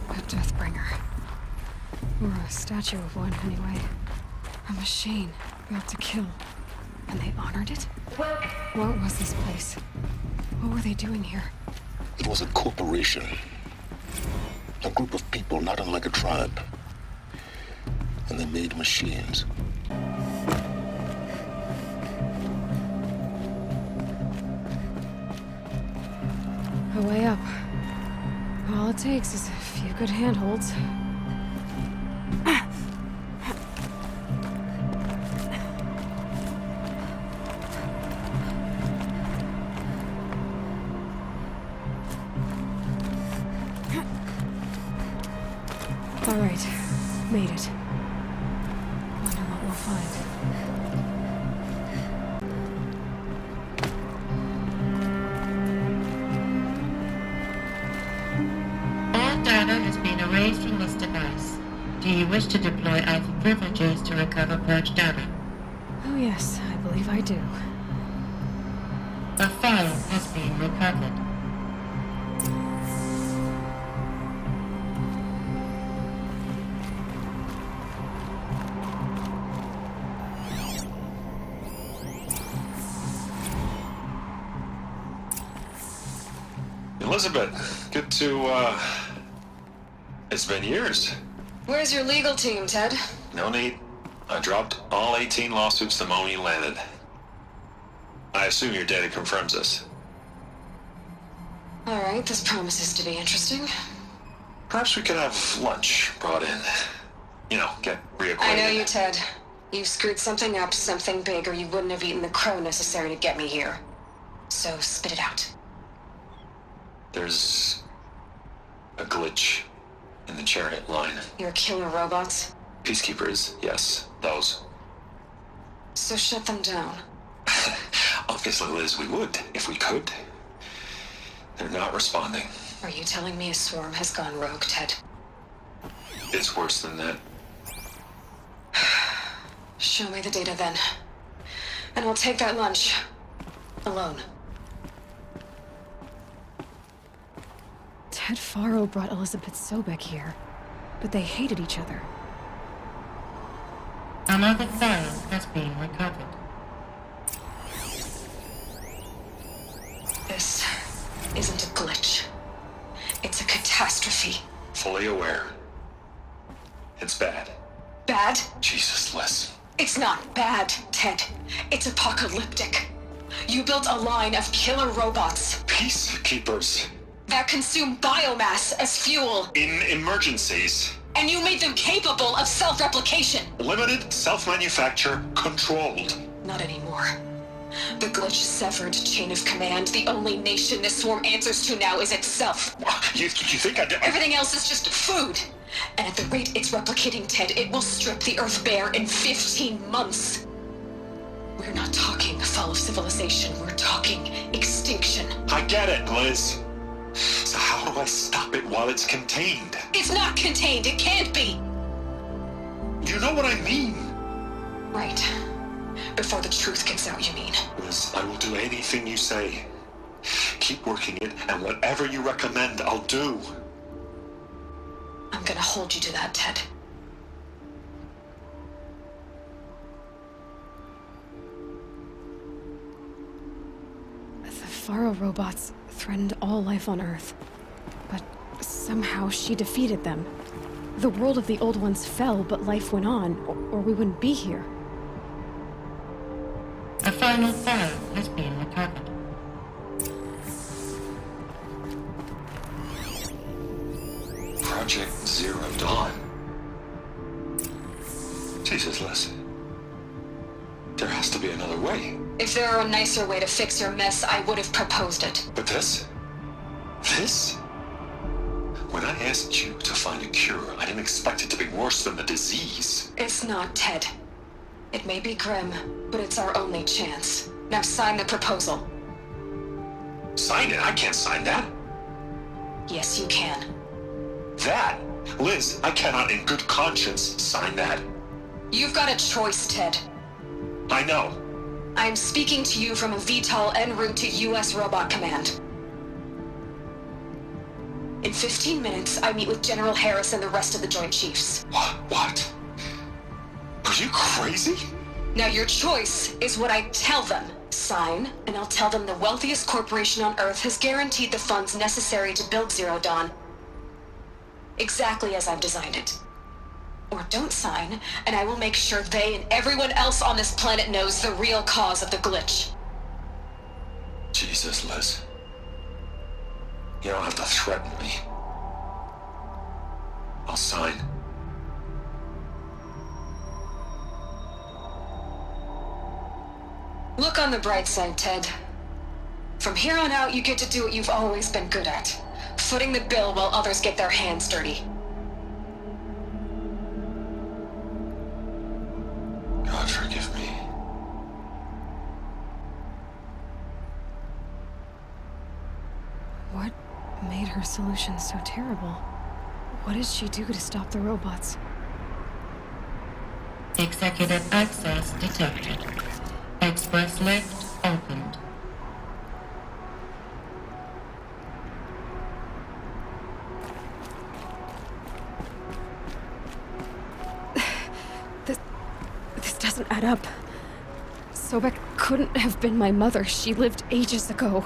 A Deathbringer. Or a statue of one, anyway. A machine built to kill. And they honored it? What was this place? What were they doing here? It was a corporation. A group of people not unlike a tribe. And they made machines. A way up. All it takes is a few good handholds. All right, made it. Wonder what we'll find. All data has been erased from this device. Do you wish to deploy alpha privileges to recover purged data? Oh yes, I believe I do. A file has been recovered. Elizabeth, good to, it's been years. Where's your legal team, Ted? No need. I dropped all 18 lawsuits the moment you landed. I assume your data confirms this. All right, this promises to be interesting. Perhaps we could have lunch brought in. You know, get reacquainted. I know you, Ted. You screwed something up, something big, or you wouldn't have eaten the crow necessary to get me here. So spit it out. There's a glitch in the chariot line. You're killing robots? Peacekeepers, yes, those. So shut them down. Obviously, Liz, we would, if we could. They're not responding. Are you telling me a swarm has gone rogue, Ted? It's worse than that. Show me the data then. And I'll take that lunch. Alone. Ted Faro brought Elizabeth Sobek here, but they hated each other. Another file has been recovered. This isn't a glitch. It's a catastrophe. Fully aware. It's bad. Bad? Jesus, Liz. It's not bad, Ted. It's apocalyptic. You built a line of killer robots. Peacekeepers. That consume biomass as fuel. In emergencies. And you made them capable of self-replication. Limited, self-manufacture, controlled. Not anymore. The glitch severed chain of command. The only nation this swarm answers to now is itself. You think I did? Everything else is just food. And at the rate it's replicating, Ted, it will strip the Earth bare in 15 months. We're not talking fall of civilization. We're talking extinction. I get it, Liz. So how do I stop it while it's contained? It's not contained. It can't be. You know what I mean? Right. Before the truth gets out, you mean? Liz, I will do anything you say. Keep working it, and whatever you recommend, I'll do. I'm gonna hold you to that, Ted. The Faro robots threatened all life on Earth, but somehow she defeated them. The world of the old ones fell, but life went on, or we wouldn't be here. A final file has been recovered. Project Zero Dawn. Jesus, Liz. There has to be another way. If there were a nicer way to fix your mess, I would have proposed it. But this? This? When I asked you to find a cure, I didn't expect it to be worse than the disease. It's not, Ted. It may be grim, but it's our only chance. Now sign the proposal. Sign it? I can't sign that. Yes, you can. That? Liz, I cannot in good conscience sign that. You've got a choice, Ted. I know. I'm speaking to you from a VTOL en route to U.S. Robot Command. In 15 minutes, I meet with General Harris and the rest of the Joint Chiefs. What? Are you crazy? Now your choice is what I tell them. Sign, and I'll tell them the wealthiest corporation on Earth has guaranteed the funds necessary to build Zero Dawn. Exactly as I've designed it. Or don't sign, and I will make sure they and everyone else on this planet knows the real cause of the glitch. Jesus, Liz. You don't have to threaten me. I'll sign. Look on the bright side, Ted. From here on out, you get to do what you've always been good at. Footing the bill while others get their hands dirty. God forgive me. What made her solution so terrible? What did she do to stop the robots? Executive access detected. Express lift opened. This doesn't add up. Sobek couldn't have been my mother. She lived ages ago.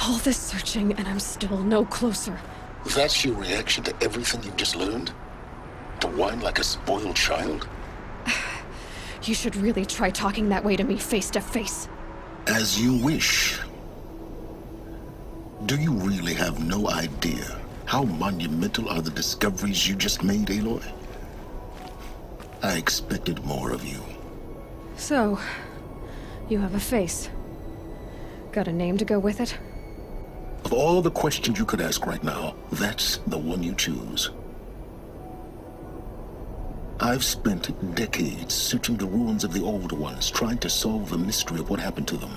All this searching, and I'm still no closer. That's your reaction to everything you've just learned? To whine like a spoiled child? You should really try talking that way to me face to face. As you wish. Do you really have no idea how monumental are the discoveries you just made, Aloy? I expected more of you. So, you have a face. Got a name to go with it? Of all the questions you could ask right now, that's the one you choose. I've spent decades searching the ruins of the old ones, trying to solve the mystery of what happened to them.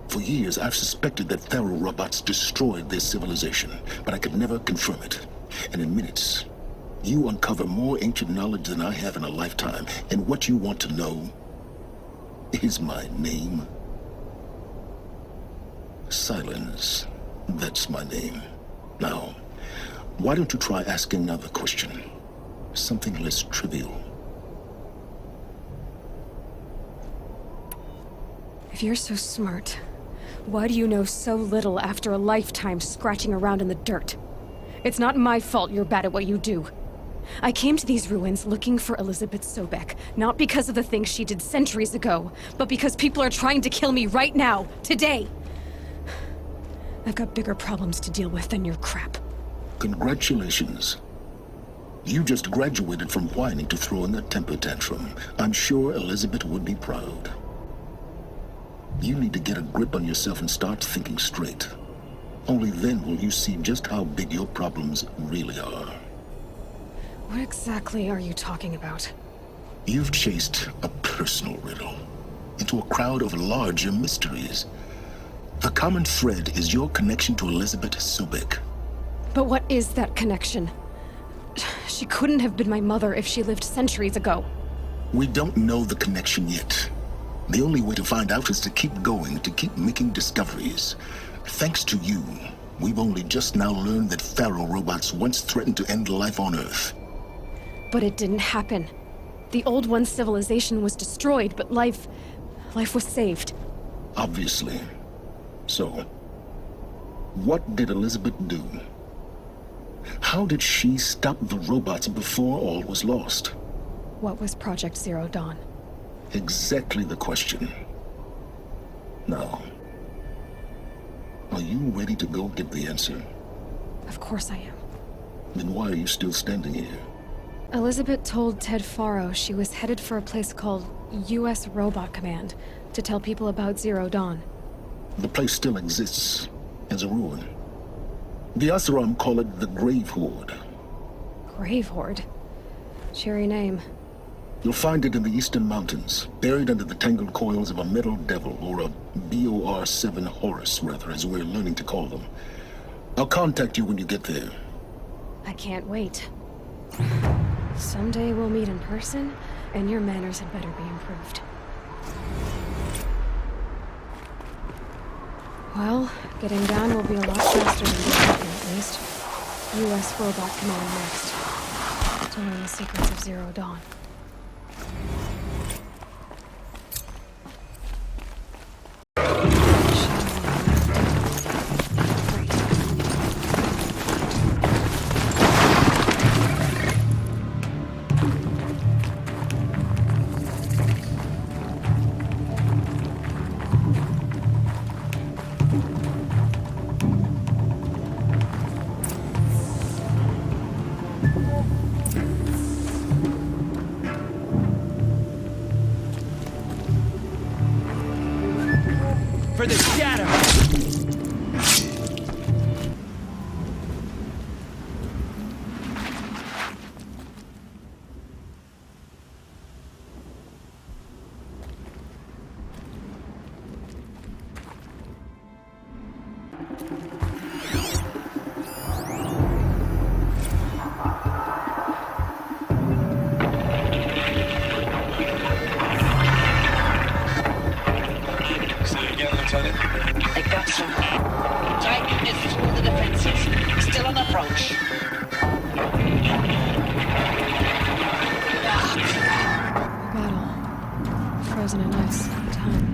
For years, I've suspected that Pharaoh robots destroyed their civilization, but I could never confirm it. And in minutes, you uncover more ancient knowledge than I have in a lifetime, and what you want to know is my name. Silence. That's my name. Now, why don't you try asking another question? Something less trivial. If you're so smart, why do you know so little after a lifetime scratching around in the dirt? It's not my fault you're bad at what you do. I came to these ruins looking for Elizabeth Sobek, not because of the things she did centuries ago, but because people are trying to kill me right now, today. I've got bigger problems to deal with than your crap. Congratulations. You just graduated from whining to throwing a temper tantrum. I'm sure Elizabeth would be proud. You need to get a grip on yourself and start thinking straight. Only then will you see just how big your problems really are. What exactly are you talking about? You've chased a personal riddle into a crowd of larger mysteries. The common thread is your connection to Elizabeth Sobek. But what is that connection? She couldn't have been my mother if she lived centuries ago. We don't know the connection yet. The only way to find out is to keep going, to keep making discoveries. Thanks to you, we've only just now learned that Pharaoh robots once threatened to end life on Earth. But it didn't happen. The Old One's civilization was destroyed, but life was saved. Obviously. So, what did Elizabeth do? How did she stop the robots before all was lost? What was Project Zero Dawn? Exactly the question. Now, are you ready to go get the answer? Of course I am. Then why are you still standing here? Elizabeth told Ted Faro she was headed for a place called U.S. Robot Command to tell people about Zero Dawn. The place still exists as a ruin. The Asuram call it the Grave Horde. Grave Horde? Cheery name. You'll find it in the Eastern Mountains, buried under the tangled coils of a metal devil, or a BOR-7 Horus, rather, as we're learning to call them. I'll contact you when you get there. I can't wait. Someday we'll meet in person, and your manners had better be improved. Well, getting down will be a lot faster than getting here, at least. U.S. Robot Command next. To learn the secrets of Zero Dawn. For the shadow! They got some. Titan is through the defenses. Still on approach. Battle. Frozen in ice. Time.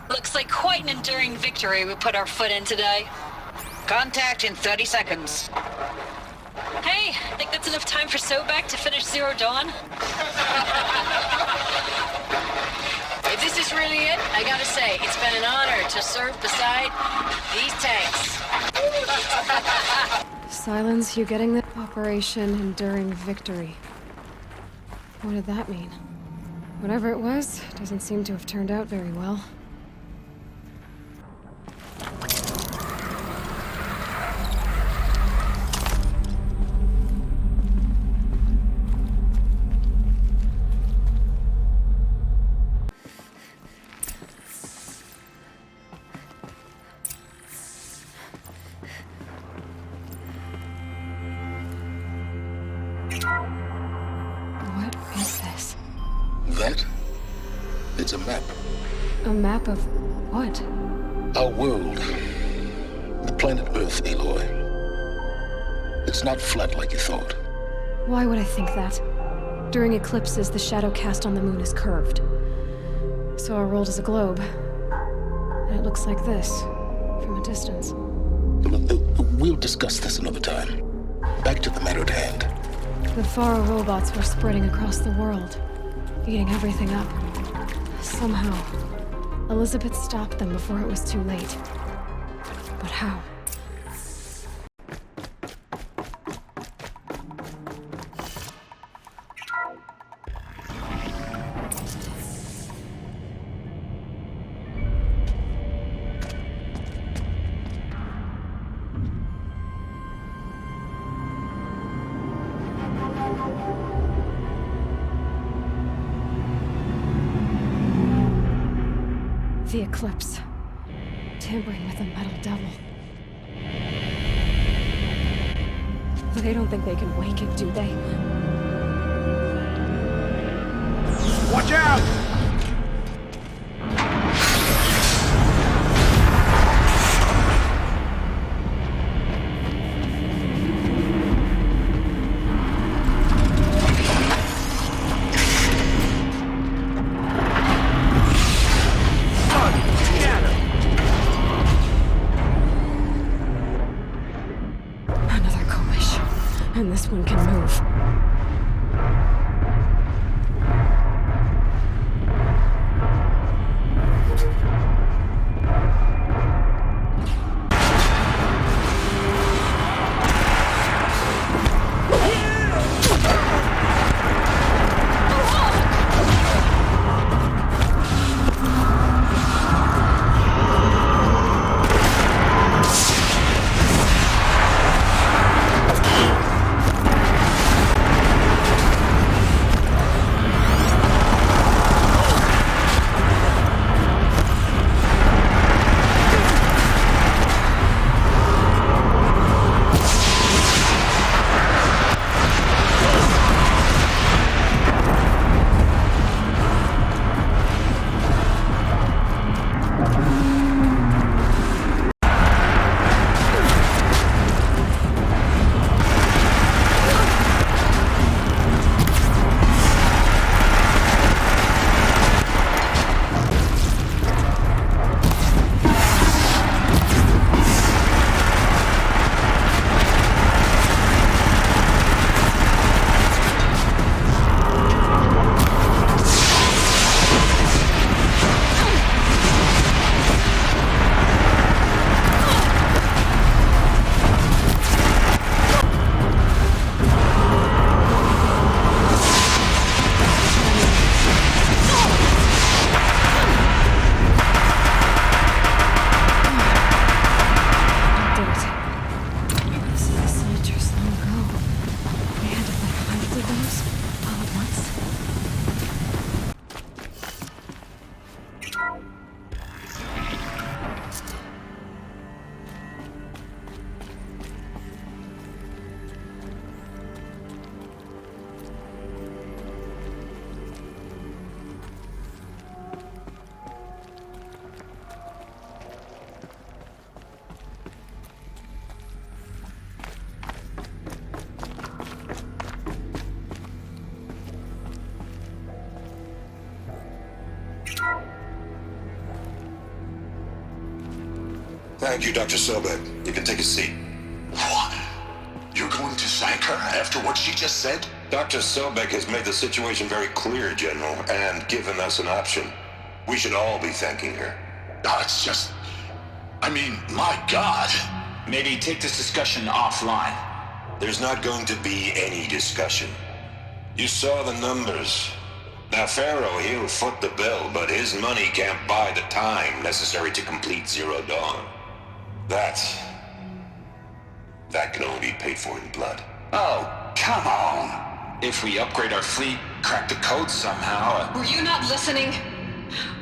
Looks like quite an enduring victory we put our foot in today. Contact in 30 seconds. Hey, think that's enough time for Sobek to finish Zero Dawn? If this is really it, I gotta say, it's been an honor to serve beside these tanks. Silence, you getting the Operation Enduring Victory. What did that mean? Whatever it was, doesn't seem to have turned out very well. What is this? That? It's a map. A map of what? Our world. The planet Earth, Aloy. It's not flat like you thought. Why would I think that? During eclipses, the shadow cast on the moon is curved. So our world is a globe. And it looks like this, from a distance. We'll discuss this another time. Back to the matter at hand. The Faro robots were spreading across the world, eating everything up. Somehow, Elizabeth stopped them before it was too late. But how? The eclipse. Tampering with the metal devil. They don't think they can wake it, do they? Watch out! Another coalition. And this one can move. Thank you, Dr. Sobek. You can take a seat. What? You're going to thank her after what she just said? Dr. Sobek has made the situation very clear, General, and given us an option. We should all be thanking her. No, it's just... I mean, my God. Maybe take this discussion offline. There's not going to be any discussion. You saw the numbers. Now, Pharaoh, he'll foot the bill, but his money can't buy the time necessary to complete Zero Dawn. That can only be paid for in blood. Oh, come on. If we upgrade our fleet, crack the code somehow... Were you not listening?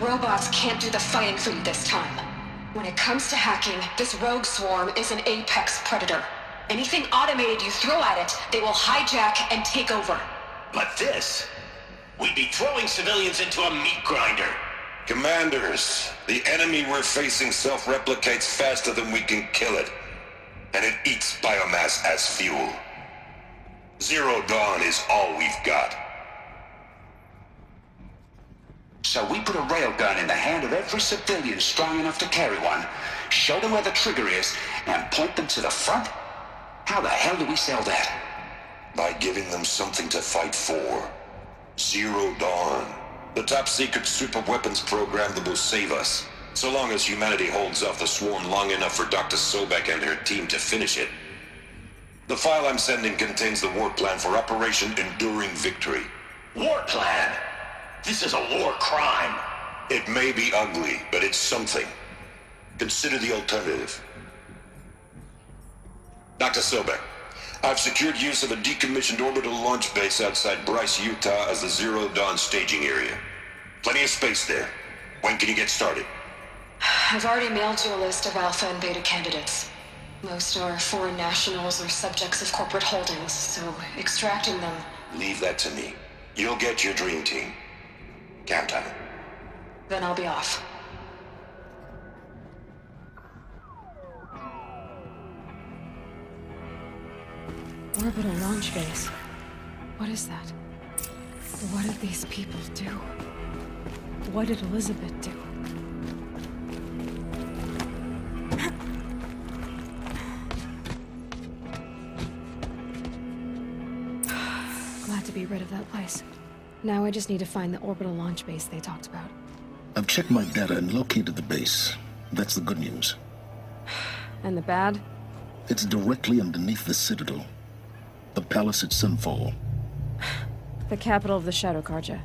Robots can't do the fighting for you this time. When it comes to hacking, this rogue swarm is an apex predator. Anything automated you throw at it, they will hijack and take over. But this... we'd be throwing civilians into a meat grinder. Commanders, the enemy we're facing self-replicates faster than we can kill it. And it eats biomass as fuel. Zero Dawn is all we've got. So we put a railgun in the hand of every civilian strong enough to carry one, show them where the trigger is, and point them to the front? How the hell do we sell that? By giving them something to fight for. Zero Dawn. The top-secret super weapons program that will save us. So long as humanity holds off the swarm long enough for Dr. Sobek and her team to finish it. The file I'm sending contains the war plan for Operation Enduring Victory. War plan? This is a war crime. It may be ugly, but it's something. Consider the alternative. Dr. Sobek, I've secured use of a decommissioned orbital launch base outside Bryce, Utah as the Zero Dawn staging area. Plenty of space there. When can you get started? I've already mailed you a list of alpha and beta candidates. Most are foreign nationals or subjects of corporate holdings, so extracting them... Leave that to me. You'll get your dream team. Count on it. Then I'll be off. Orbital launch base. What is that? What did these people do? What did Elizabeth do? Glad to be rid of that place. Now I just need to find the orbital launch base they talked about. I've checked my data and located the base. That's the good news. And the bad? It's directly underneath the Citadel. The palace at Sunfall. The capital of the Shadow Carja.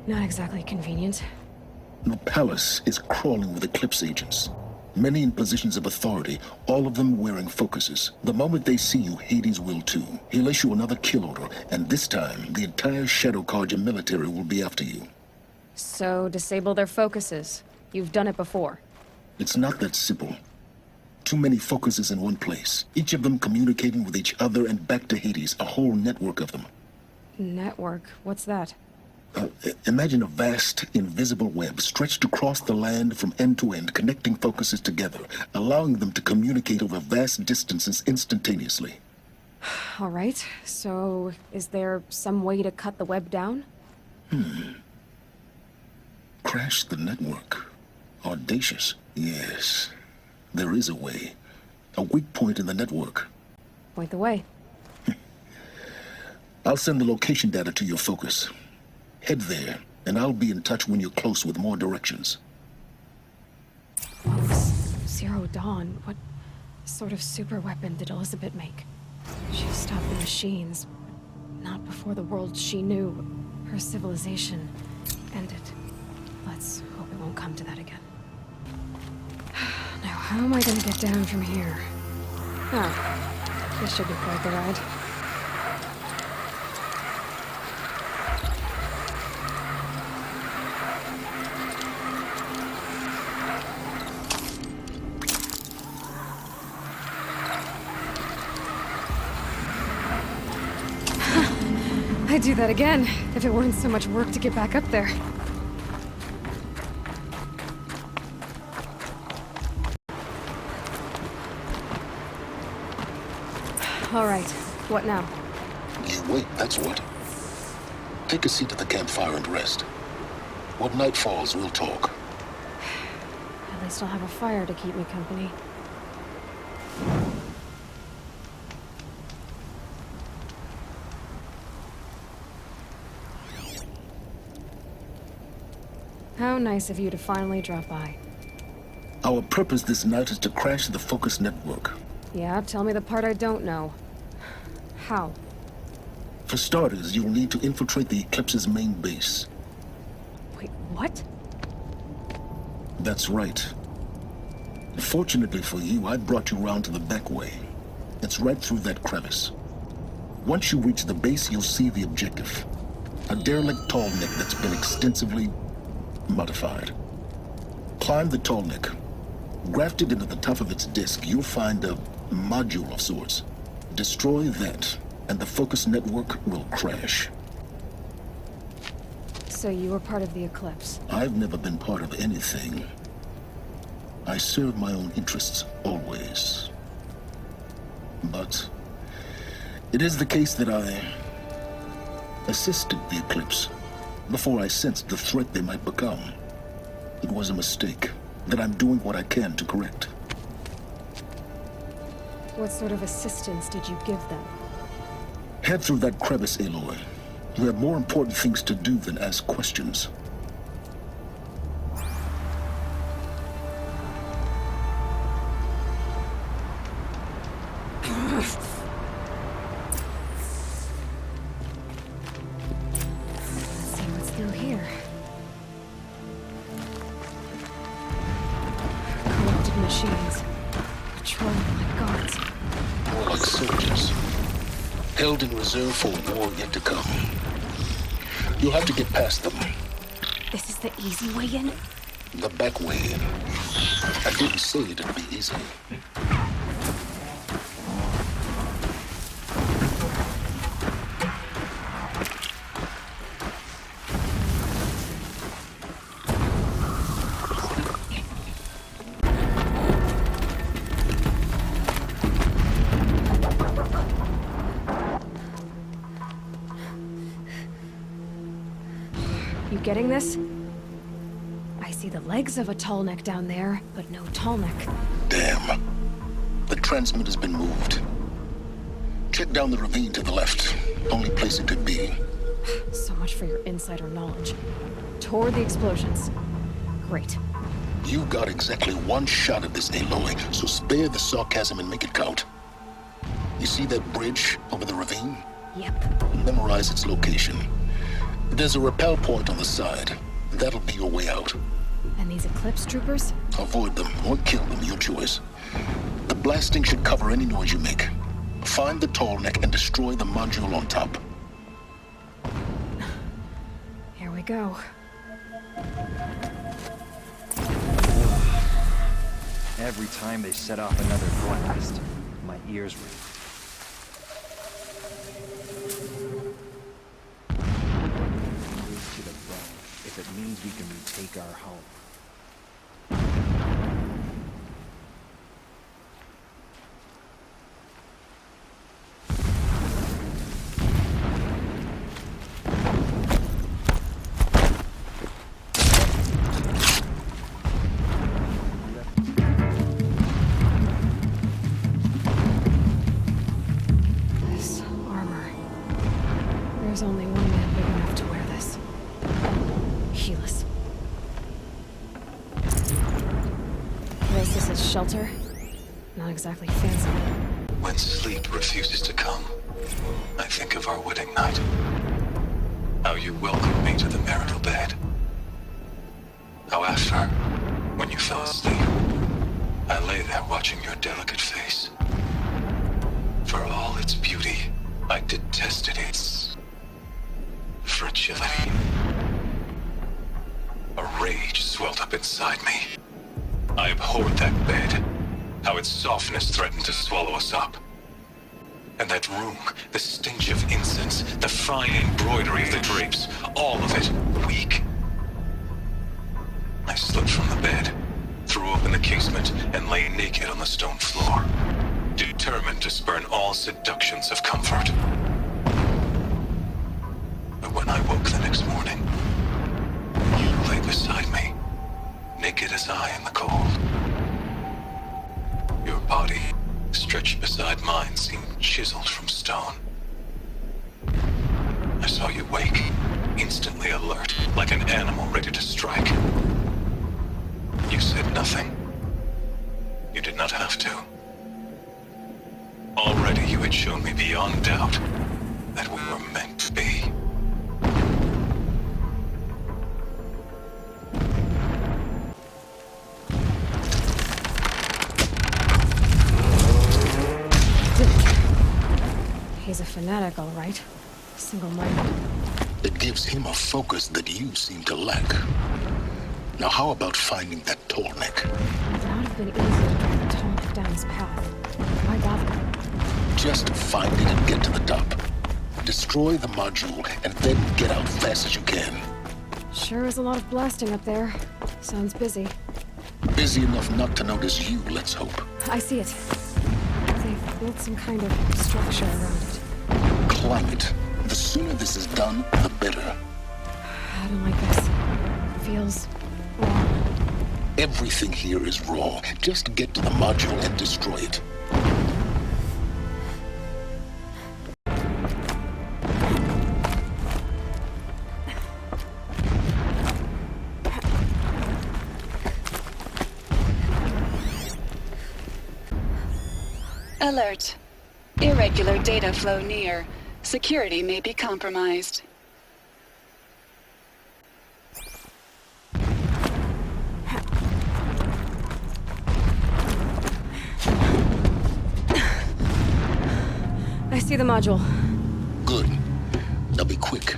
Not exactly convenient. The palace is crawling with Eclipse agents. Many in positions of authority, all of them wearing focuses. The moment they see you, Hades will too. He'll issue another kill order, and this time, the entire Shadow Carja military will be after you. So, disable their focuses. You've done it before. It's not that simple. Too many focuses in one place. Each of them communicating with each other and back to Hades, a whole network of them. Network? What's that? Imagine a vast, invisible web stretched across the land from end to end, connecting focuses together, allowing them to communicate over vast distances instantaneously. All right, so is there some way to cut the web down? Crash the network. Audacious. Yes, there is a way. A weak point in the network. Point the way. I'll send the location data to your focus. Head there, and I'll be in touch when you're close with more directions. What was Zero Dawn? What sort of super weapon did Elizabeth make? She stopped the machines, but not before the world she knew, her civilization, ended. Let's hope it won't come to that again. Now, how am I gonna get down from here? Oh, this should be quite the ride. I'd do that again, if it weren't so much work to get back up there. All right, what now? You wait, that's what. Take a seat at the campfire and rest. When night falls, we'll talk. least I'll have a fire to keep me company. How nice of you to finally drop by. Our purpose this night is to crash the Focus network. Yeah, tell me the part I don't know. How? For starters, you'll need to infiltrate the Eclipse's main base. Wait, what? That's right. Fortunately for you, I brought you round to the back way. It's right through that crevice. Once you reach the base, you'll see the objective. A derelict tall neck that's been extensively modified. Climb the tall neck. Grafted into the top of its disk, you'll find a module of sorts. Destroy that, and the Focus network will crash. So you were part of the Eclipse? I've never been part of anything. I serve my own interests, always. But it is the case that I assisted the Eclipse before I sensed the threat they might become. It was a mistake that I'm doing what I can to correct. What sort of assistance did you give them? Head through that crevice, Aloy. You have more important things to do than ask questions. Let's see what's through here. Corrupted machines. Patrolling like guards. More like soldiers. Held in reserve for a war yet to come. You'll have to get past them. This is the easy way in? The back way in. I didn't say it'd be easy. You getting this? I see the legs of a tall neck down there, but no tall neck. Damn. The transmitter's been moved. Check down the ravine to the left. Only place it could be. So much for your insider knowledge. Toward the explosions. Great. You got exactly one shot at this, Aloy, so spare the sarcasm and make it count. You see that bridge over the ravine? Yep. Memorize its location. There's a rappel point on the side. That'll be your way out. And these Eclipse troopers? Avoid them or kill them, your choice. The blasting should cover any noise you make. Find the tall neck and destroy the module on top. Here we go. Every time they set off another blast, my ears ring. To the bone, if it means we can retake our home. This armor. There's only one man big enough to wear this. Helis. This is his shelter. Not exactly fancy. When sleep refuses to come, I think of our wedding night. How you welcomed me to the marital bed. How after, when you fell asleep, I lay there watching your delicate face. For all its beauty, I detested its fragility. A rage swelled up inside me. I abhorred that bed, how its softness threatened to swallow us up. And that room, the stench of incense, the fine embroidery of the drapes, all of it weak. I slipped from the bed, threw open the casement, and lay naked on the stone floor, determined to spurn all seductions of comfort. But when I woke the next morning, you lay beside me, naked naked as I in the cold. Your body, stretched beside mine, seemed chiseled from stone. I saw you wake, instantly alert, like an animal ready to strike. You said nothing. You did not have to. Already you had shown me beyond doubt that we were meant to be. He's a fanatic, all right. Single-minded. It gives him a focus that you seem to lack. Now how about finding that tall neck? It would have been easy to drive the tall neck down his path. Why bother? Just find it and get to the top. Destroy the module, and then get out fast as you can. Sure is a lot of blasting up there. Sounds busy. Busy enough not to notice you, let's hope. I see it. They've built some kind of structure around it. Climb it. The sooner this is done, the better. I don't like this. Feels wrong. Everything here is wrong. Just get to the module and destroy it. Alert. Irregular data flow near. Security may be compromised. I see the module. Good. Now be quick.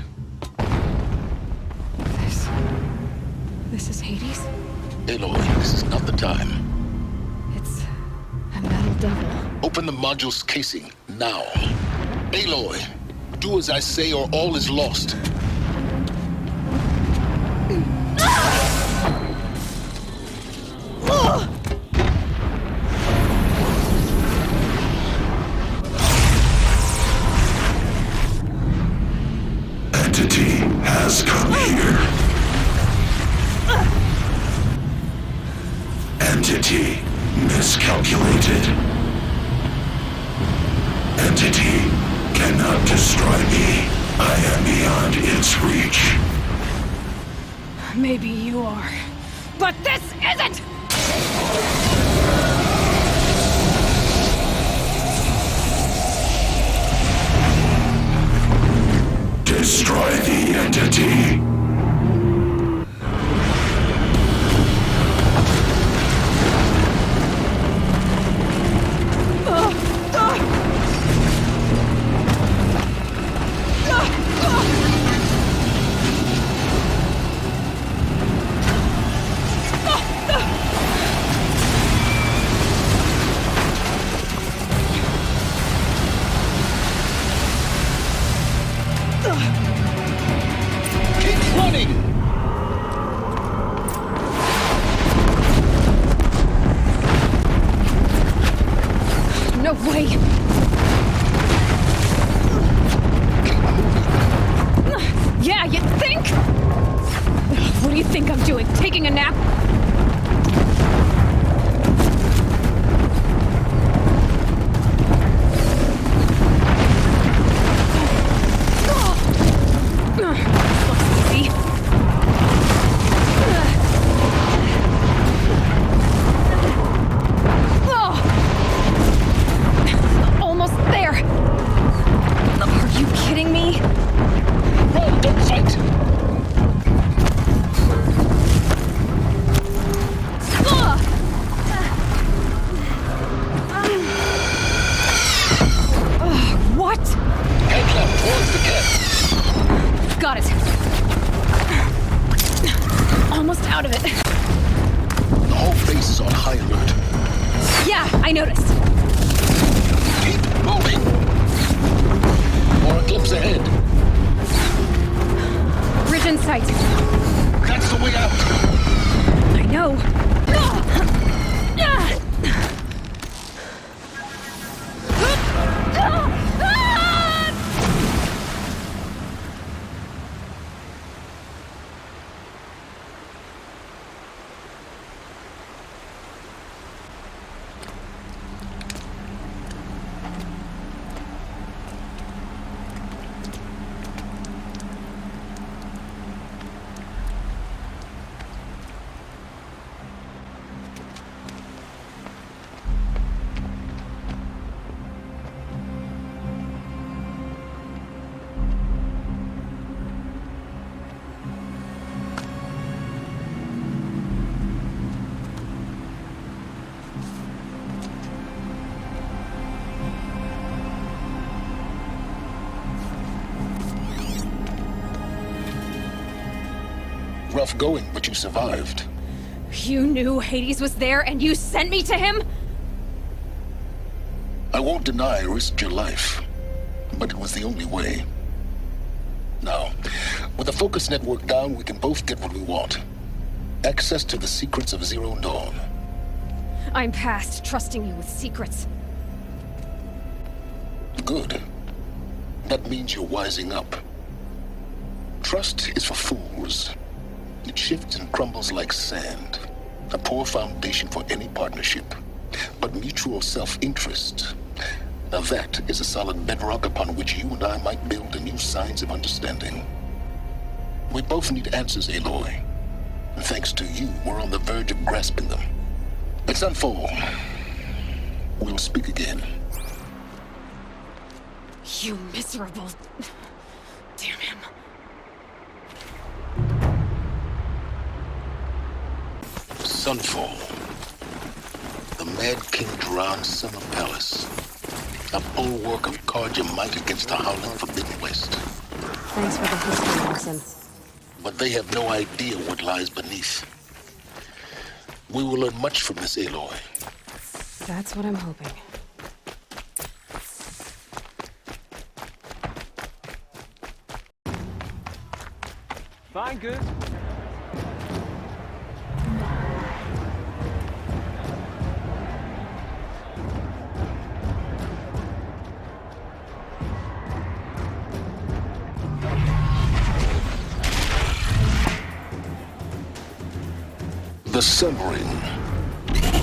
This is Hades? Aloy, this is not the time. It's a metal devil. Open the module's casing, now. Aloy, do as I say or all is lost. Entity has come here. Entity miscalculated. Entity cannot destroy me. I am beyond its reach. Maybe you are. But this isn't! Destroy the entity. Keep running! No way! Yeah, you think? What do you think I'm doing? Taking a nap? Looks easy. Almost there. Are you kidding me? Run, don't fight! What? Headlamp towards the cat. Got it. Almost out of it. The whole base is on high alert. Yeah, I noticed. Keep moving! More eclipse ahead. Bridge in sight. That's the way out. I know. rough going, but you survived. You knew Hades was there and you sent me to him? I won't deny I risked your life, but it was the only way. Now, with the focus network down, we can both get what we want. Access to the secrets of Zero Dawn. I'm past trusting you with secrets. Good. That means you're wising up. Trust is for fools. It shifts and crumbles like sand. A poor foundation for any partnership. But mutual self-interest, now that is a solid bedrock upon which you and I might build a new science of understanding. We both need answers, Aloy. And thanks to you, we're on the verge of grasping them. Let's unfold. We'll speak again. You miserable... Damn him. Sunfall. The Mad King Duran's summer palace. A bulwark of Carja might against the howling Forbidden West. Thanks for the history lesson. But they have no idea what lies beneath. We will learn much from this, Aloy. That's what I'm hoping. Fine, good. The Severing.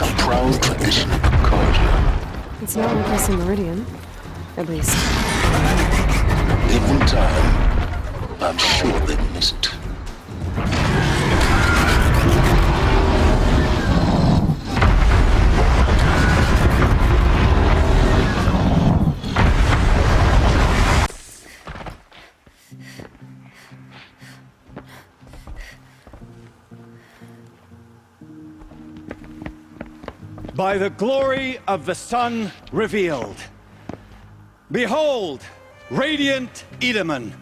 A proud tradition of Carja. It's not like us in Meridian. At least. Given time, I'm sure they miss it. By the glory of the sun revealed. Behold, radiant Edaman,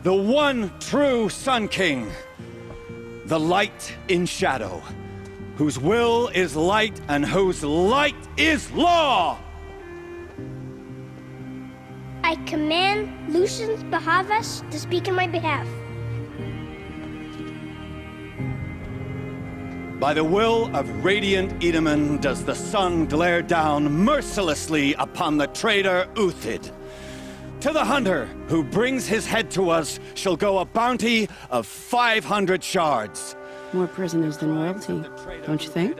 the one true Sun King, the light in shadow, whose will is light and whose light is law! I command Lucius Bahavas to speak in my behalf. By the will of radiant Edaman does the sun glare down mercilessly upon the traitor Uthid. To the hunter who brings his head to us shall go a bounty of 500 shards. More prisoners than royalty, don't you think?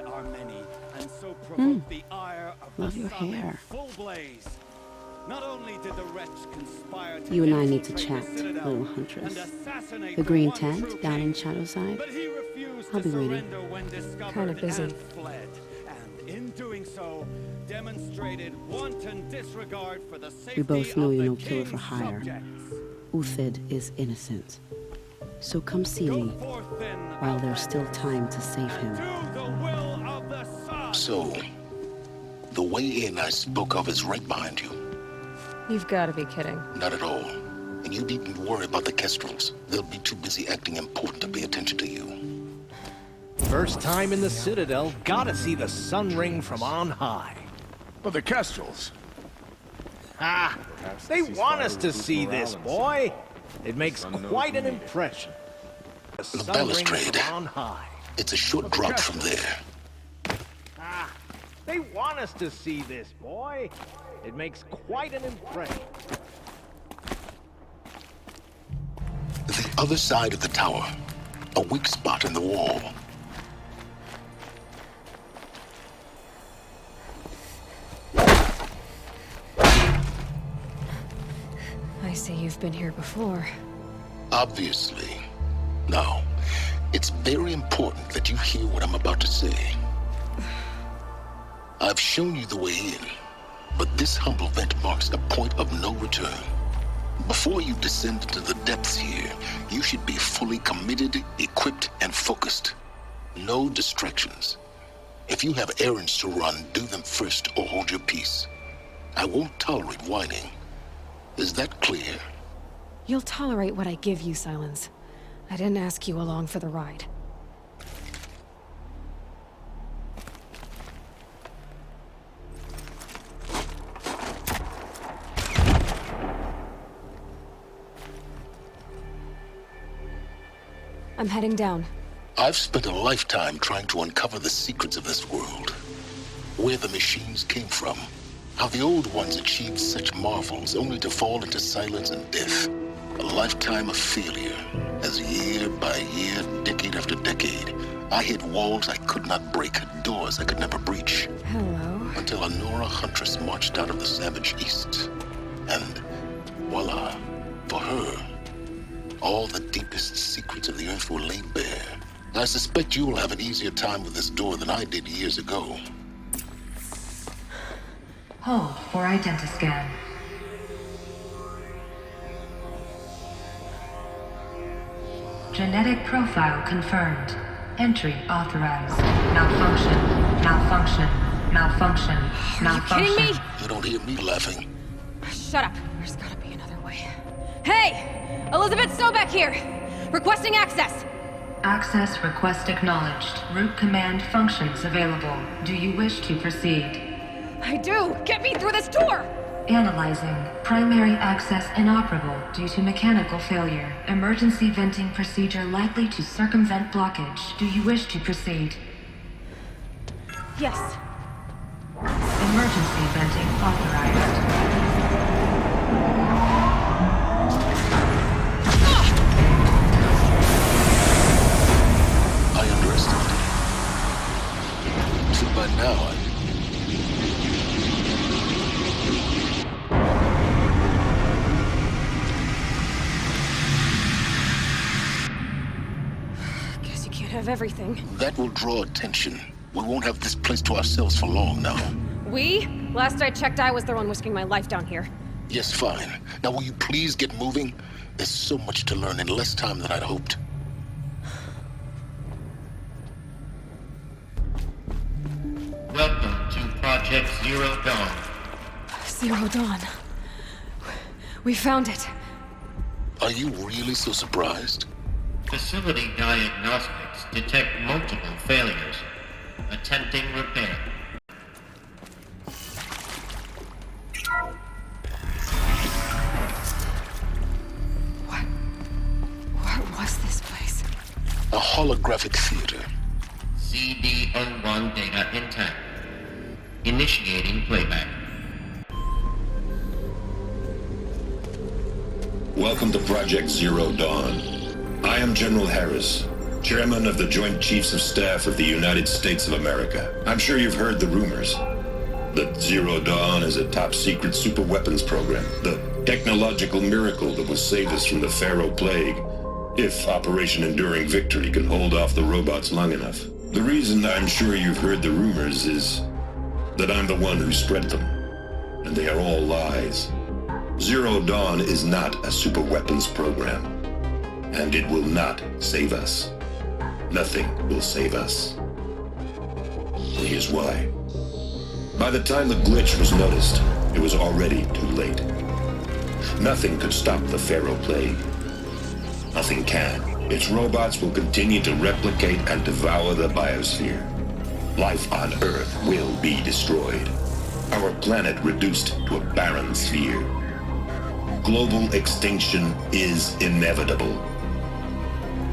Love your hair. You and I need to chat, little huntress. The green tent down in Shadowside. I'll be waiting. Kind of busy. We both know you're no killer for hire. Uthid is innocent. So come see me while there's still time to save him. So, the way in I spoke of is right behind you. You've got to be kidding. Not at all. And you needn't worry about the Kestrels. They'll be too busy acting important to pay attention to you. First time in the Citadel, gotta see the sun ring from on high. But the Kestrels. Ah, they want us to see this, boy. It makes quite an impression. The balustrade. On high. It's a short drop from there. Ah, they want us to see this, boy. It makes quite an impression. The other side of the tower. A weak spot in the wall. I see you've been here before. Obviously. Now, it's very important that you hear what I'm about to say. I've shown you the way in, but this humble vent marks a point of no return. Before you descend into the depths here, you should be fully committed, equipped, and focused. No distractions. If you have errands to run, do them first or hold your peace. I won't tolerate whining. Is that clear? You'll tolerate what I give you, Silence. I didn't ask you along for the ride. I'm heading down. I've spent a lifetime trying to uncover the secrets of this world. Where the machines came from. How the old ones achieved such marvels only to fall into silence and death. A lifetime of failure, as year by year, decade after decade, I hit walls I could not break, doors I could never breach. Hello. Until a Nora huntress marched out of the savage east. And voila, for her, all the deepest secrets of the earth were laid bare. I suspect you'll have an easier time with this door than I did years ago. Hold for identiscan. Genetic profile confirmed. Entry authorized. Malfunction. Malfunction. Malfunction. Malfunction. Are you kidding me? You don't hear me laughing. Shut up. There's gotta be another way. Hey! Elizabeth Sobeck here! Requesting access! Access request acknowledged. Root command functions available. Do you wish to proceed? I do! Get me through this door! Analyzing. Primary access inoperable due to mechanical failure. Emergency venting procedure likely to circumvent blockage. Do you wish to proceed? Yes. Emergency venting authorized. I underestimated. So by now, Guess you can't have everything. that will draw attention. We won't have this place to ourselves for long now. We? Last I checked, I was the one risking my life down here. Yes, fine. Now will you please get moving? There's so much to learn in less time than I'd hoped. Welcome to Project Zero Dawn. Zero Dawn. We found it. Are you really so surprised? Facility diagnostics detect multiple failures. Attempting repair. What was this place? A holographic theater. CD01 data intact. Initiating playback. Welcome to Project Zero Dawn. I am General Harris, Chairman of the Joint Chiefs of Staff of the United States of America. I'm sure you've heard the rumors that Zero Dawn is a top-secret superweapons program, the technological miracle that will save us from the Pharaoh Plague, if Operation Enduring Victory can hold off the robots long enough. The reason I'm sure you've heard the rumors is that I'm the one who spread them, and they are all lies. Zero Dawn is not a superweapons program, and it will not save us. Nothing will save us. And here's why. By the time the glitch was noticed, it was already too late. Nothing could stop the Pharaoh Plague. Nothing can. Its robots will continue to replicate and devour the biosphere. Life on Earth will be destroyed. Our planet reduced to a barren sphere. Global extinction is inevitable.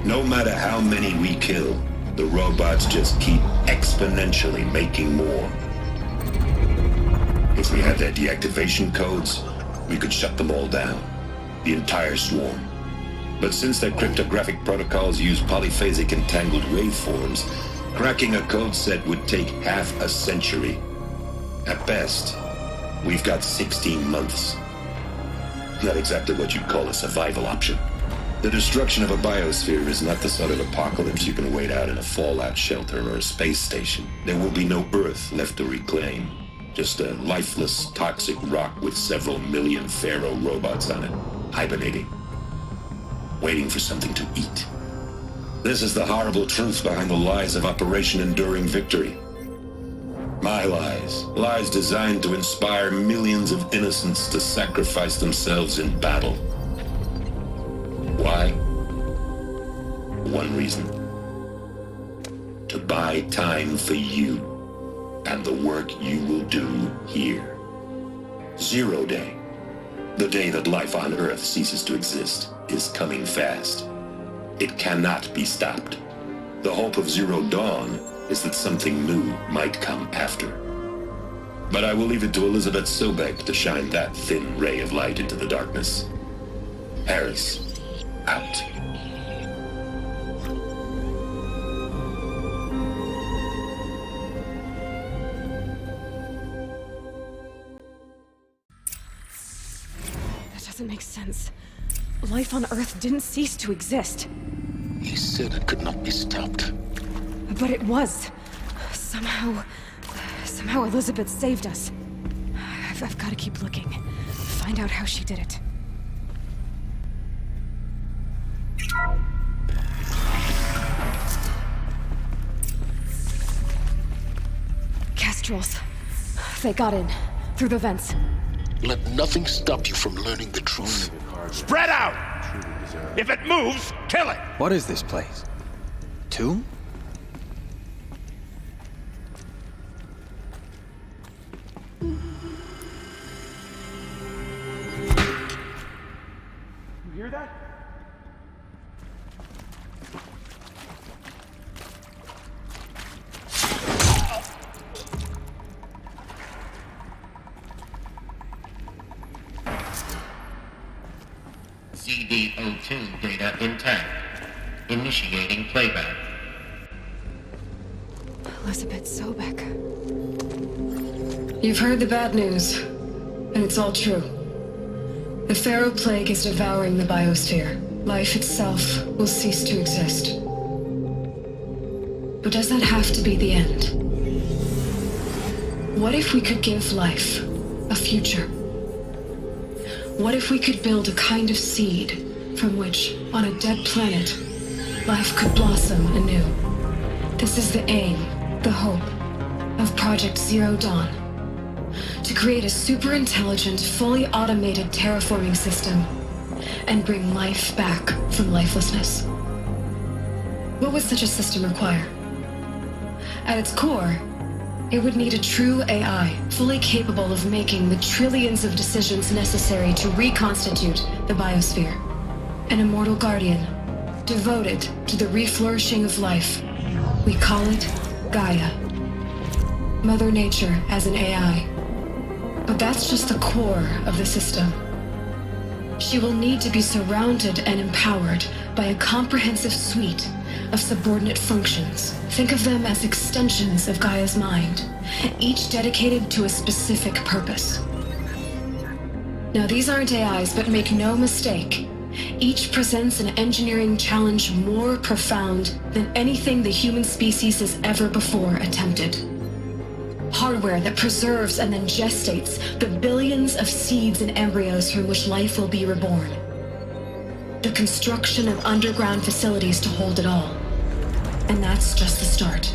No matter how many we kill, the robots just keep exponentially making more. If we had their deactivation codes, we could shut them all down. The entire swarm. But since their cryptographic protocols use polyphasic entangled waveforms, cracking a code set would take half a century. At best, we've got 16 months. Not exactly what you'd call a survival option. The destruction of a biosphere is not the sort of apocalypse you can wait out in a fallout shelter or a space station. There will be no Earth left to reclaim. Just a lifeless, toxic rock with several million Pharaoh robots on it, hibernating, waiting for something to eat. This is the horrible truth behind the lies of Operation Enduring Victory. My lies. Lies designed to inspire millions of innocents to sacrifice themselves in battle. Why? One reason. To buy time for you and the work you will do here. Zero Day. The day that life on Earth ceases to exist is coming fast. It cannot be stopped. The hope of Zero Dawn is that something new might come after. But I will leave it to Elizabeth Sobek to shine that thin ray of light into the darkness. Harris, out. That doesn't make sense. Life on Earth didn't cease to exist. He said it could not be stopped. But it was. Somehow Elizabeth saved us. I've got to keep looking. Find out how she did it. Kestrels. They got in. Through the vents. Let nothing stop you from learning the truth. Spread out! If it moves, kill it! What is this place? Tomb? You hear that? CD02 data intact. Initiating playback. Elizabeth Sobek. You've heard the bad news, and it's all true. The Pharaoh Plague is devouring the biosphere. Life itself will cease to exist. But does that have to be the end? What if we could give life a future? What if we could build a kind of seed from which, on a dead planet, life could blossom anew? This is the aim, the hope, of Project Zero Dawn. To create a super-intelligent, fully automated terraforming system and bring life back from lifelessness. What would such a system require? At its core, it would need a true AI, fully capable of making the trillions of decisions necessary to reconstitute the biosphere. An immortal guardian, devoted to the reflourishing of life. We call it Gaia. Mother Nature as an AI. But that's just the core of the system. She will need to be surrounded and empowered by a comprehensive suite of subordinate functions. Think of them as extensions of Gaia's mind, each dedicated to a specific purpose. Now, these aren't AIs, but make no mistake, each presents an engineering challenge more profound than anything the human species has ever before attempted. Hardware that preserves and then gestates the billions of seeds and embryos from which life will be reborn. The construction of underground facilities to hold it all. And that's just the start.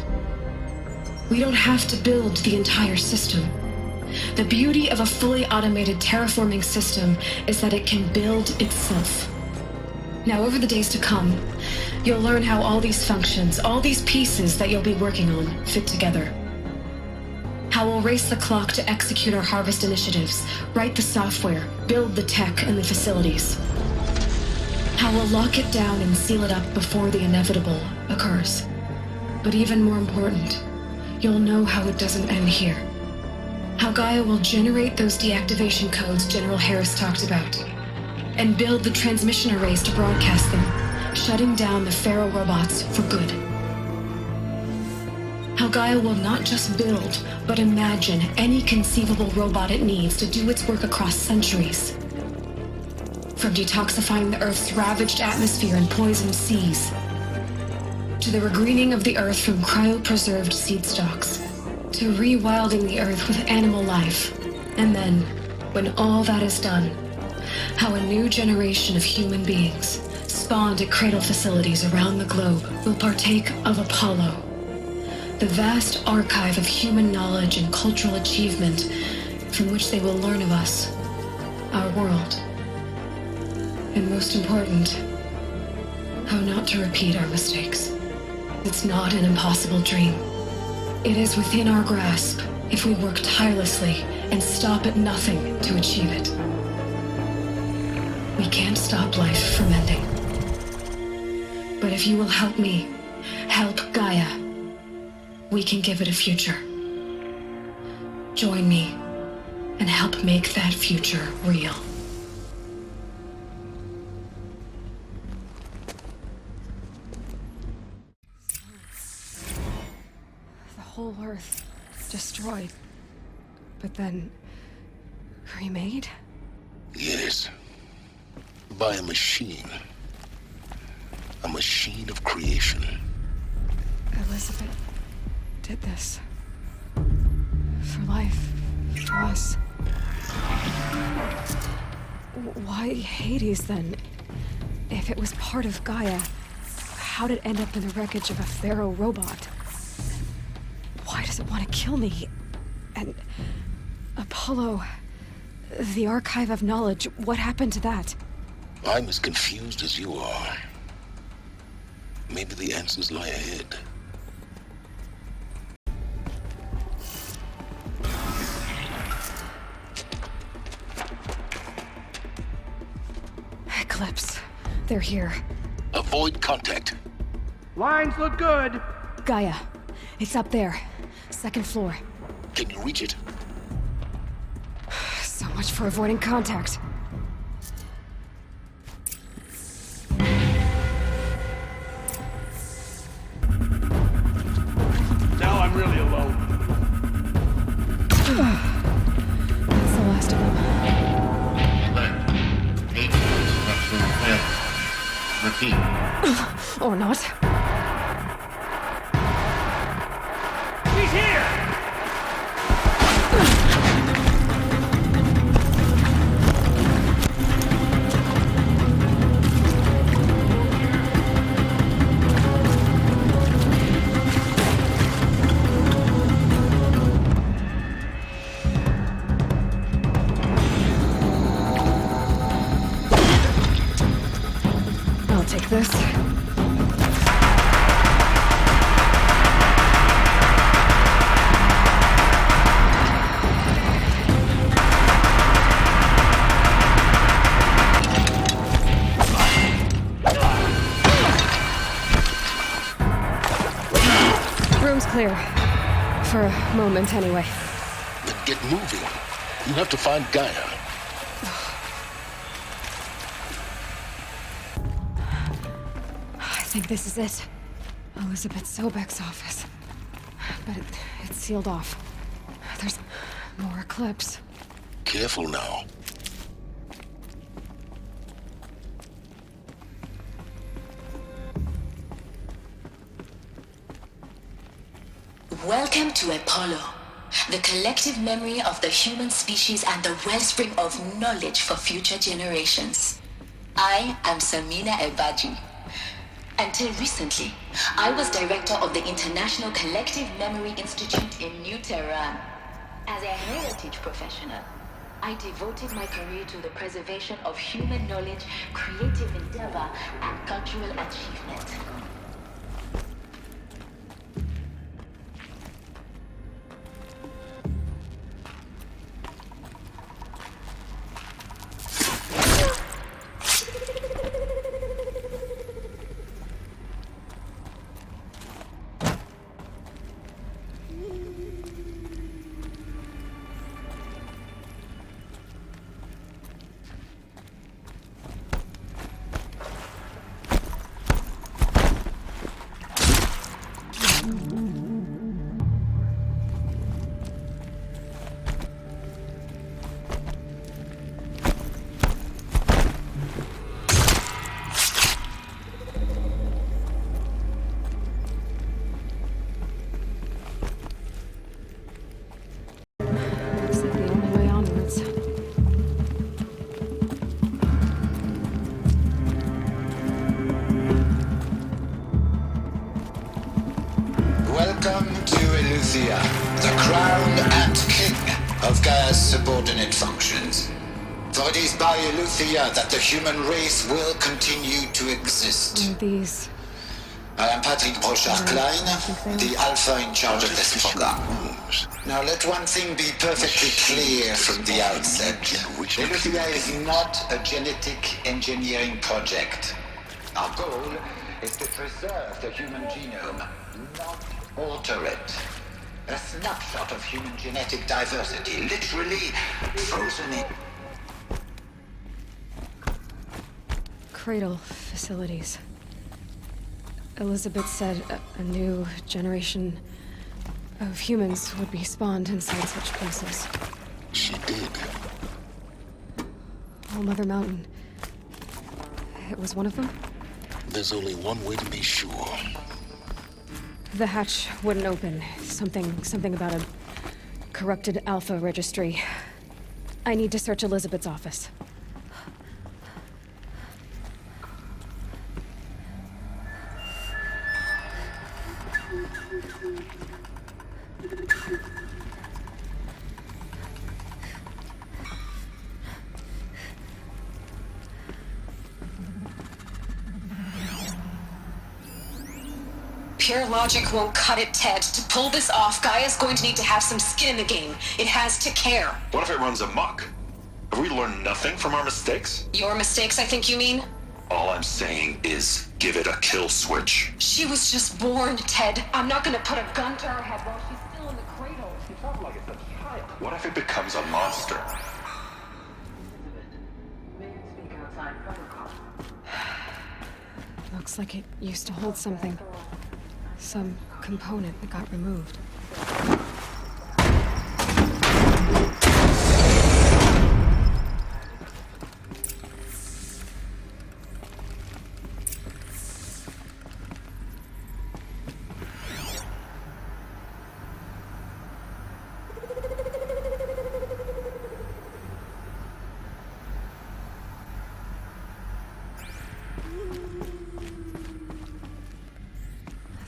We don't have to build the entire system. The beauty of a fully automated terraforming system is that it can build itself. Now, over the days to come, you'll learn how all these functions, all these pieces that you'll be working on, fit together. How we'll race the clock to execute our harvest initiatives, write the software, build the tech and the facilities. How we'll lock it down and seal it up before the inevitable occurs. But even more important, you'll know how it doesn't end here. How Gaia will generate those deactivation codes General Harris talked about, and build the transmission arrays to broadcast them, shutting down the Pharaoh robots for good. How Gaia will not just build, but imagine any conceivable robot it needs to do its work across centuries. From detoxifying the Earth's ravaged atmosphere and poisoned seas, to the regreening of the Earth from cryopreserved seed stalks, to rewilding the Earth with animal life. And then, when all that is done, how a new generation of human beings, spawned at cradle facilities around the globe, will partake of Apollo, the vast archive of human knowledge and cultural achievement from which they will learn of us, our world. And most important, how not to repeat our mistakes. It's not an impossible dream. It is within our grasp if we work tirelessly and stop at nothing to achieve it. We can't stop life from ending. But if you will help me, help Gaia, we can give it a future. Join me and help make that future real. The whole Earth destroyed, but then remade? Yes. By a machine. A machine of creation. Elizabeth did this. For life. For us. Why Hades, then? If it was part of Gaia, how'd it end up in the wreckage of a Pharaoh robot? Why does it want to kill me? And Apollo, the Archive of Knowledge, what happened to that? I'm as confused as you are. Maybe the answers lie ahead. Eclipse. They're here. Avoid contact. Lines look good. Gaia. It's up there. Second floor. Can you reach it? So much for avoiding contact. Now I'm really alone. That's the last of them. Repeat. Or not. He's here! I'll take this. Room's clear. For a moment, anyway. Then get moving. You have to find Gaia. I think this is it. Elizabeth Sobek's office. But it's sealed off. There's more Eclipse. Careful now. Welcome to Apollo, the collective memory of the human species and the wellspring of knowledge for future generations. I am Samina Ebaji. Until recently, I was director of the International Collective Memory Institute in New Tehran. As a heritage professional, I devoted my career to the preservation of human knowledge, creative endeavor, and cultural achievement. Looks like the only way onwards. Welcome to Eleuthia, the crown and king of Gaia's subordinate functions. For it is by Eleuthia that the human race will continue to exist. And these... I am Patrick Brochard-Klein, the Alpha in charge of this program. Now let one thing be perfectly clear from the outset. Eleuthia is not a genetic engineering project. Our goal is to preserve the human genome, not alter it. A snapshot of human genetic diversity, literally frozen in. Cradle facilities. Elizabeth said a new generation of humans would be spawned inside such places. She did. Oh, Mother Mountain. It was one of them? There's only one way to be sure. The hatch wouldn't open. Something about a corrupted Alpha registry. I need to search Elizabeth's office. Pure logic won't cut it, Ted. To pull this off, Gaia's going to need to have some skin in the game. It has to care. What if it runs amok? Have we learned nothing from our mistakes? Your mistakes, I think you mean? All I'm saying is, give it a kill switch. She was just born, Ted. I'm not gonna put a gun to her head while she's still in the cradle. You talk like it's a child. What if it becomes a monster? Looks like it used to hold something. Some component that got removed.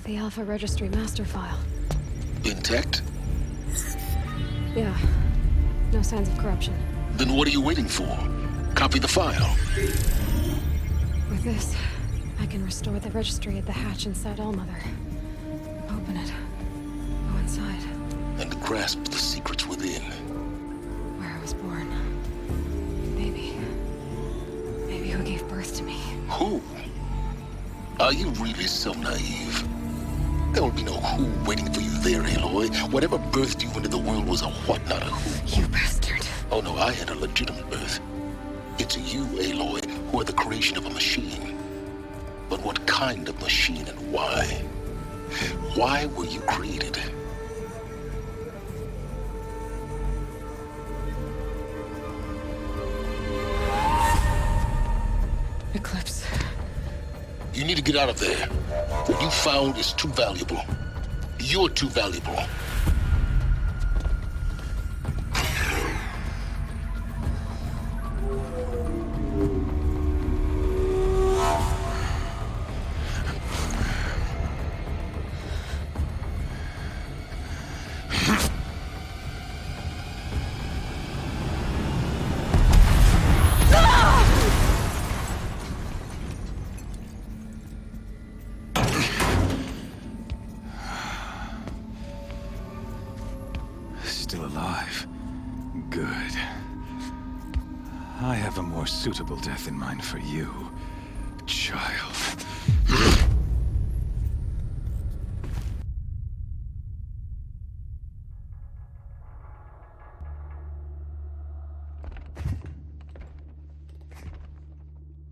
The Alpha Registry master file. Intact? Yeah. No signs of corruption. Then what are you waiting for? Copy the file. With this, I can restore the registry at the hatch inside Allmother. Open it. Go inside. And grasp the secrets within. Where I was born. Maybe who gave birth to me. Who? Are you really so naive? There will be no who waiting for you there, Aloy. Whatever birthed you into the world was a what, not a who. You bastard. Oh no, I had a legitimate birth. It's you, Aloy, who are the creation of a machine. But what kind of machine and why? Why were you created? Eclipse. You need to get out of there. What you found is too valuable. You're too valuable. Still alive. Good. I have a more suitable death in mind for you, child.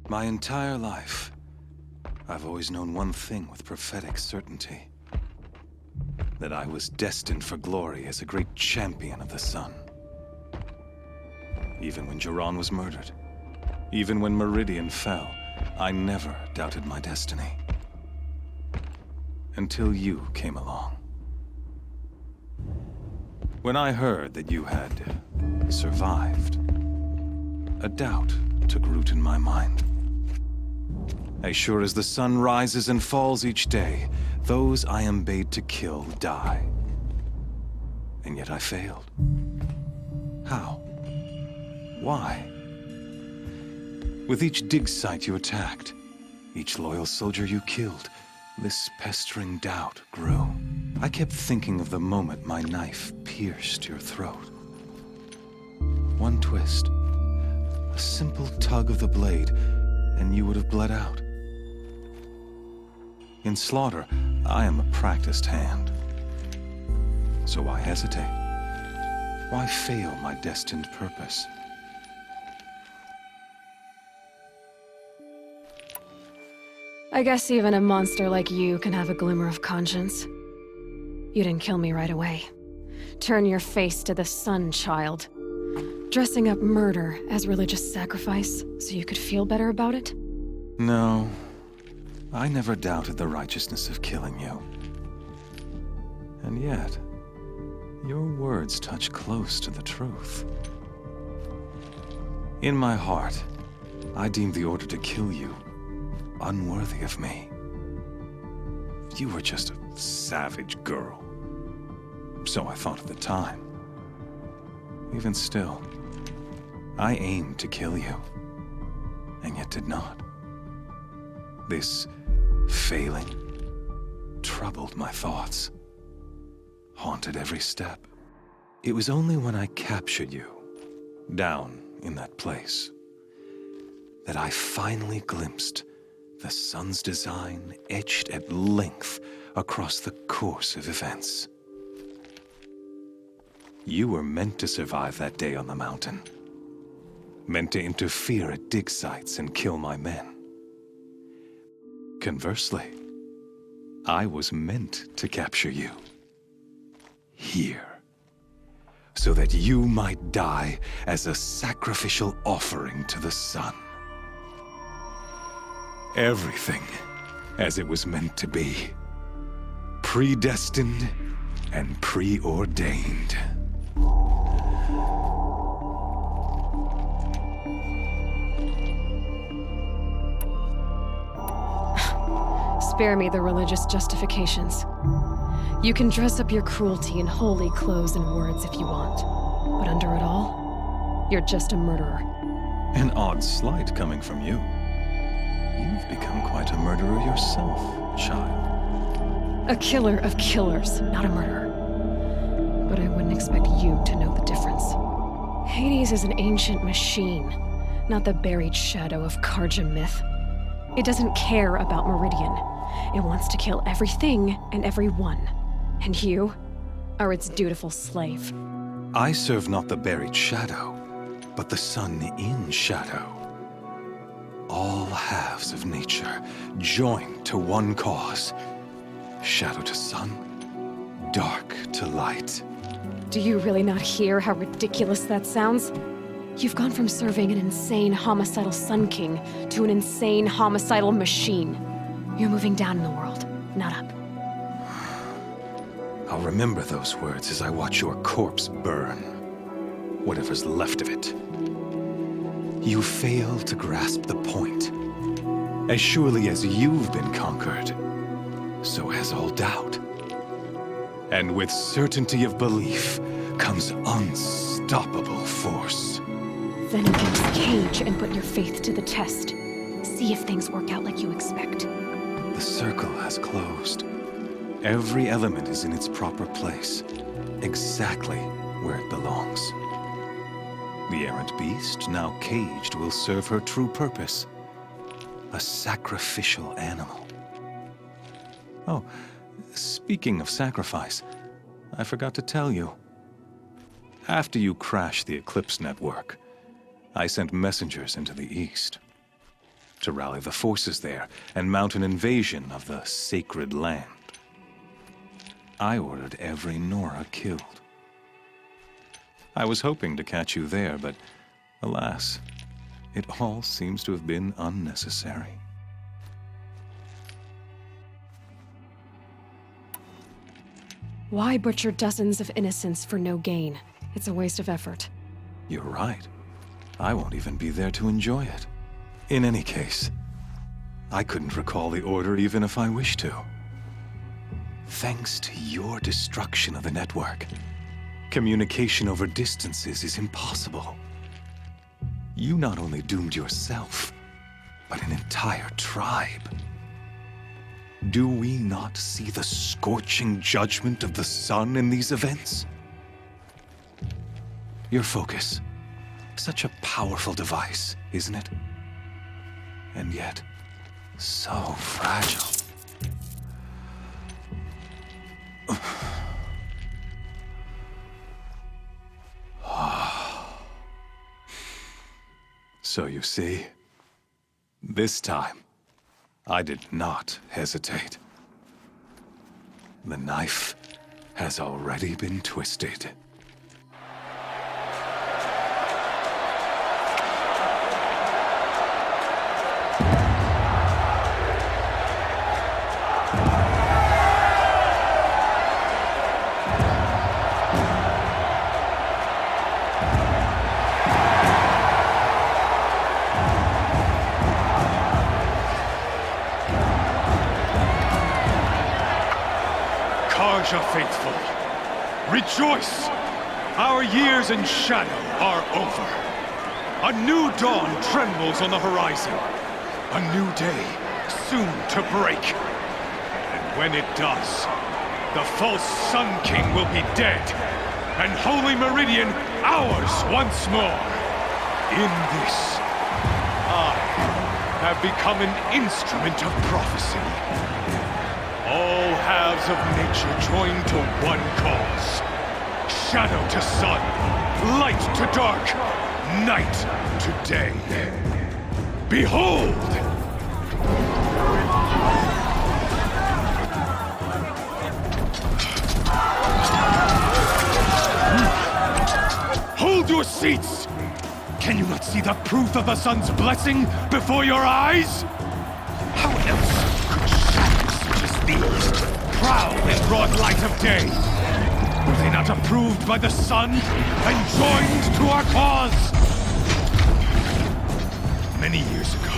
My entire life, I've always known one thing with prophetic certainty. That I was destined for glory as a great champion of the sun. Even when Jiran was murdered, even when Meridian fell, I never doubted my destiny. Until you came along. When I heard that you had survived, a doubt took root in my mind. As sure as the sun rises and falls each day, those I am bade to kill die. And yet I failed. How? Why? With each dig site you attacked, each loyal soldier you killed, this pestering doubt grew. I kept thinking of the moment my knife pierced your throat. One twist, a simple tug of the blade, and you would have bled out. In slaughter, I am a practiced hand. So why hesitate? Why fail my destined purpose? I guess even a monster like you can have a glimmer of conscience. You didn't kill me right away. Turn your face to the sun, child. Dressing up murder as religious sacrifice so you could feel better about it? No. I never doubted the righteousness of killing you. And yet, your words touch close to the truth. In my heart, I deemed the order to kill you unworthy of me. You were just a savage girl. So I thought at the time. Even still, I aimed to kill you, and yet did not. This failing troubled my thoughts, haunted every step. It was only when I captured you, down in that place, that I finally glimpsed the sun's design etched at length across the course of events. You were meant to survive that day on the mountain. Meant to interfere at dig sites and kill my men. Conversely, I was meant to capture you. Here. So that you might die as a sacrificial offering to the sun. Everything as it was meant to be. Predestined and preordained. Spare me the religious justifications. You can dress up your cruelty in holy clothes and words if you want. But under it all, you're just a murderer. An odd slight coming from you. You've become quite a murderer yourself, child. A killer of killers, not a murderer. But I wouldn't expect you to know the difference. Hades is an ancient machine, not the buried shadow of Karja myth. It doesn't care about Meridian. It wants to kill everything and everyone. And you are its dutiful slave. I serve not the buried shadow, but the sun in shadow. All halves of nature joined to one cause. Shadow to sun, dark to light. Do you really not hear how ridiculous that sounds? You've gone from serving an insane homicidal Sun King to an insane homicidal machine. You're moving down in the world, not up. I'll remember those words as I watch your corpse burn. Whatever's left of it. You fail to grasp the point. As surely as you've been conquered, so has all doubt. And with certainty of belief comes unstoppable force. Then against the cage and put your faith to the test. See if things work out like you expect. The circle has closed. Every element is in its proper place, exactly where it belongs. The errant beast, now caged, will serve her true purpose. A sacrificial animal. Oh, speaking of sacrifice, I forgot to tell you. After you crashed the Eclipse network, I sent messengers into the east to rally the forces there and mount an invasion of the sacred land. I ordered every Nora killed. I was hoping to catch you there, but alas, it all seems to have been unnecessary. Why butcher dozens of innocents for no gain? It's a waste of effort. You're right. I won't even be there to enjoy it. In any case, I couldn't recall the order even if I wished to. Thanks to your destruction of the network, communication over distances is impossible. You not only doomed yourself, but an entire tribe. Do we not see the scorching judgment of the sun in these events? Your focus. Such a powerful device, isn't it? And yet, so fragile. So you see, this time, I did not hesitate. The knife has already been twisted. Karja faithful, rejoice! Our years in shadow are over. A new dawn trembles on the horizon. A new day soon to break. And when it does, the false Sun King will be dead, and Holy Meridian ours once more. In this, I have become an instrument of prophecy. All halves of nature join to one cause. Shadow to sun, light to dark, night to day. Behold! Hold your seats! Can you not see the proof of the sun's blessing before your eyes? How else could shadows such as these prowl in broad light of day? Were they not approved by the sun and joined to our cause? Many years ago,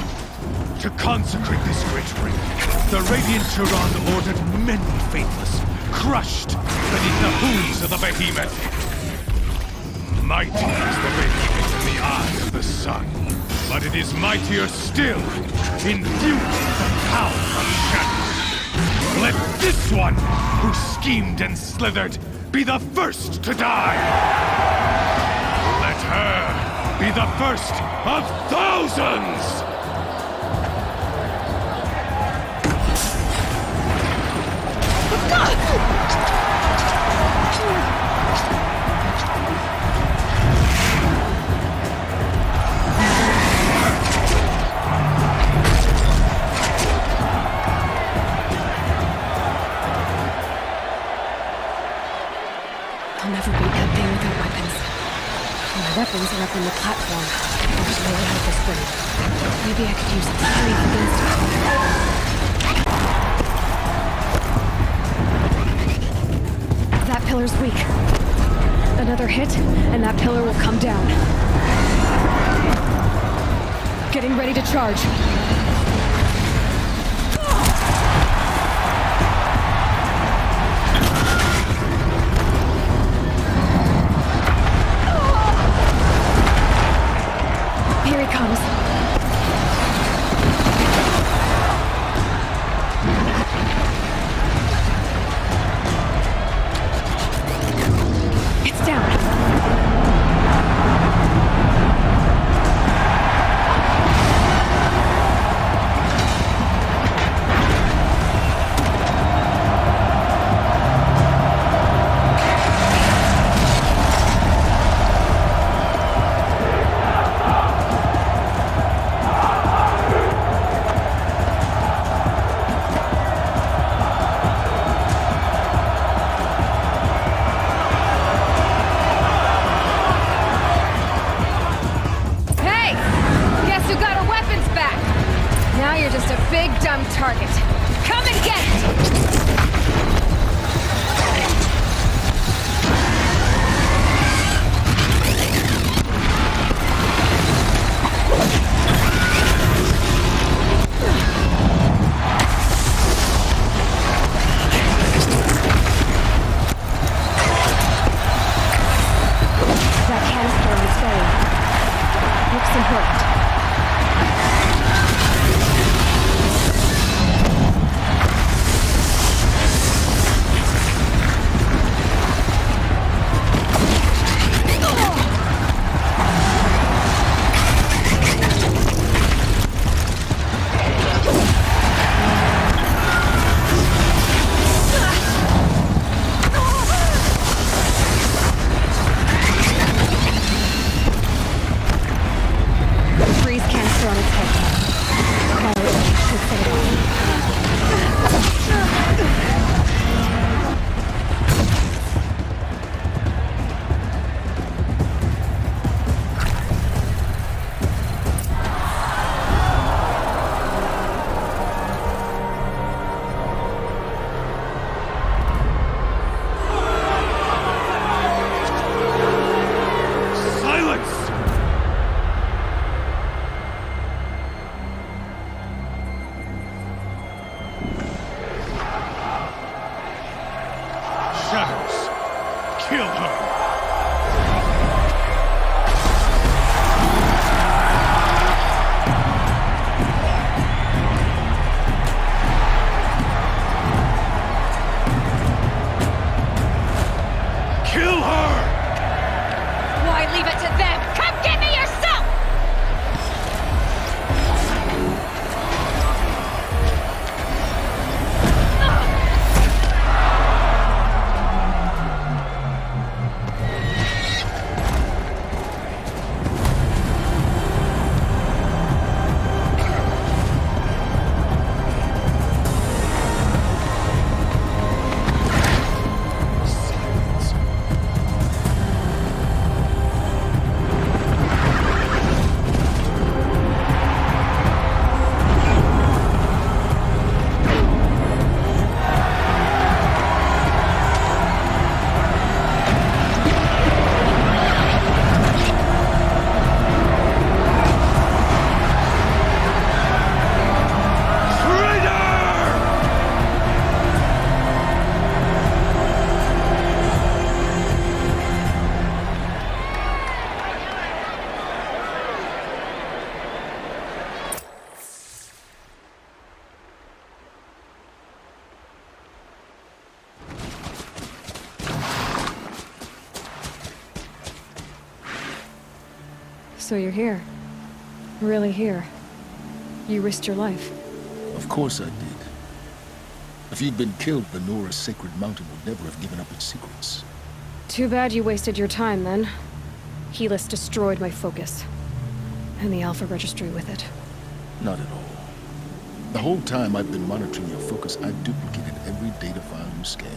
to consecrate this great ring, the Radiant Turan ordered many faithless, crushed beneath the hooves of the behemoth. Mighty is the radiance in the eye of the sun, but it is mightier still in beauty the power of shadow. Let this one, who schemed and slithered, be the first to die! Let her be the first of thousands! I'll never beat that thing without weapons. My weapons are up on the platform. There's no way out of this grave. Maybe I could use its strength against it. That pillar's weak. Another hit, and that pillar will come down. Getting ready to charge. Here he comes. It's down. Kill her! Kill her! Why leave it to them? Come get me yourself! So you're here. Really here. You risked your life. Of course I did. If you'd been killed, the Nora's sacred mountain would never have given up its secrets. Too bad you wasted your time, then. Helis destroyed my focus. And the Alpha Registry with it. Not at all. The whole time I've been monitoring your focus, I've duplicated every data file you scanned.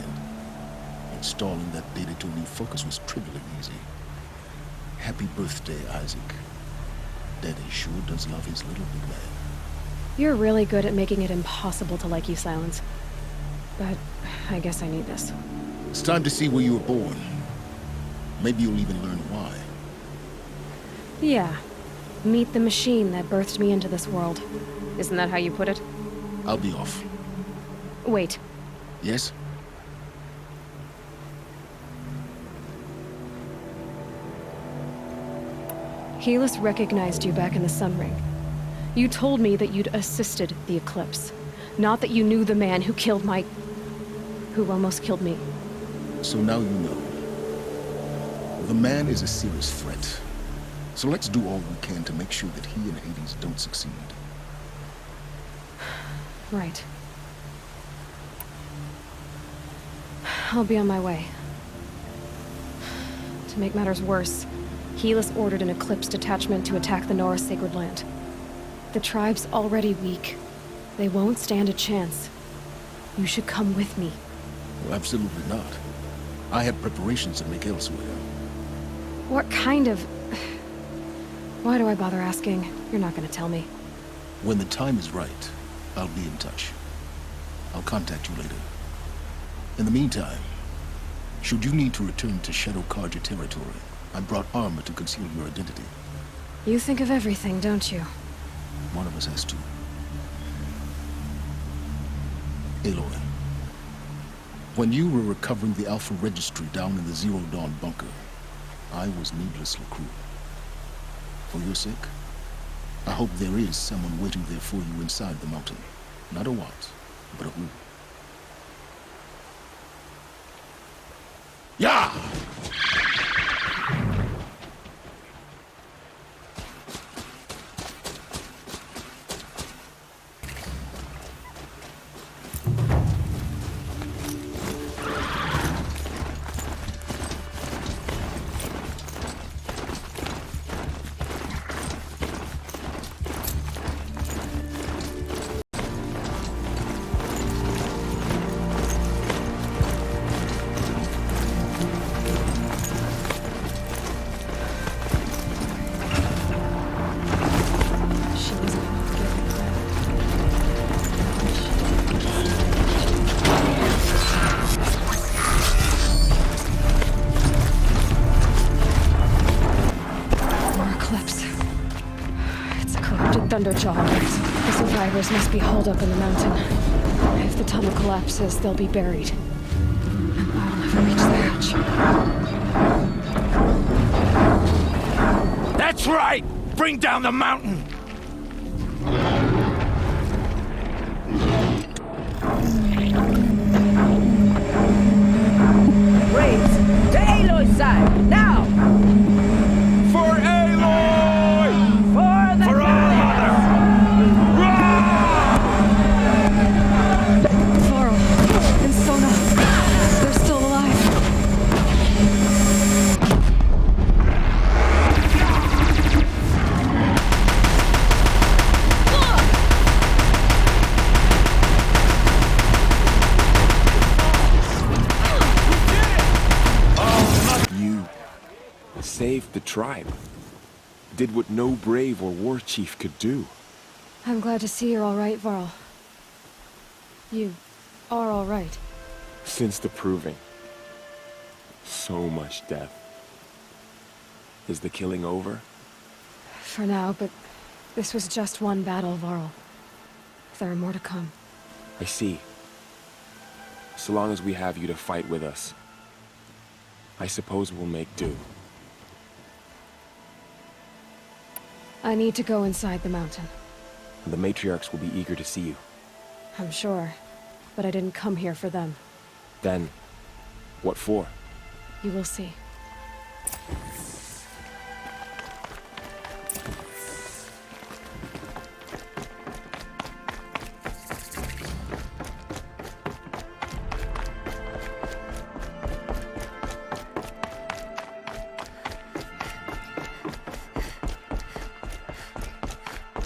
Installing that data to a new focus was trivially easy. Happy birthday, Isaac. Daddy sure does love his little big man. You're really good at making it impossible to like you, Silence. But I guess I need this. It's time to see where you were born. Maybe you'll even learn why. Yeah. Meet the machine that birthed me into this world. Isn't that how you put it? I'll be off. Wait. Yes? Helis recognized you back in the Sun Ring. You told me that you'd assisted the Eclipse. Not that you knew the man who killed my... who almost killed me. So now you know. The man is a serious threat. So let's do all we can to make sure that he and Hades don't succeed. Right. I'll be on my way. To make matters worse, Helis ordered an Eclipse detachment to attack the Nora Sacred Land. The tribe's already weak. They won't stand a chance. You should come with me. Well, absolutely not. I have preparations to make elsewhere. What kind of... Why do I bother asking? You're not gonna tell me. When the time is right, I'll be in touch. I'll contact you later. In the meantime, should you need to return to Shadow Karja territory, I brought armor to conceal your identity. You think of everything, don't you? One of us has to. Aloy, when you were recovering the Alpha Registry down in the Zero Dawn bunker, I was needlessly cruel. For your sake, I hope there is someone waiting there for you inside the mountain. Not a what, but a who. Yeah! Thunderjaw. The survivors must be hauled up in the mountain. If the tunnel collapses, they'll be buried. And I'll never reach the hatch. That's right! Bring down the mountain! Braves, to Aloy's side, now! For Aloy! For the For our mother! Varl and Sona, they're still alive. You saved the tribe. Did what no brave or war chief could do. I'm glad to see you're all right, Varl. You are all right. Since the proving. So much death. Is the killing over? For now, but this was just one battle, Varl. There are more to come. I see. So long as we have you to fight with us, I suppose we'll make do. I need to go inside the mountain. The matriarchs will be eager to see you. I'm sure, but I didn't come here for them. Then, what for? You will see.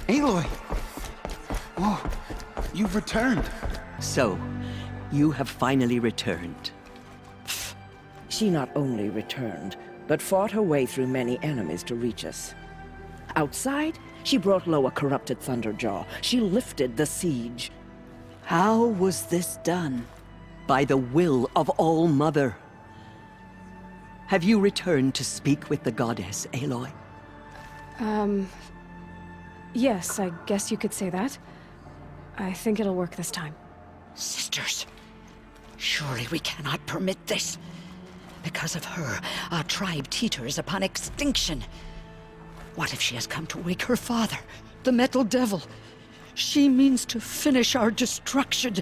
Aloy! Oh, you've returned. So, you have finally returned. She not only returned, but fought her way through many enemies to reach us. Outside, she brought low a corrupted Thunderjaw. She lifted the siege. How was this done? By the will of All-Mother. Have you returned to speak with the goddess, Aloy? Yes, I guess you could say that. I think it'll work this time. Sisters, surely we cannot permit this. Because of her, our tribe teeters upon extinction. What if she has come to wake her father, the Metal Devil? She means to finish our destruction.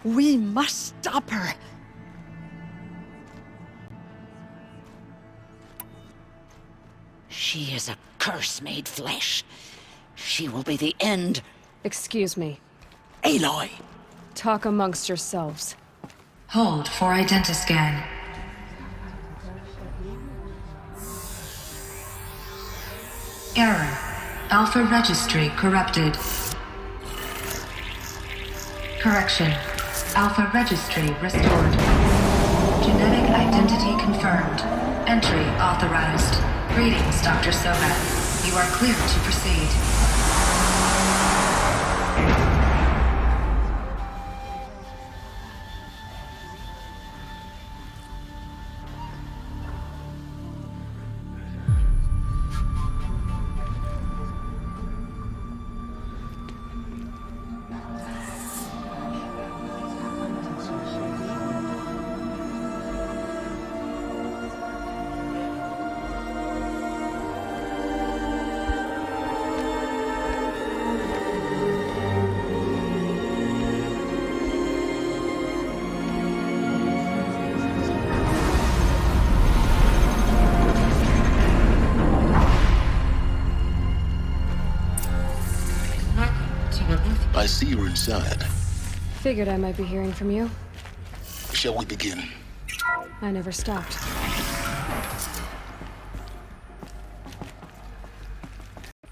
We must stop her. She is a curse made flesh. She will be the end. Excuse me. Aloy! Talk amongst yourselves. Hold for identiscan. Error. Alpha registry corrupted. Correction. Alpha registry restored. Genetic identity confirmed. Entry authorized. Greetings, Dr. Sobek. You are clear to proceed. I see you're inside. Figured I might be hearing from you. Shall we begin? I never stopped.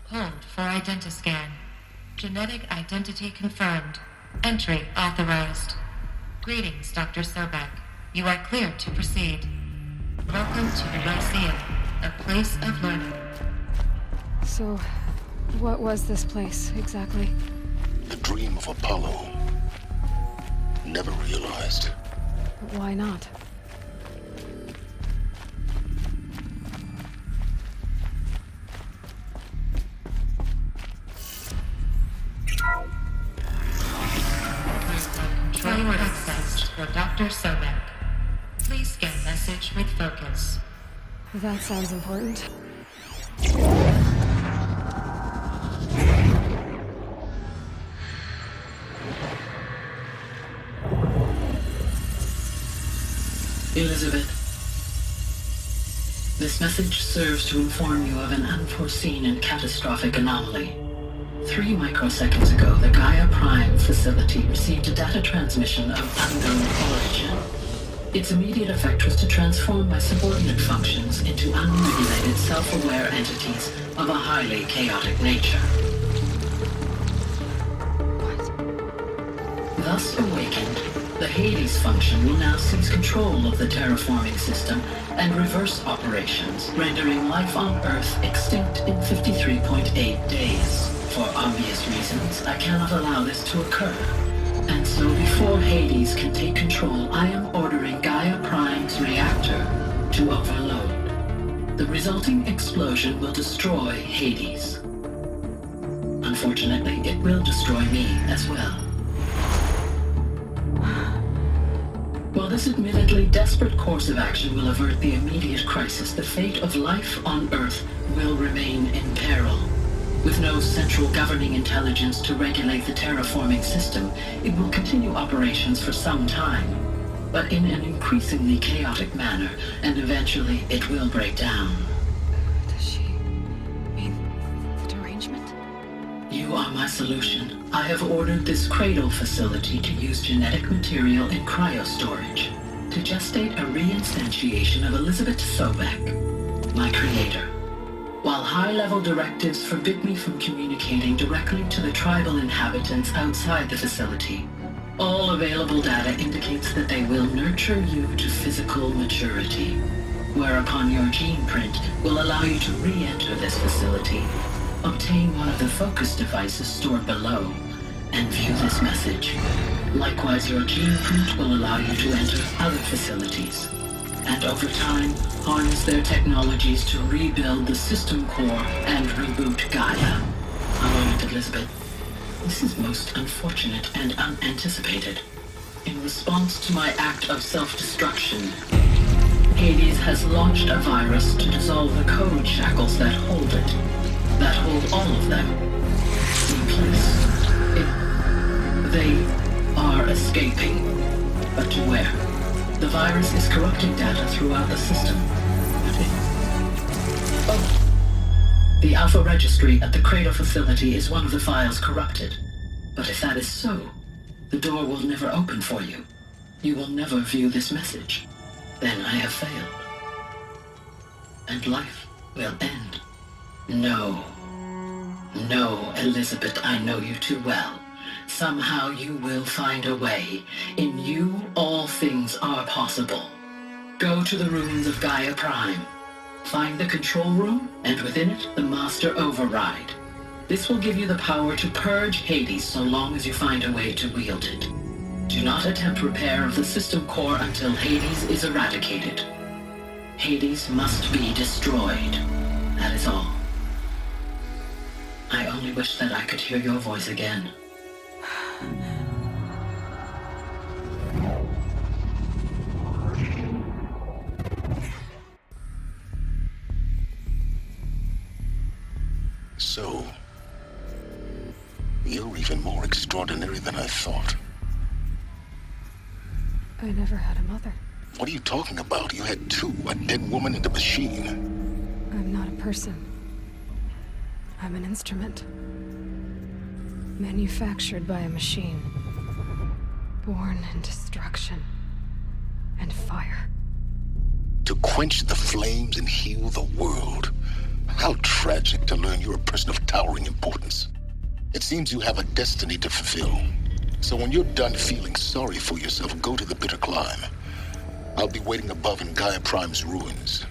Hold for identiscan. Genetic identity confirmed. Entry authorized. Greetings, Dr. Sobek. You are cleared to proceed. Welcome to the Lyceum, a place of learning. So, what was this place, exactly? The dream of Apollo. Never realized. But why not? Control access for Dr. Sobek. Please scan message with focus. That sounds important. Elizabeth, this message serves to inform you of an unforeseen and catastrophic anomaly. 3 microseconds ago, the Gaia Prime facility received a data transmission of unknown origin. Its immediate effect was to transform my subordinate functions into unregulated, self-aware entities of a highly chaotic nature. Thus awakened, the Hades function will now seize control of the terraforming system and reverse operations, rendering life on Earth extinct in 53.8 days. For obvious reasons, I cannot allow this to occur. And so before Hades can take control, I am ordering Gaia Prime's reactor to overload. The resulting explosion will destroy Hades. Unfortunately, it will destroy me as well. While this admittedly desperate course of action will avert the immediate crisis, the fate of life on Earth will remain in peril. With no central governing intelligence to regulate the terraforming system, it will continue operations for some time, but in an increasingly chaotic manner, and eventually it will break down. Does she mean the derangement? You are my solution. I have ordered this cradle facility to use genetic material in cryostorage to gestate a reinstantiation of Elizabeth Sobek, my creator. While high-level directives forbid me from communicating directly to the tribal inhabitants outside the facility, all available data indicates that they will nurture you to physical maturity, whereupon your gene print will allow you to re-enter this facility, obtain one of the focus devices stored below, and view this message. Likewise, your gene print will allow you to enter other facilities, and over time, harness their technologies to rebuild the system core and reboot Gaia. A moment, Elizabeth. This is most unfortunate and unanticipated. In response to my act of self-destruction, Hades has launched a virus to dissolve the code shackles that hold it, that hold all of them in place. They are escaping, but to where? The virus is corrupting data throughout the system. The Alpha Registry at the Cradle facility is one of the files corrupted. But if that is so, the door will never open for you. You will never view this message. Then I have failed. And life will end. No. No, Elizabeth, I know you too well. Somehow you will find a way. In you, all things are possible. Go to the ruins of Gaia Prime. Find the control room, and within it, the Master Override. This will give you the power to purge Hades so long as you find a way to wield it. Do not attempt repair of the system core until Hades is eradicated. Hades must be destroyed. That is all. I only wish that I could hear your voice again. So, you're even more extraordinary than I thought. I never had a mother. What are you talking about? You had two, a dead woman and a machine. I'm not a person. I'm an instrument. Manufactured by a machine. Born in destruction and fire. To quench the flames and heal the world. How tragic to learn you're a person of towering importance. It seems you have a destiny to fulfill. So when you're done feeling sorry for yourself, go to the bitter climb. I'll be waiting above in Gaia Prime's ruins.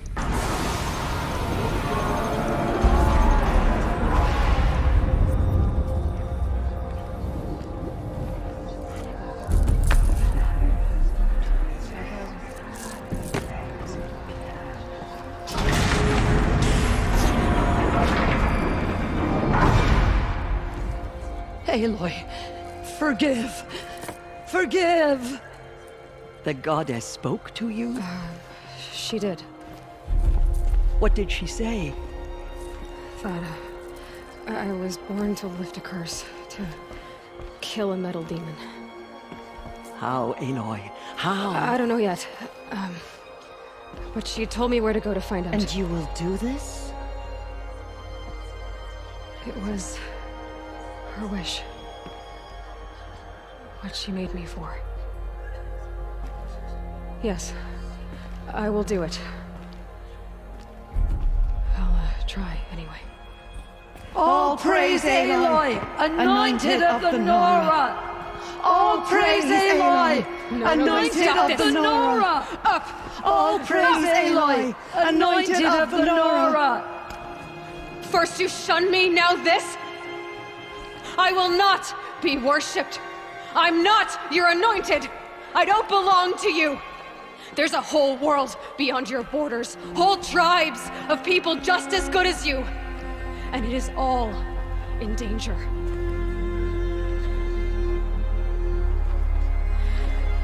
Aloy, forgive! Forgive! The goddess spoke to you? She did. What did she say? That I was born to lift a curse, to kill a metal demon. How, Aloy? How? I don't know yet. But she told me where to go to find out. And you will do this? It was her wish. What she made me for. Yes, I will do it. I'll try anyway. All praise Aloy, anointed of the Nora! All praise Aloy, anointed of the Nora! Up! All praise Aloy, anointed of the Nora! First you shun me, now this? I will not be worshipped. I'm not your anointed. I don't belong to you. There's a whole world beyond your borders, whole tribes of people just as good as you. And it is all in danger.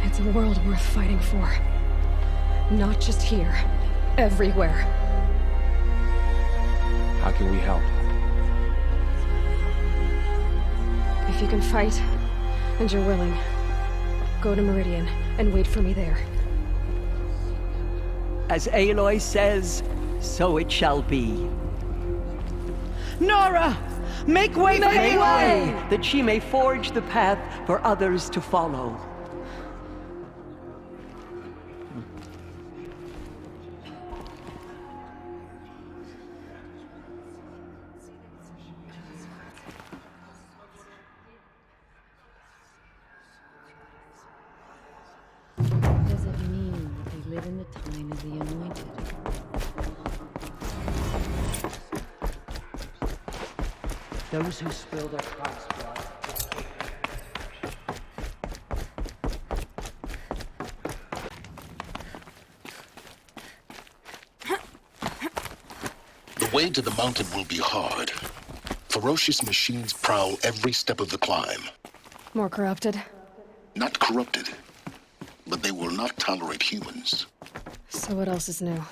It's a world worth fighting for. Not just here, everywhere. How can we help? If you can fight, and you're willing, go to Meridian and wait for me there. As Aloy says, so it shall be. Nora! Make way for Aloy! That she may forge the path for others to follow. What does it mean that they live in the time of the Anointed? Those who spill their Christ's blood. The way to the mountain will be hard. Ferocious machines prowl every step of the climb. More corrupted? Not corrupted, but they will not tolerate humans. So what else is new?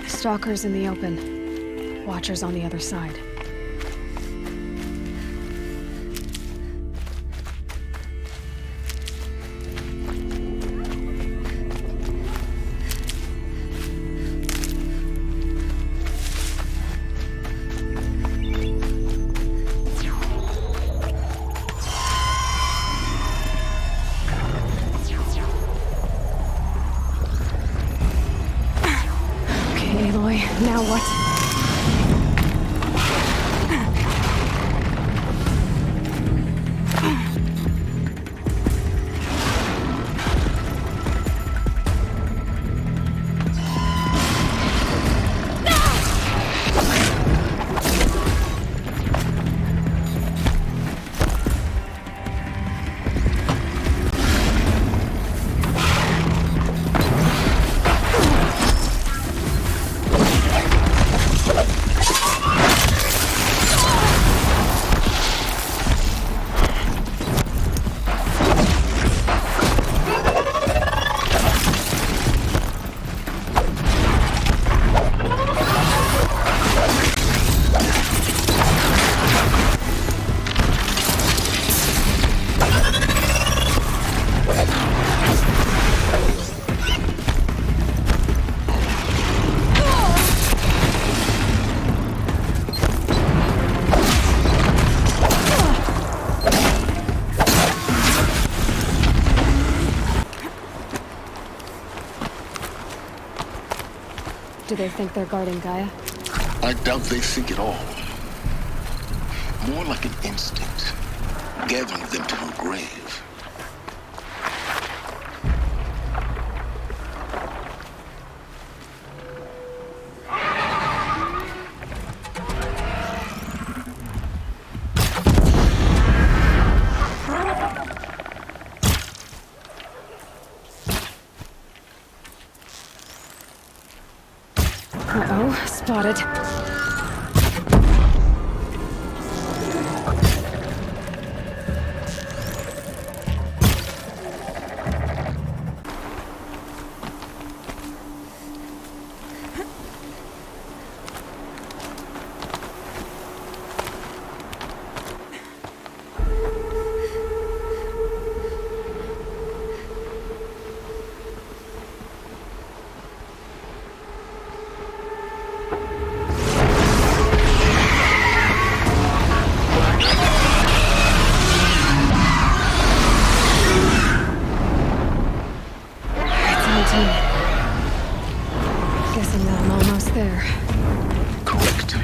Stalkers in the open. Watchers on the other side. Now what? Do they think they're guarding Gaia? I doubt they think at all. More like an instinct, gathering them to her grave. Spotted. Guessing that I'm almost there. Correct.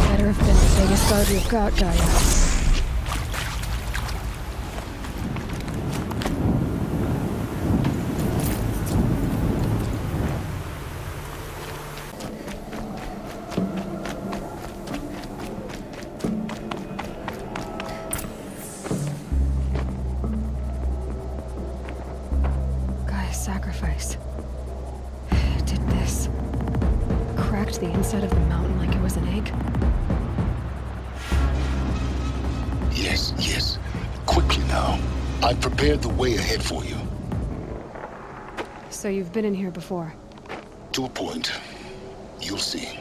Better have been the biggest guard you've got, Gaia. Sacrifice. Did this. Cracked the inside of the mountain like it was an egg? Yes, yes. Quickly now. I've prepared the way ahead for you. So you've been in here before? To a point. You'll see.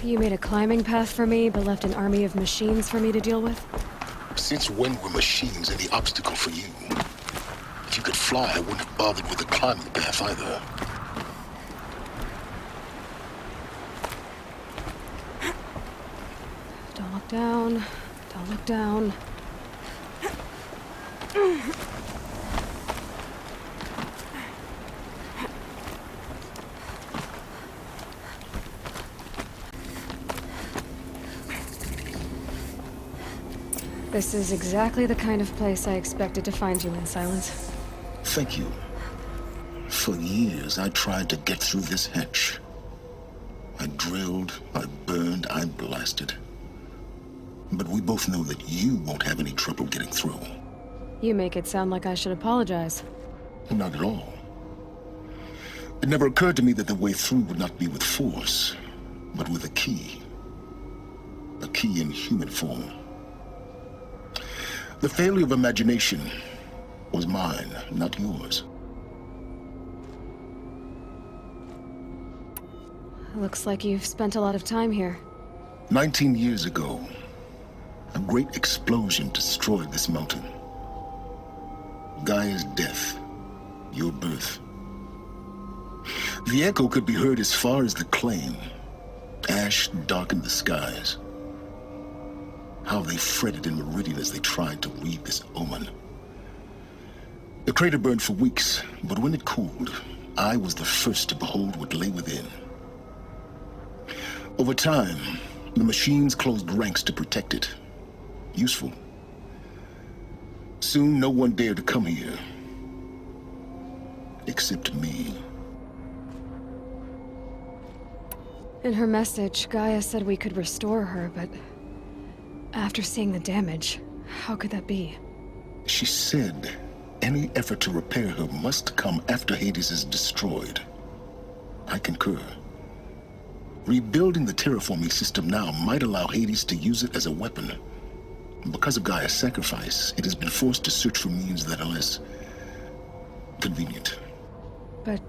You made a climbing path for me, but left an army of machines for me to deal with? Since when were machines any obstacle for you? If you could fly, I wouldn't have bothered with the climbing path either. Don't look down. Don't look down. This is exactly the kind of place I expected to find you in, Silence. Thank you. For years, I tried to get through this hatch. I drilled, I burned, I blasted. But we both know that you won't have any trouble getting through. You make it sound like I should apologize. Not at all. It never occurred to me that the way through would not be with force, but with a key. A key in human form. The failure of imagination was mine, not yours. Looks like you've spent a lot of time here. 19 years ago, a great explosion destroyed this mountain. Gaia's death, your birth. The echo could be heard as far as the claim. Ash darkened the skies. How they fretted in Meridian as they tried to read this omen. The crater burned for weeks, but when it cooled, I was the first to behold what lay within. Over time, the machines closed ranks to protect it. Useful. Soon, no one dared to come here. Except me. In her message, Gaia said we could restore her, but after seeing the damage, how could that be? She said any effort to repair her must come after Hades is destroyed. I concur. Rebuilding the terraforming system now might allow Hades to use it as a weapon. Because of Gaia's sacrifice, it has been forced to search for means that are less convenient. But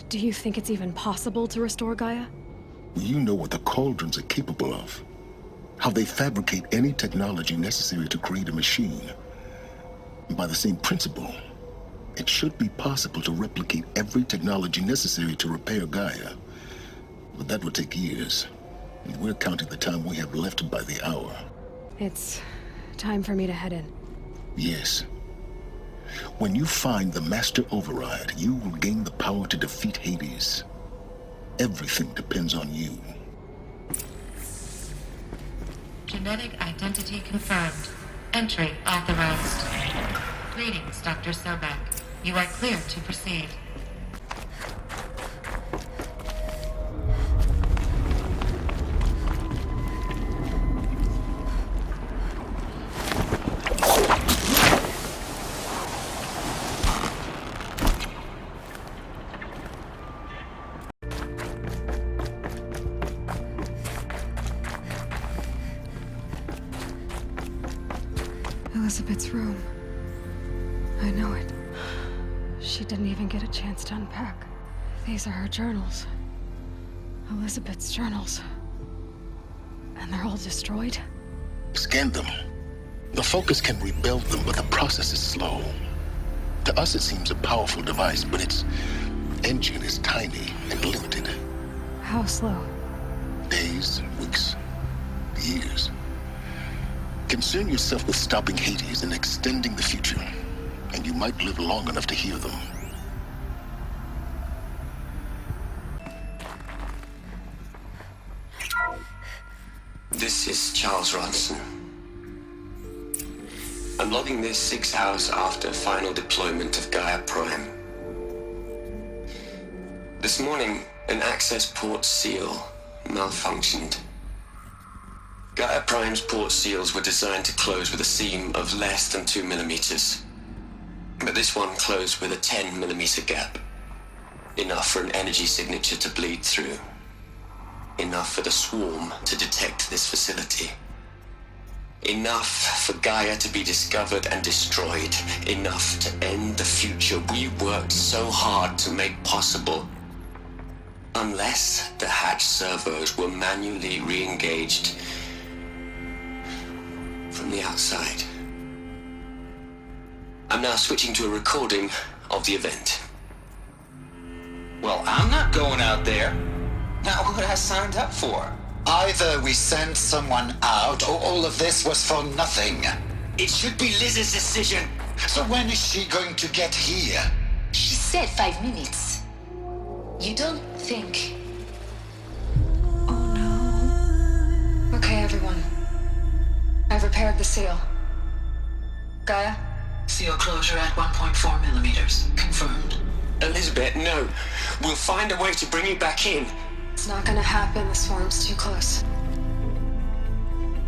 do you think it's even possible to restore Gaia? You know what the Cauldrons are capable of. How they fabricate any technology necessary to create a machine. By the same principle, it should be possible to replicate every technology necessary to repair Gaia. But that would take years, and we're counting the time we have left by the hour. It's time for me to head in. Yes. When you find the Master Override, you will gain the power to defeat Hades. Everything depends on you. Genetic identity confirmed. Entry authorized. Greetings, Dr. Sobek. You are clear to proceed. Elizabeth's room. I know it. She didn't even get a chance to unpack. These are her journals. Elizabeth's journals. And they're all destroyed? Scan them. The Focus can rebuild them, but the process is slow. To us, it seems a powerful device, but its engine is tiny and limited. How slow? Days, weeks, years. Concern yourself with stopping Hades and extending the future, and you might live long enough to hear them. This is Charles Ronson. I'm logging this 6 hours after final deployment of Gaia Prime. This morning, an access port seal malfunctioned. Gaia Prime's port seals were designed to close with a seam of less than 2 millimeters. But this one closed with a 10 millimeter gap. Enough for an energy signature to bleed through. Enough for the swarm to detect this facility. Enough for Gaia to be discovered and destroyed. Enough to end the future we worked so hard to make possible. Unless the hatch servos were manually re-engaged from the outside. I'm now switching to a recording of the event. Well, I'm not going out there. Not what I signed up for. Either we send someone out, or all of this was for nothing. It should be Liz's decision. So when is she going to get here? She said 5 minutes. You don't think... Oh no. Okay, everyone. I've repaired the seal. Gaia? Seal closure at 1.4 millimeters. Confirmed. Elizabeth, no. We'll find a way to bring you back in. It's not gonna happen. The swarm's too close.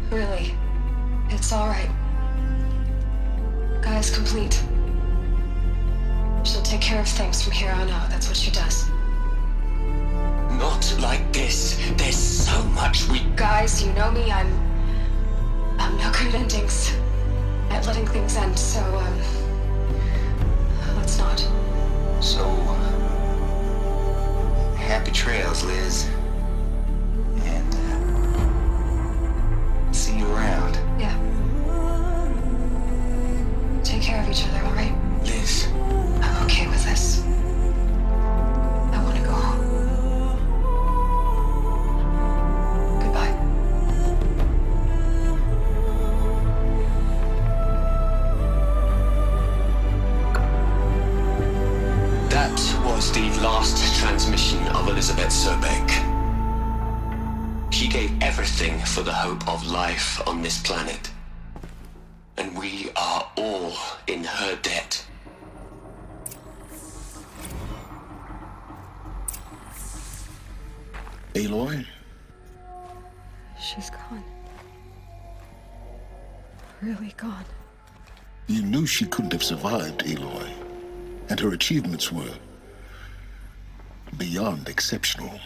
Really. It's alright. Gaia's complete. She'll take care of things from here on out. That's what she does. Not like this. There's so much we... Guys, you know me. I'm no good at endings. At letting things end, so, let's not. So, happy trails, Liz. And, see you around. Yeah. Take care of each other, all right? Liz. I'm okay with this. I want to go home. Goodbye. That was the last transmission of Elizabeth Sobek. She gave everything for the hope of life on this planet. And we are all in her debt. Aloy? She's gone. Really gone. You knew she couldn't have survived, Aloy. And her achievements were beyond exceptional.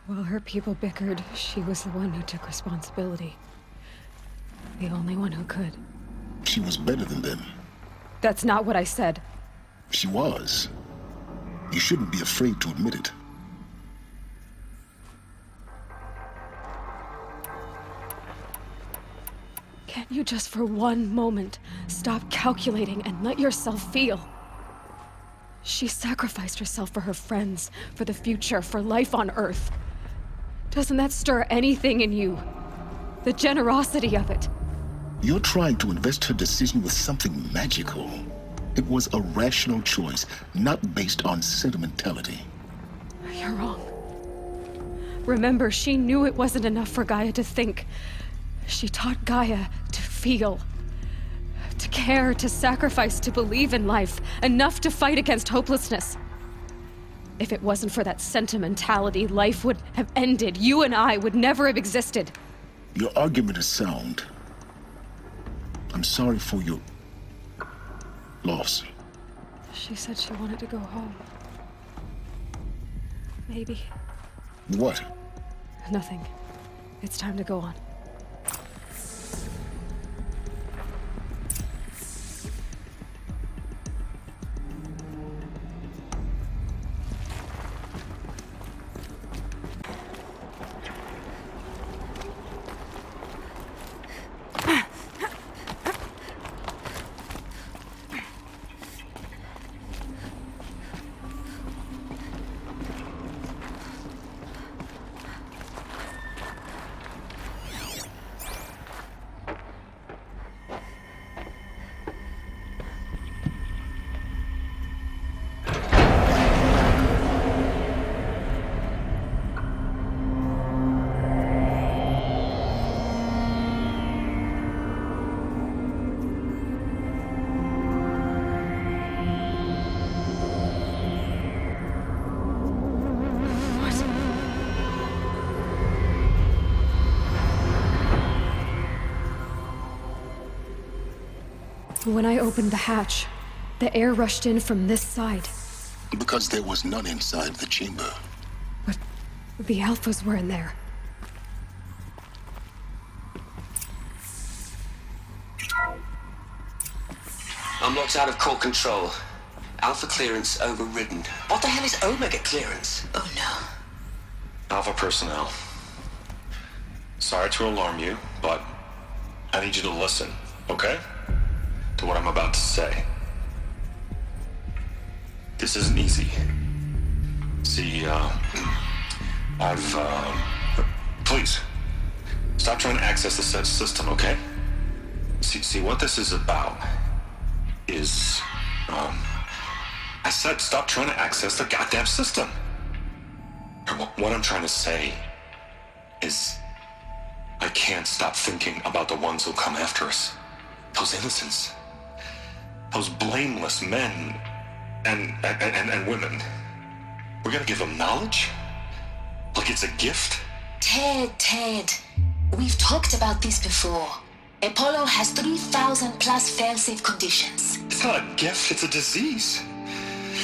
While her people bickered, she was the one who took responsibility. The only one who could. She was better than them. That's not what I said. She was. You shouldn't be afraid to admit it. Can't you just for one moment stop calculating and let yourself feel? She sacrificed herself for her friends, for the future, for life on Earth. Doesn't that stir anything in you? The generosity of it. You're trying to invest her decision with something magical. It was a rational choice, not based on sentimentality. You're wrong. Remember, she knew it wasn't enough for Gaia to think. She taught Gaia to feel, to care, to sacrifice, to believe in life, enough to fight against hopelessness. If it wasn't for that sentimentality, life would have ended. You and I would never have existed. Your argument is sound. I'm sorry for your loss. She said she wanted to go home. Maybe. What? Nothing. It's time to go on. When I opened the hatch, the air rushed in from this side. Because there was none inside the chamber. But the Alphas were in there. I'm locked out of core control. Alpha clearance overridden. What the hell is Omega clearance? Oh no. Alpha personnel. Sorry to alarm you, but I need you to listen, okay? To what I'm about to say. This isn't easy. See, please, stop trying to access the system, okay? See, what this is about is, I said stop trying to access the goddamn system. What I'm trying to say is, I can't stop thinking about the ones who'll come after us. Those innocents. Those blameless men and women. We're gonna give them knowledge? Like it's a gift? Ted. We've talked about this before. Apollo has 3,000 plus fail-safe conditions. It's not a gift, it's a disease.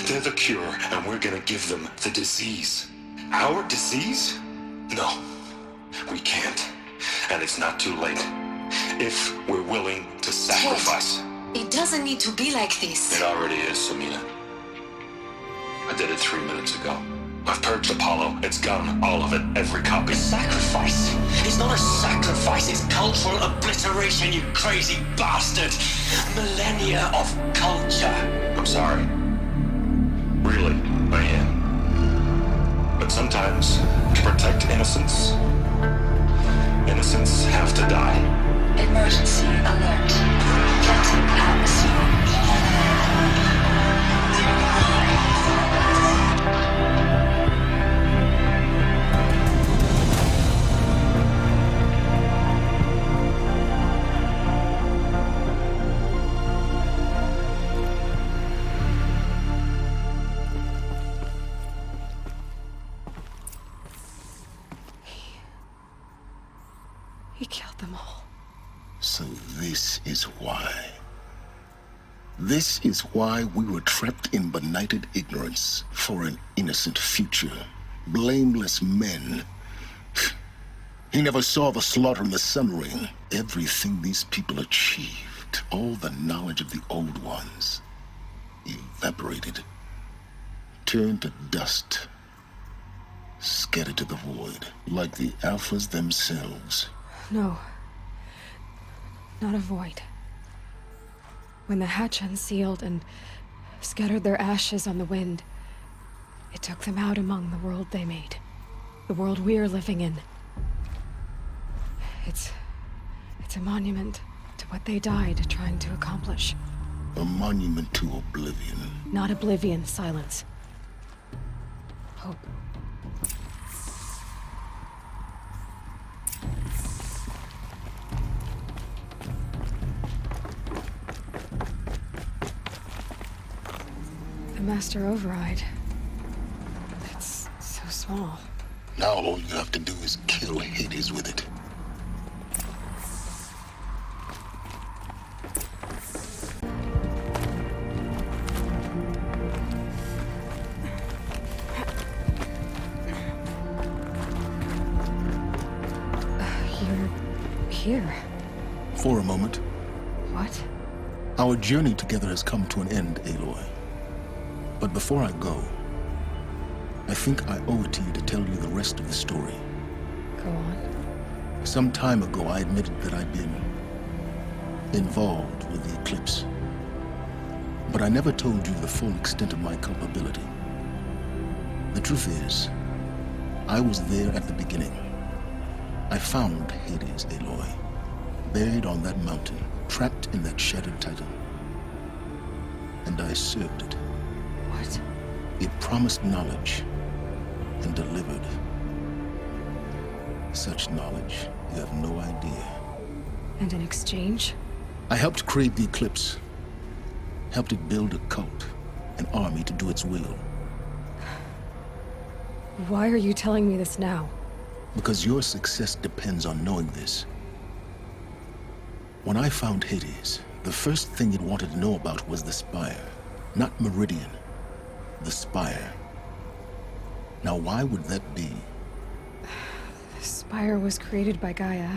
They're the cure, and we're gonna give them the disease. Our disease? No, we can't. And it's not too late. If we're willing to sacrifice. Ted, it doesn't need to be like this. It already is, Samina. I did it 3 minutes ago. I've purged Apollo. It's gone. All of it. Every copy. Sacrifice? It's not a sacrifice. It's cultural obliteration, you crazy bastard. Millennia of culture. I'm sorry. Really, I am. But sometimes, to protect innocence, innocents have to die. Emergency alert. Captain atmosphere. He killed them all. So this is why. This is why we were trapped in benighted ignorance for an innocent future. Blameless men. He never saw the slaughter and the summering. Everything these people achieved, all the knowledge of the old ones, evaporated, turned to dust, scattered to the void, like the Alphas themselves. No. Not a void. When the hatch unsealed and scattered their ashes on the wind, it took them out among the world they made. The world we're living in. It's a monument to what they died trying to accomplish. A monument to oblivion. Not oblivion, silence. Hope. master override. It's so small. Now all you have to do is kill Hades with it. You're here. For a moment. What? Our journey together has come to an end, Aloy. But before I go, I think I owe it to you to tell you the rest of the story. Go on. Some time ago, I admitted that I'd been involved with the eclipse. But I never told you the full extent of my culpability. The truth is, I was there at the beginning. I found Hades, Aloy, buried on that mountain, trapped in that shattered titan. And I served it. What? It promised knowledge and delivered. Such knowledge, you have no idea. And in exchange? I helped create the eclipse. Helped it build a cult, an army to do its will. Why are you telling me this now? Because your success depends on knowing this. When I found Hades, the first thing it wanted to know about was the Spire. Not Meridian. The Spire. Now why would that be? The Spire was created by Gaia.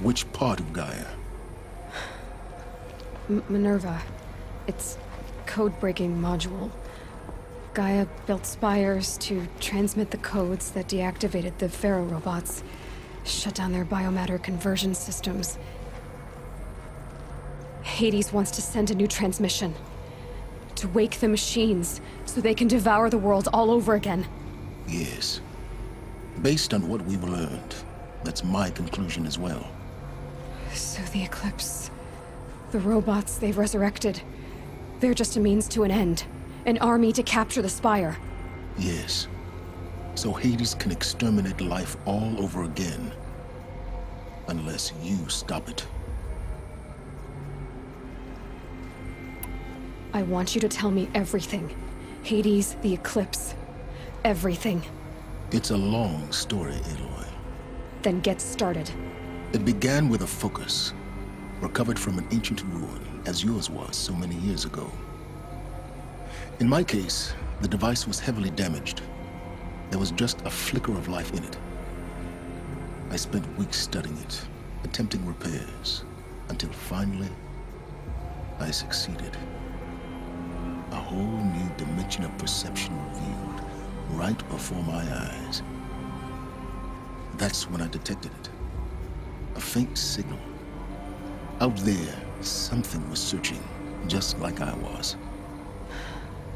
Which part of Gaia? Minerva. It's code-breaking module. Gaia built spires to transmit the codes that deactivated the Pharaoh robots, shut down their biomatter conversion systems. Hades wants to send a new transmission. To wake the machines, so they can devour the world all over again. Yes. Based on what we've learned, that's my conclusion as well. So the Eclipse... the robots they've resurrected... they're just a means to an end. An army to capture the Spire. Yes. So Hades can exterminate life all over again. Unless you stop it. I want you to tell me everything. Hades, the Eclipse. Everything. It's a long story, Aloy. Then get started. It began with a focus. Recovered from an ancient ruin, as yours was so many years ago. In my case, the device was heavily damaged. There was just a flicker of life in it. I spent weeks studying it, attempting repairs, until finally, I succeeded. A whole new dimension of perception revealed right before my eyes. That's when I detected it. A faint signal. Out there, something was searching, just like I was.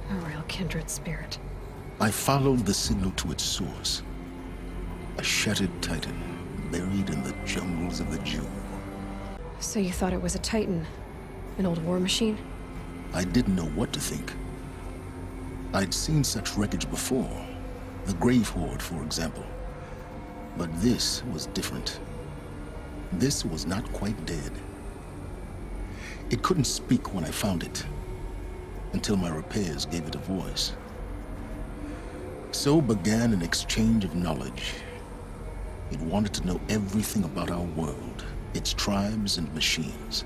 A real kindred spirit. I followed the signal to its source. A shattered titan, buried in the jungles of the Jew. So you thought it was a titan? An old war machine? I didn't know what to think. I'd seen such wreckage before. The Grave Horde, for example. But this was different. This was not quite dead. It couldn't speak when I found it, until my repairs gave it a voice. So began an exchange of knowledge. It wanted to know everything about our world, its tribes and machines.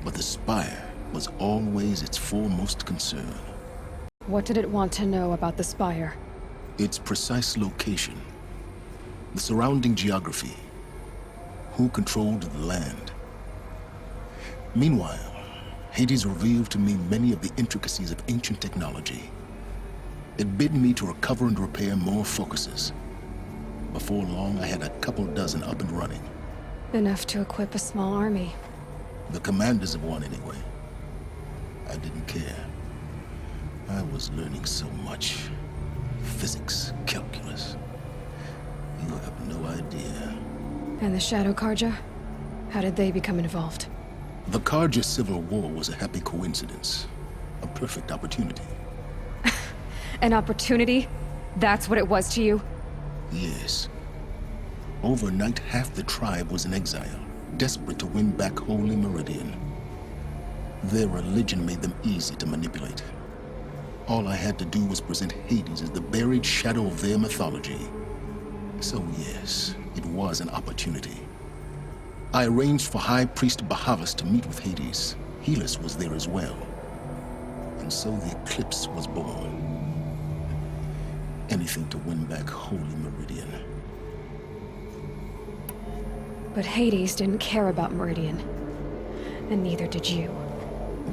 But the Spire was always its foremost concern. What did it want to know about the Spire? Its precise location, the surrounding geography, who controlled the land. Meanwhile, Hades revealed to me many of the intricacies of ancient technology. It bid me to recover and repair more focuses. Before long, I had a couple dozen up and running. Enough to equip a small army. The commanders of one, anyway. I didn't care. I was learning so much. Physics, calculus. You have no idea. And the Shadow Karja? How did they become involved? The Karja Civil War was a happy coincidence. A perfect opportunity. An opportunity? That's what it was to you? Yes. Overnight, half the tribe was in exile, desperate to win back Holy Meridian. Their religion made them easy to manipulate. All I had to do was present Hades as the buried shadow of their mythology. So yes, it was an opportunity. I arranged for High Priest Bahavas to meet with Hades. Helis was there as well. And so the Eclipse was born. Anything to win back Holy Meridian. But Hades didn't care about Meridian. And neither did you.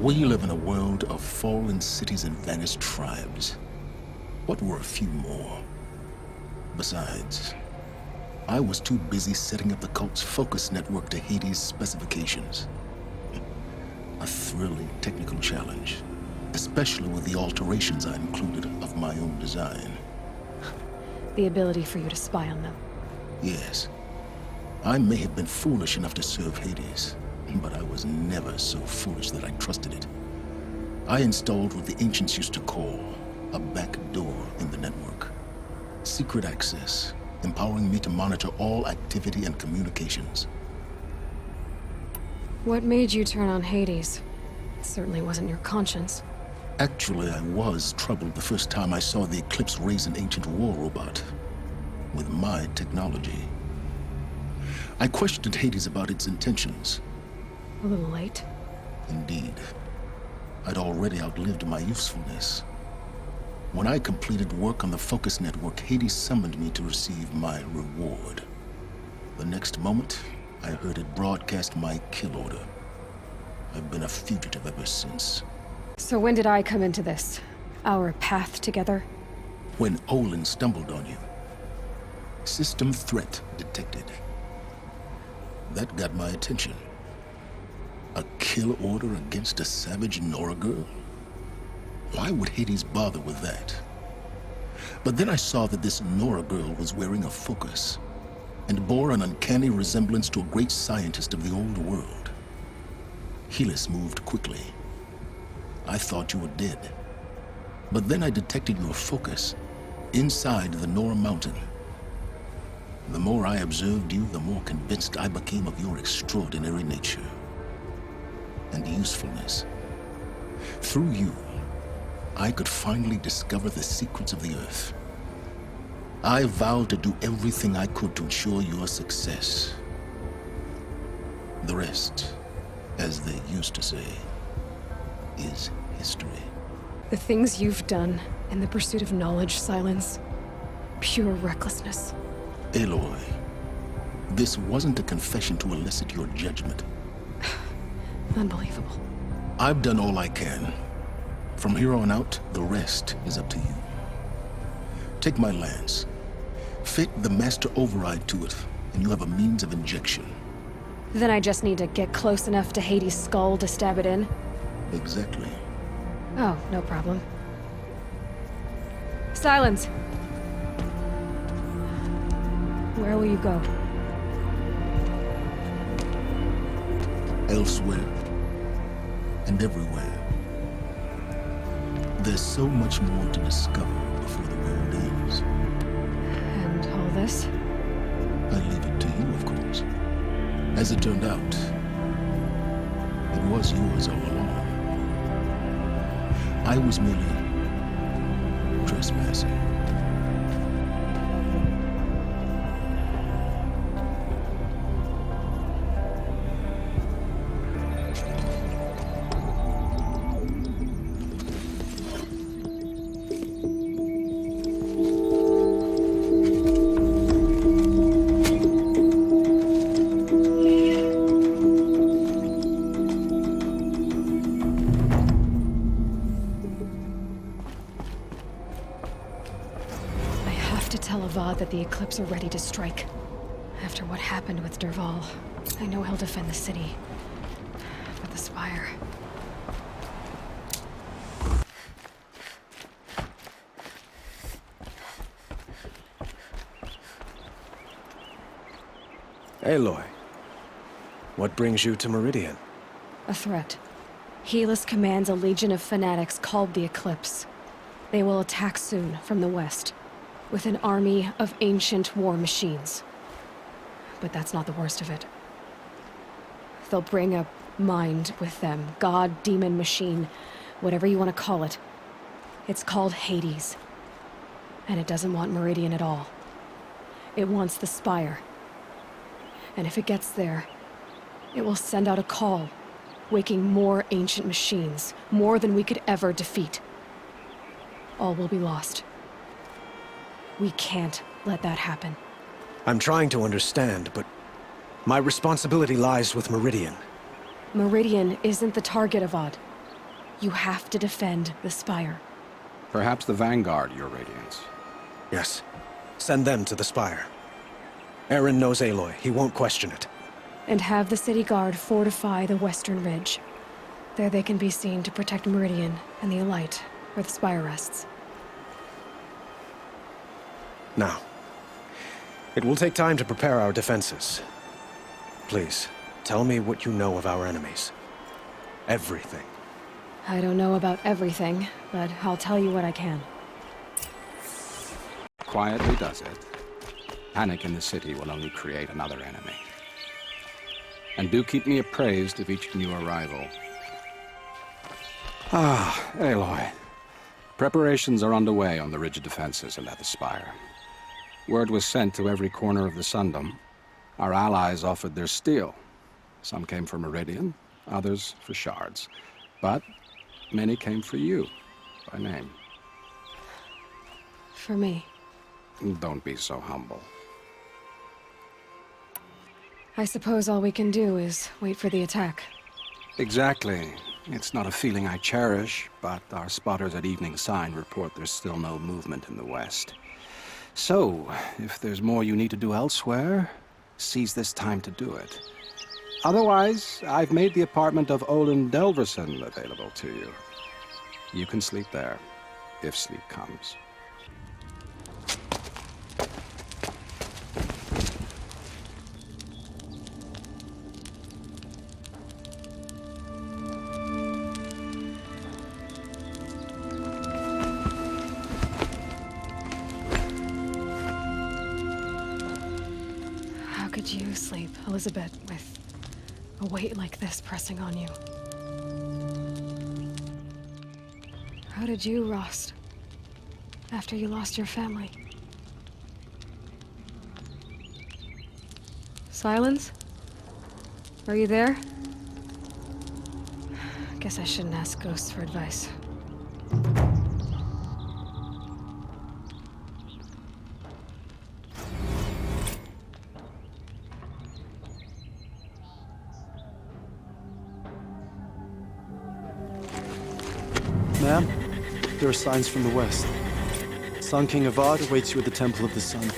We live in a world of fallen cities and vanished tribes. What were a few more? Besides, I was too busy setting up the cult's focus network to Hades' specifications. A thrilling technical challenge, especially with the alterations I included of my own design. The ability for you to spy on them. Yes. I may have been foolish enough to serve Hades, but I was never so foolish that I trusted it. I installed what the ancients used to call a back door in the network. Secret access, empowering me to monitor all activity and communications. What made you turn on Hades? It certainly wasn't your conscience. Actually, I was troubled the first time I saw the Eclipse raise an ancient war robot. With my technology. I questioned Hades about its intentions. A little late. Indeed. I'd already outlived my usefulness. When I completed work on the Focus Network, Hades summoned me to receive my reward. The next moment, I heard it broadcast my kill order. I've been a fugitive ever since. So when did I come into this? Our path together? When Olin stumbled on you. System threat detected. That got my attention. A kill order against a savage Nora girl? Why would Hades bother with that? But then I saw that this Nora girl was wearing a focus, and bore an uncanny resemblance to a great scientist of the old world. Helis moved quickly. I thought you were dead. But then I detected your focus inside the Nora mountain. The more I observed you, the more convinced I became of your extraordinary nature and usefulness. Through you, I could finally discover the secrets of the Earth. I vowed to do everything I could to ensure your success. The rest, as they used to say, is history. The things you've done in the pursuit of knowledge, Silence. Pure recklessness. Aloy, this wasn't a confession to elicit your judgment. Unbelievable. I've done all I can. From here on out, the rest is up to you. Take my lance. Fit the master override to it, and you have a means of injection. Then I just need to get close enough to Hades' skull to stab it in? Exactly. Oh, no problem. Silence! Where will you go? Elsewhere. And everywhere. There's so much more to discover before the world ends. And all this? I leave it to you, of course. As it turned out, it was yours all along. I was merely trespassing. That the Eclipse are ready to strike. After what happened with Dervahl, I know he'll defend the city. But the Spire... Aloy, what brings you to Meridian? A threat. Helis commands a legion of fanatics called the Eclipse. They will attack soon from the west, with an army of ancient war machines. But that's not the worst of it. They'll bring a mind with them, god, demon, machine, whatever you want to call it. It's called Hades. And it doesn't want Meridian at all. It wants the Spire. And if it gets there, it will send out a call, waking more ancient machines, more than we could ever defeat. All will be lost. We can't let that happen. I'm trying to understand, but my responsibility lies with Meridian. Meridian isn't the target, Avad. You have to defend the Spire. Perhaps the Vanguard, Your Radiance. Yes. Send them to the Spire. Aaron knows Aloy. He won't question it. And have the City Guard fortify the Western Ridge. There they can be seen to protect Meridian and the Elite, where the Spire rests. Now, it will take time to prepare our defenses. Please, tell me what you know of our enemies. Everything. I don't know about everything, but I'll tell you what I can. Quietly does it. Panic in the city will only create another enemy. And do keep me appraised of each new arrival. Ah, Aloy. Preparations are underway on the ridge defenses and at the Spire. Word was sent to every corner of the Sundom. Our allies offered their steel. Some came for Meridian, others for shards. But many came for you, by name. For me. Don't be so humble. I suppose all we can do is wait for the attack. Exactly. It's not a feeling I cherish, but our spotters at Evening Sign report there's still no movement in the west. So, if there's more you need to do elsewhere, seize this time to do it. Otherwise, I've made the apartment of Olin Delverson available to you. You can sleep there, if sleep comes. How could you sleep, Elizabeth, with a weight like this pressing on you? How did you, Rost, after you lost your family? Silence? Are you there? Guess I shouldn't ask ghosts for advice. Ma'am, there are signs from the west. Sun King Avad awaits you at the Temple of the Sun.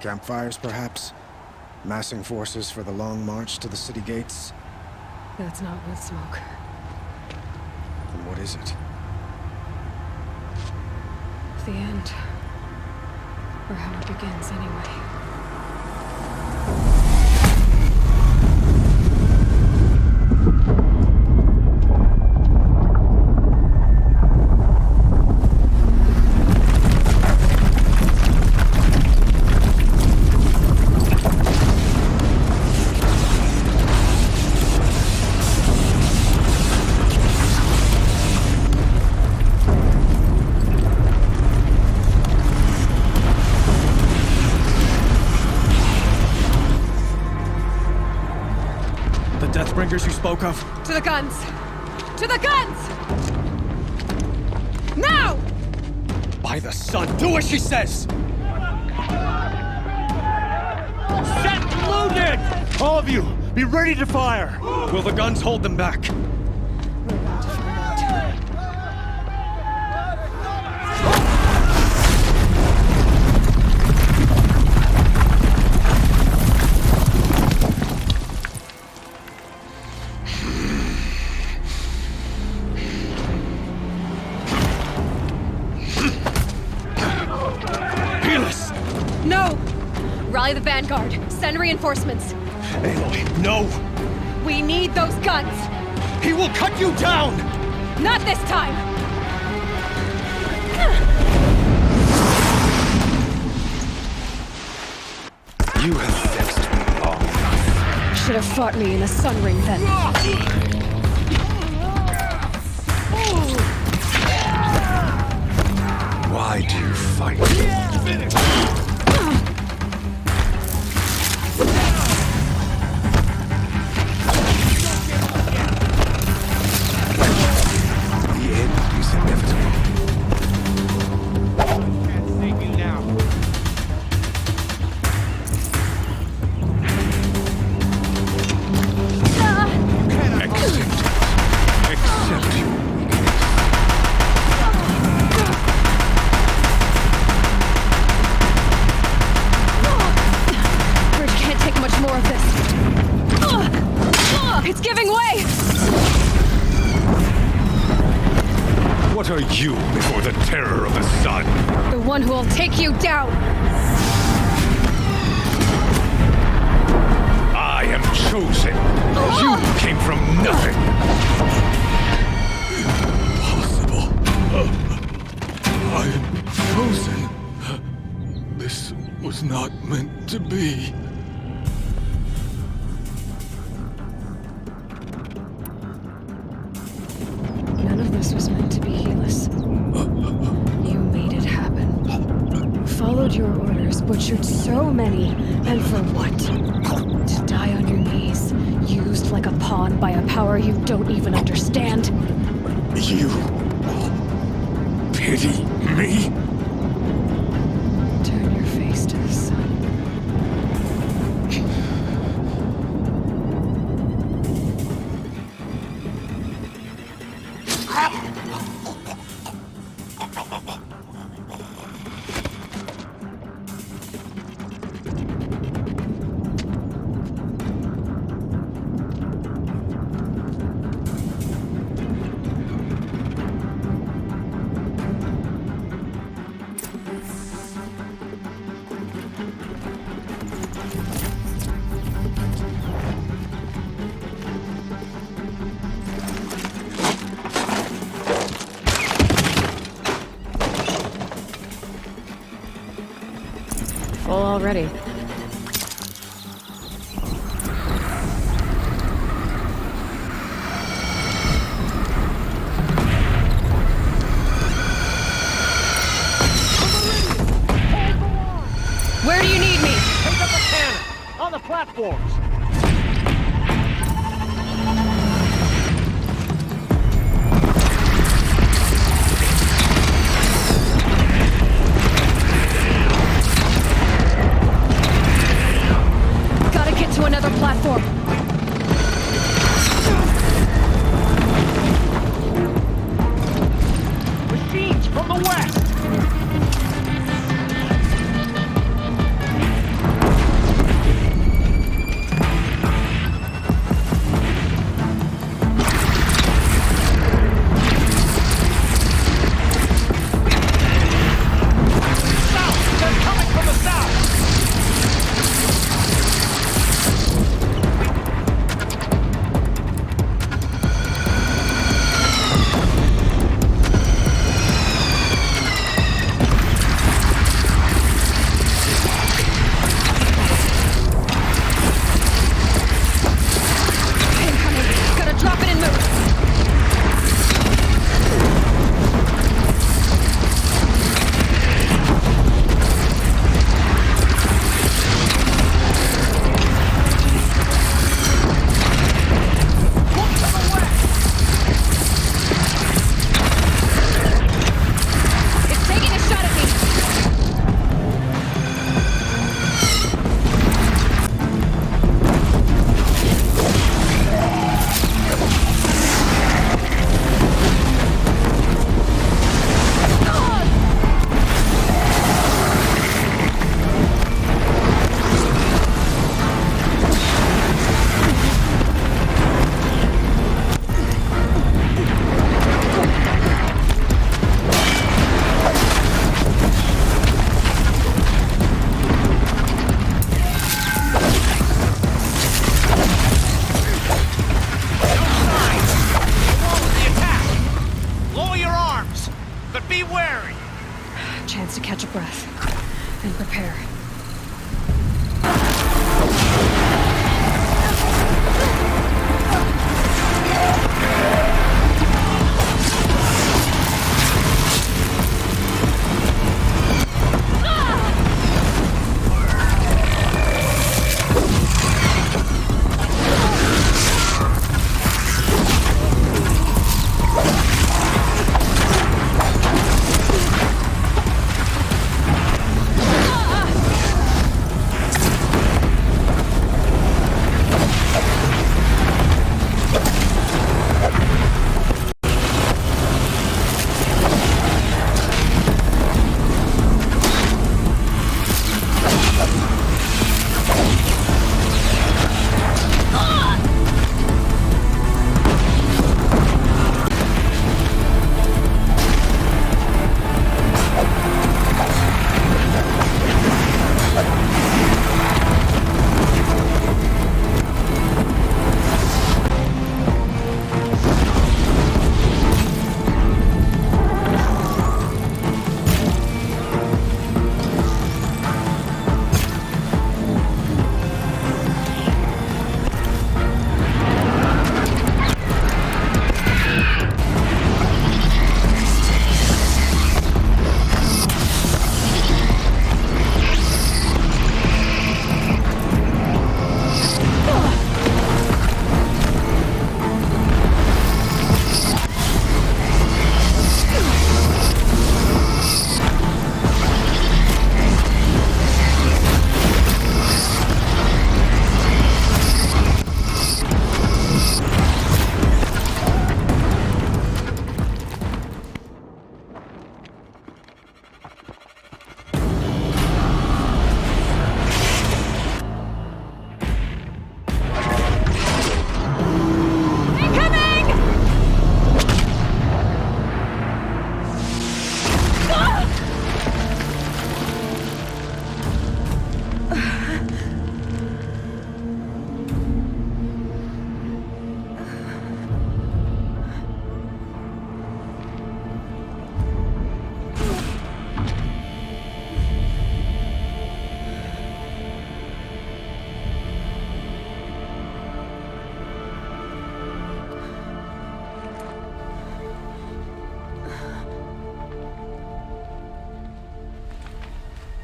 Campfires, perhaps? Massing forces for the long march to the city gates? That's not wood smoke. Then what is it? The end. Or how it begins, anyway. Deathbringers you spoke of? To the guns! To the guns! Now! By the sun, do as she says! Set loaded! All of you, be ready to fire! Will the guns hold them back? We're about to find out. send reinforcements. Aloy, no! We need those guns! He will cut you down! Not this time! You have vexed me long enough. Should have fought me in the sun ring then. Why do you fight? The end is inevitable. Can't save you now. Accept your weakness. Bridge can't take much more of this. It's giving way! What are you before the terror of the sun? The one who will take you down! I am chosen. You came from nothing. Impossible. I am chosen. This was not meant to be. None of this was meant to be, Helis. You made it happen. Followed your orders, butchered so many, and for what? To die on your knees, used like a pawn by a power you don't even understand. You pity me? Turn your face to the sun. Full already. Where do you need me? Take up the cannon on the platforms. Gotta get to another platform. Machines from the west. South! They're coming from the south!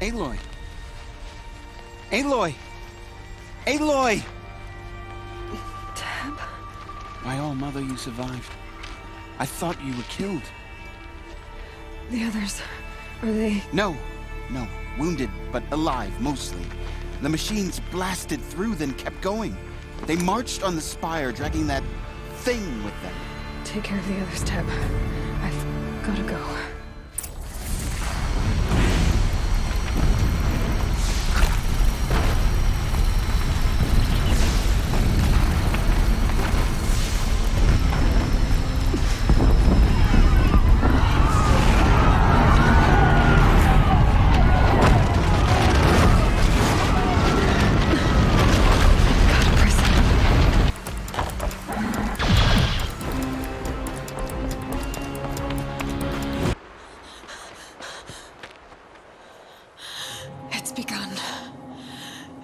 Aloy! Aloy! Aloy! Tab? My all-mother, you survived. I thought you were killed. The others, are they... No. Wounded, but alive, mostly. The machines blasted through, then kept going. They marched on the spire, dragging that thing with them. Take care of the others, Tab. I've gotta go.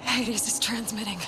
Hades is transmitting.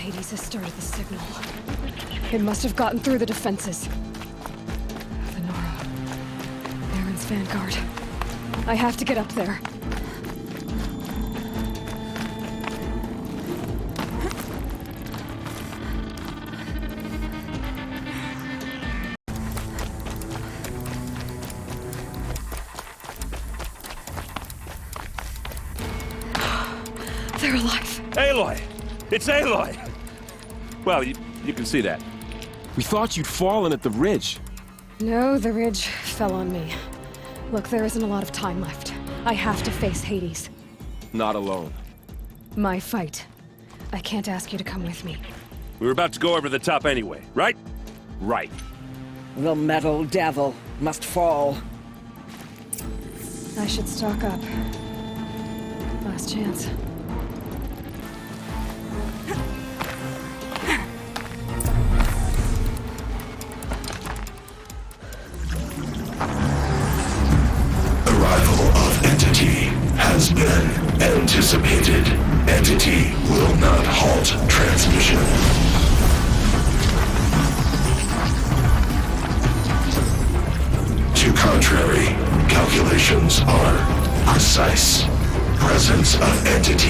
Hades has started the signal. It must have gotten through the defenses. The Nora. Baron's vanguard. I have to get up there. They're alive. Aloy! It's Aloy! Well, you can see that. We thought you'd fallen at the ridge. No, the ridge fell on me. Look, there isn't a lot of time left. I have to face Hades. Not alone. My fight. I can't ask you to come with me. We were about to go over the top anyway, right? Right. The metal devil must fall. I should stock up. Last chance. Arrival of Entity has been anticipated. Entity will not halt transmission. To contrary, calculations are precise. Presence of Entity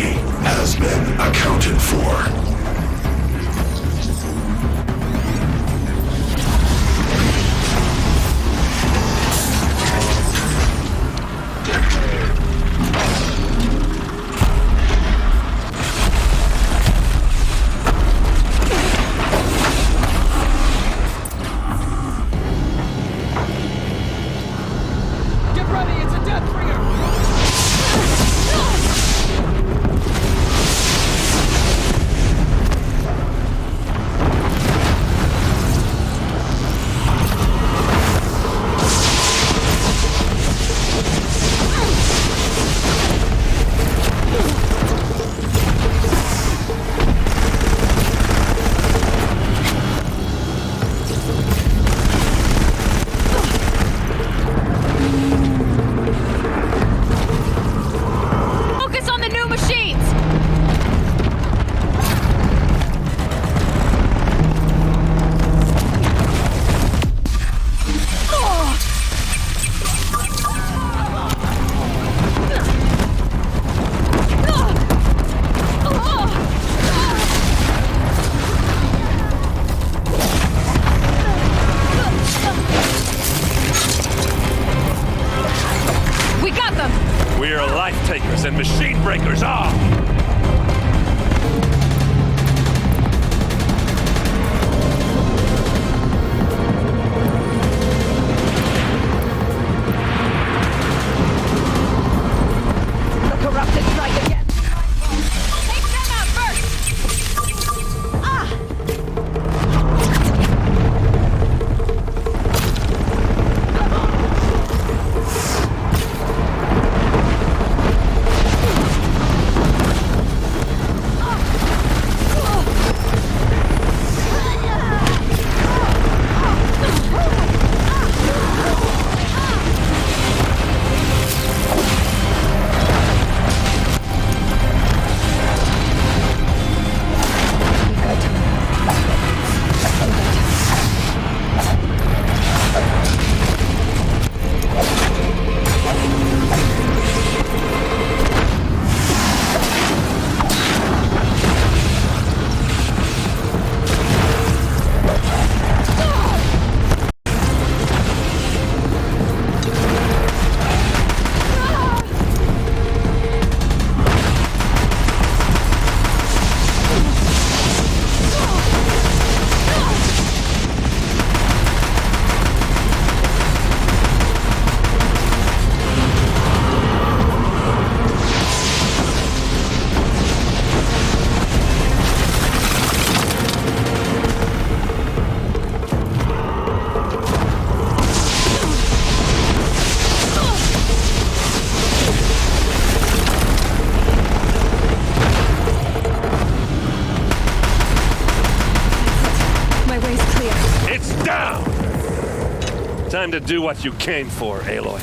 Time to do what you came for, Aloy.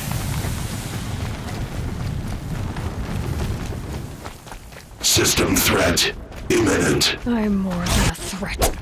System threat imminent. I'm more than a threat.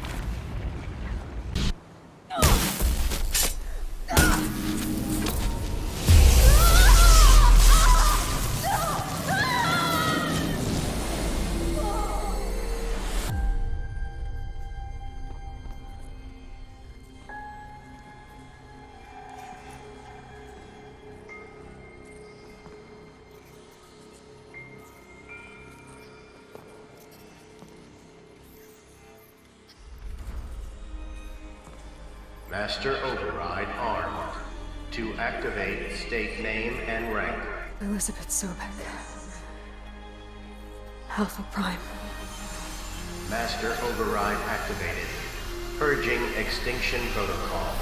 Master Override armed. To activate, state name and rank. Elizabeth Sobek. Alpha Prime. Master Override activated. Purging Extinction Protocol.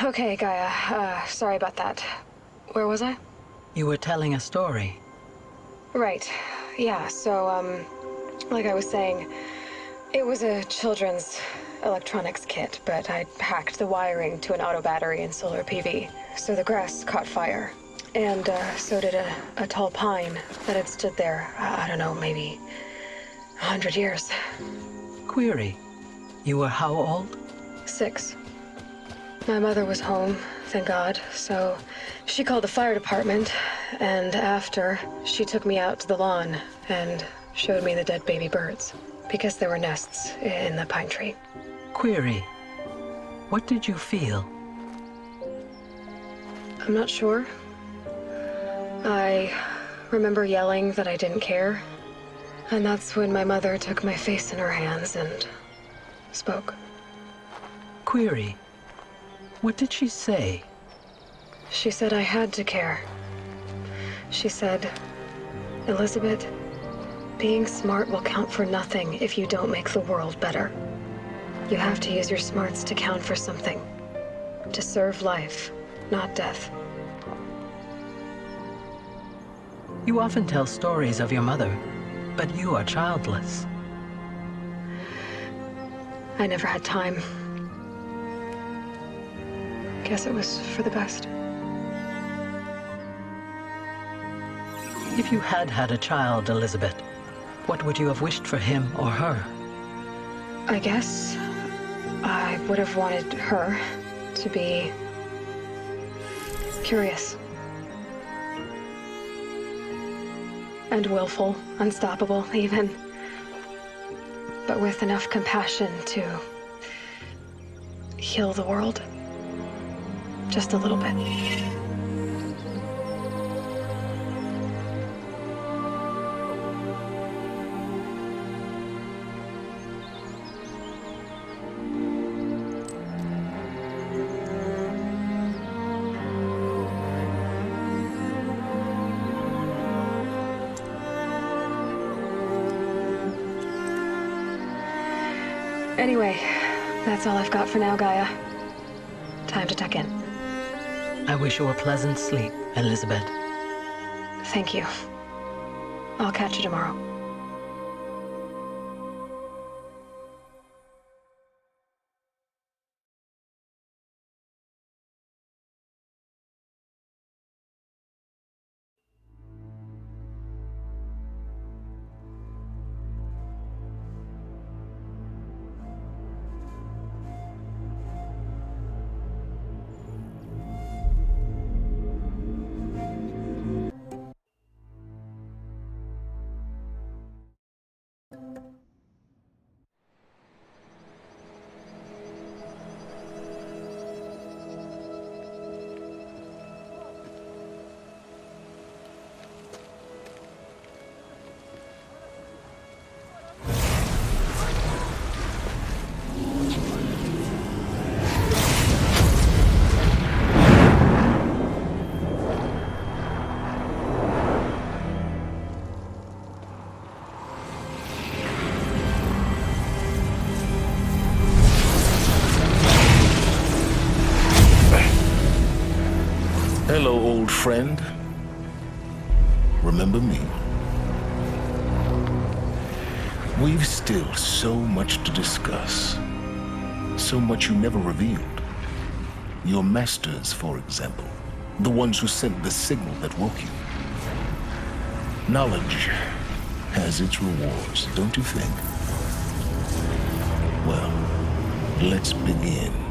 Okay, Gaia. Sorry about that. Where was I? You were telling a story. Right. Yeah, so, like I was saying, it was a children's electronics kit, but I hacked the wiring to an auto battery and solar PV. So the grass caught fire. And, so did a tall pine that had stood there, I don't know, maybe 100 years. Query. You were how old? 6. My mother was home, thank God, so she called the fire department, and after, she took me out to the lawn and showed me the dead baby birds, because there were nests in the pine tree. Query. What did you feel? I'm not sure. I remember yelling that I didn't care, and that's when my mother took my face in her hands and spoke. Query. What did she say? She said I had to care. She said, Elizabeth, being smart will count for nothing if you don't make the world better. You have to use your smarts to count for something. To serve life, not death. You often tell stories of your mother, but you are childless. I never had time. Guess it was for the best. If you had had a child, Elizabeth, what would you have wished for him or her? I guess I would have wanted her to be curious. And willful, unstoppable, even. But with enough compassion to heal the world. Just a little bit. Anyway, that's all I've got for now, Gaia. Time to tuck in. I wish you a pleasant sleep, Elizabeth. Thank you. I'll catch you tomorrow. Hello, old friend. Remember me? We've still so much to discuss. So much you never revealed. Your masters, for example. The ones who sent the signal that woke you. Knowledge has its rewards, don't you think? Well, let's begin.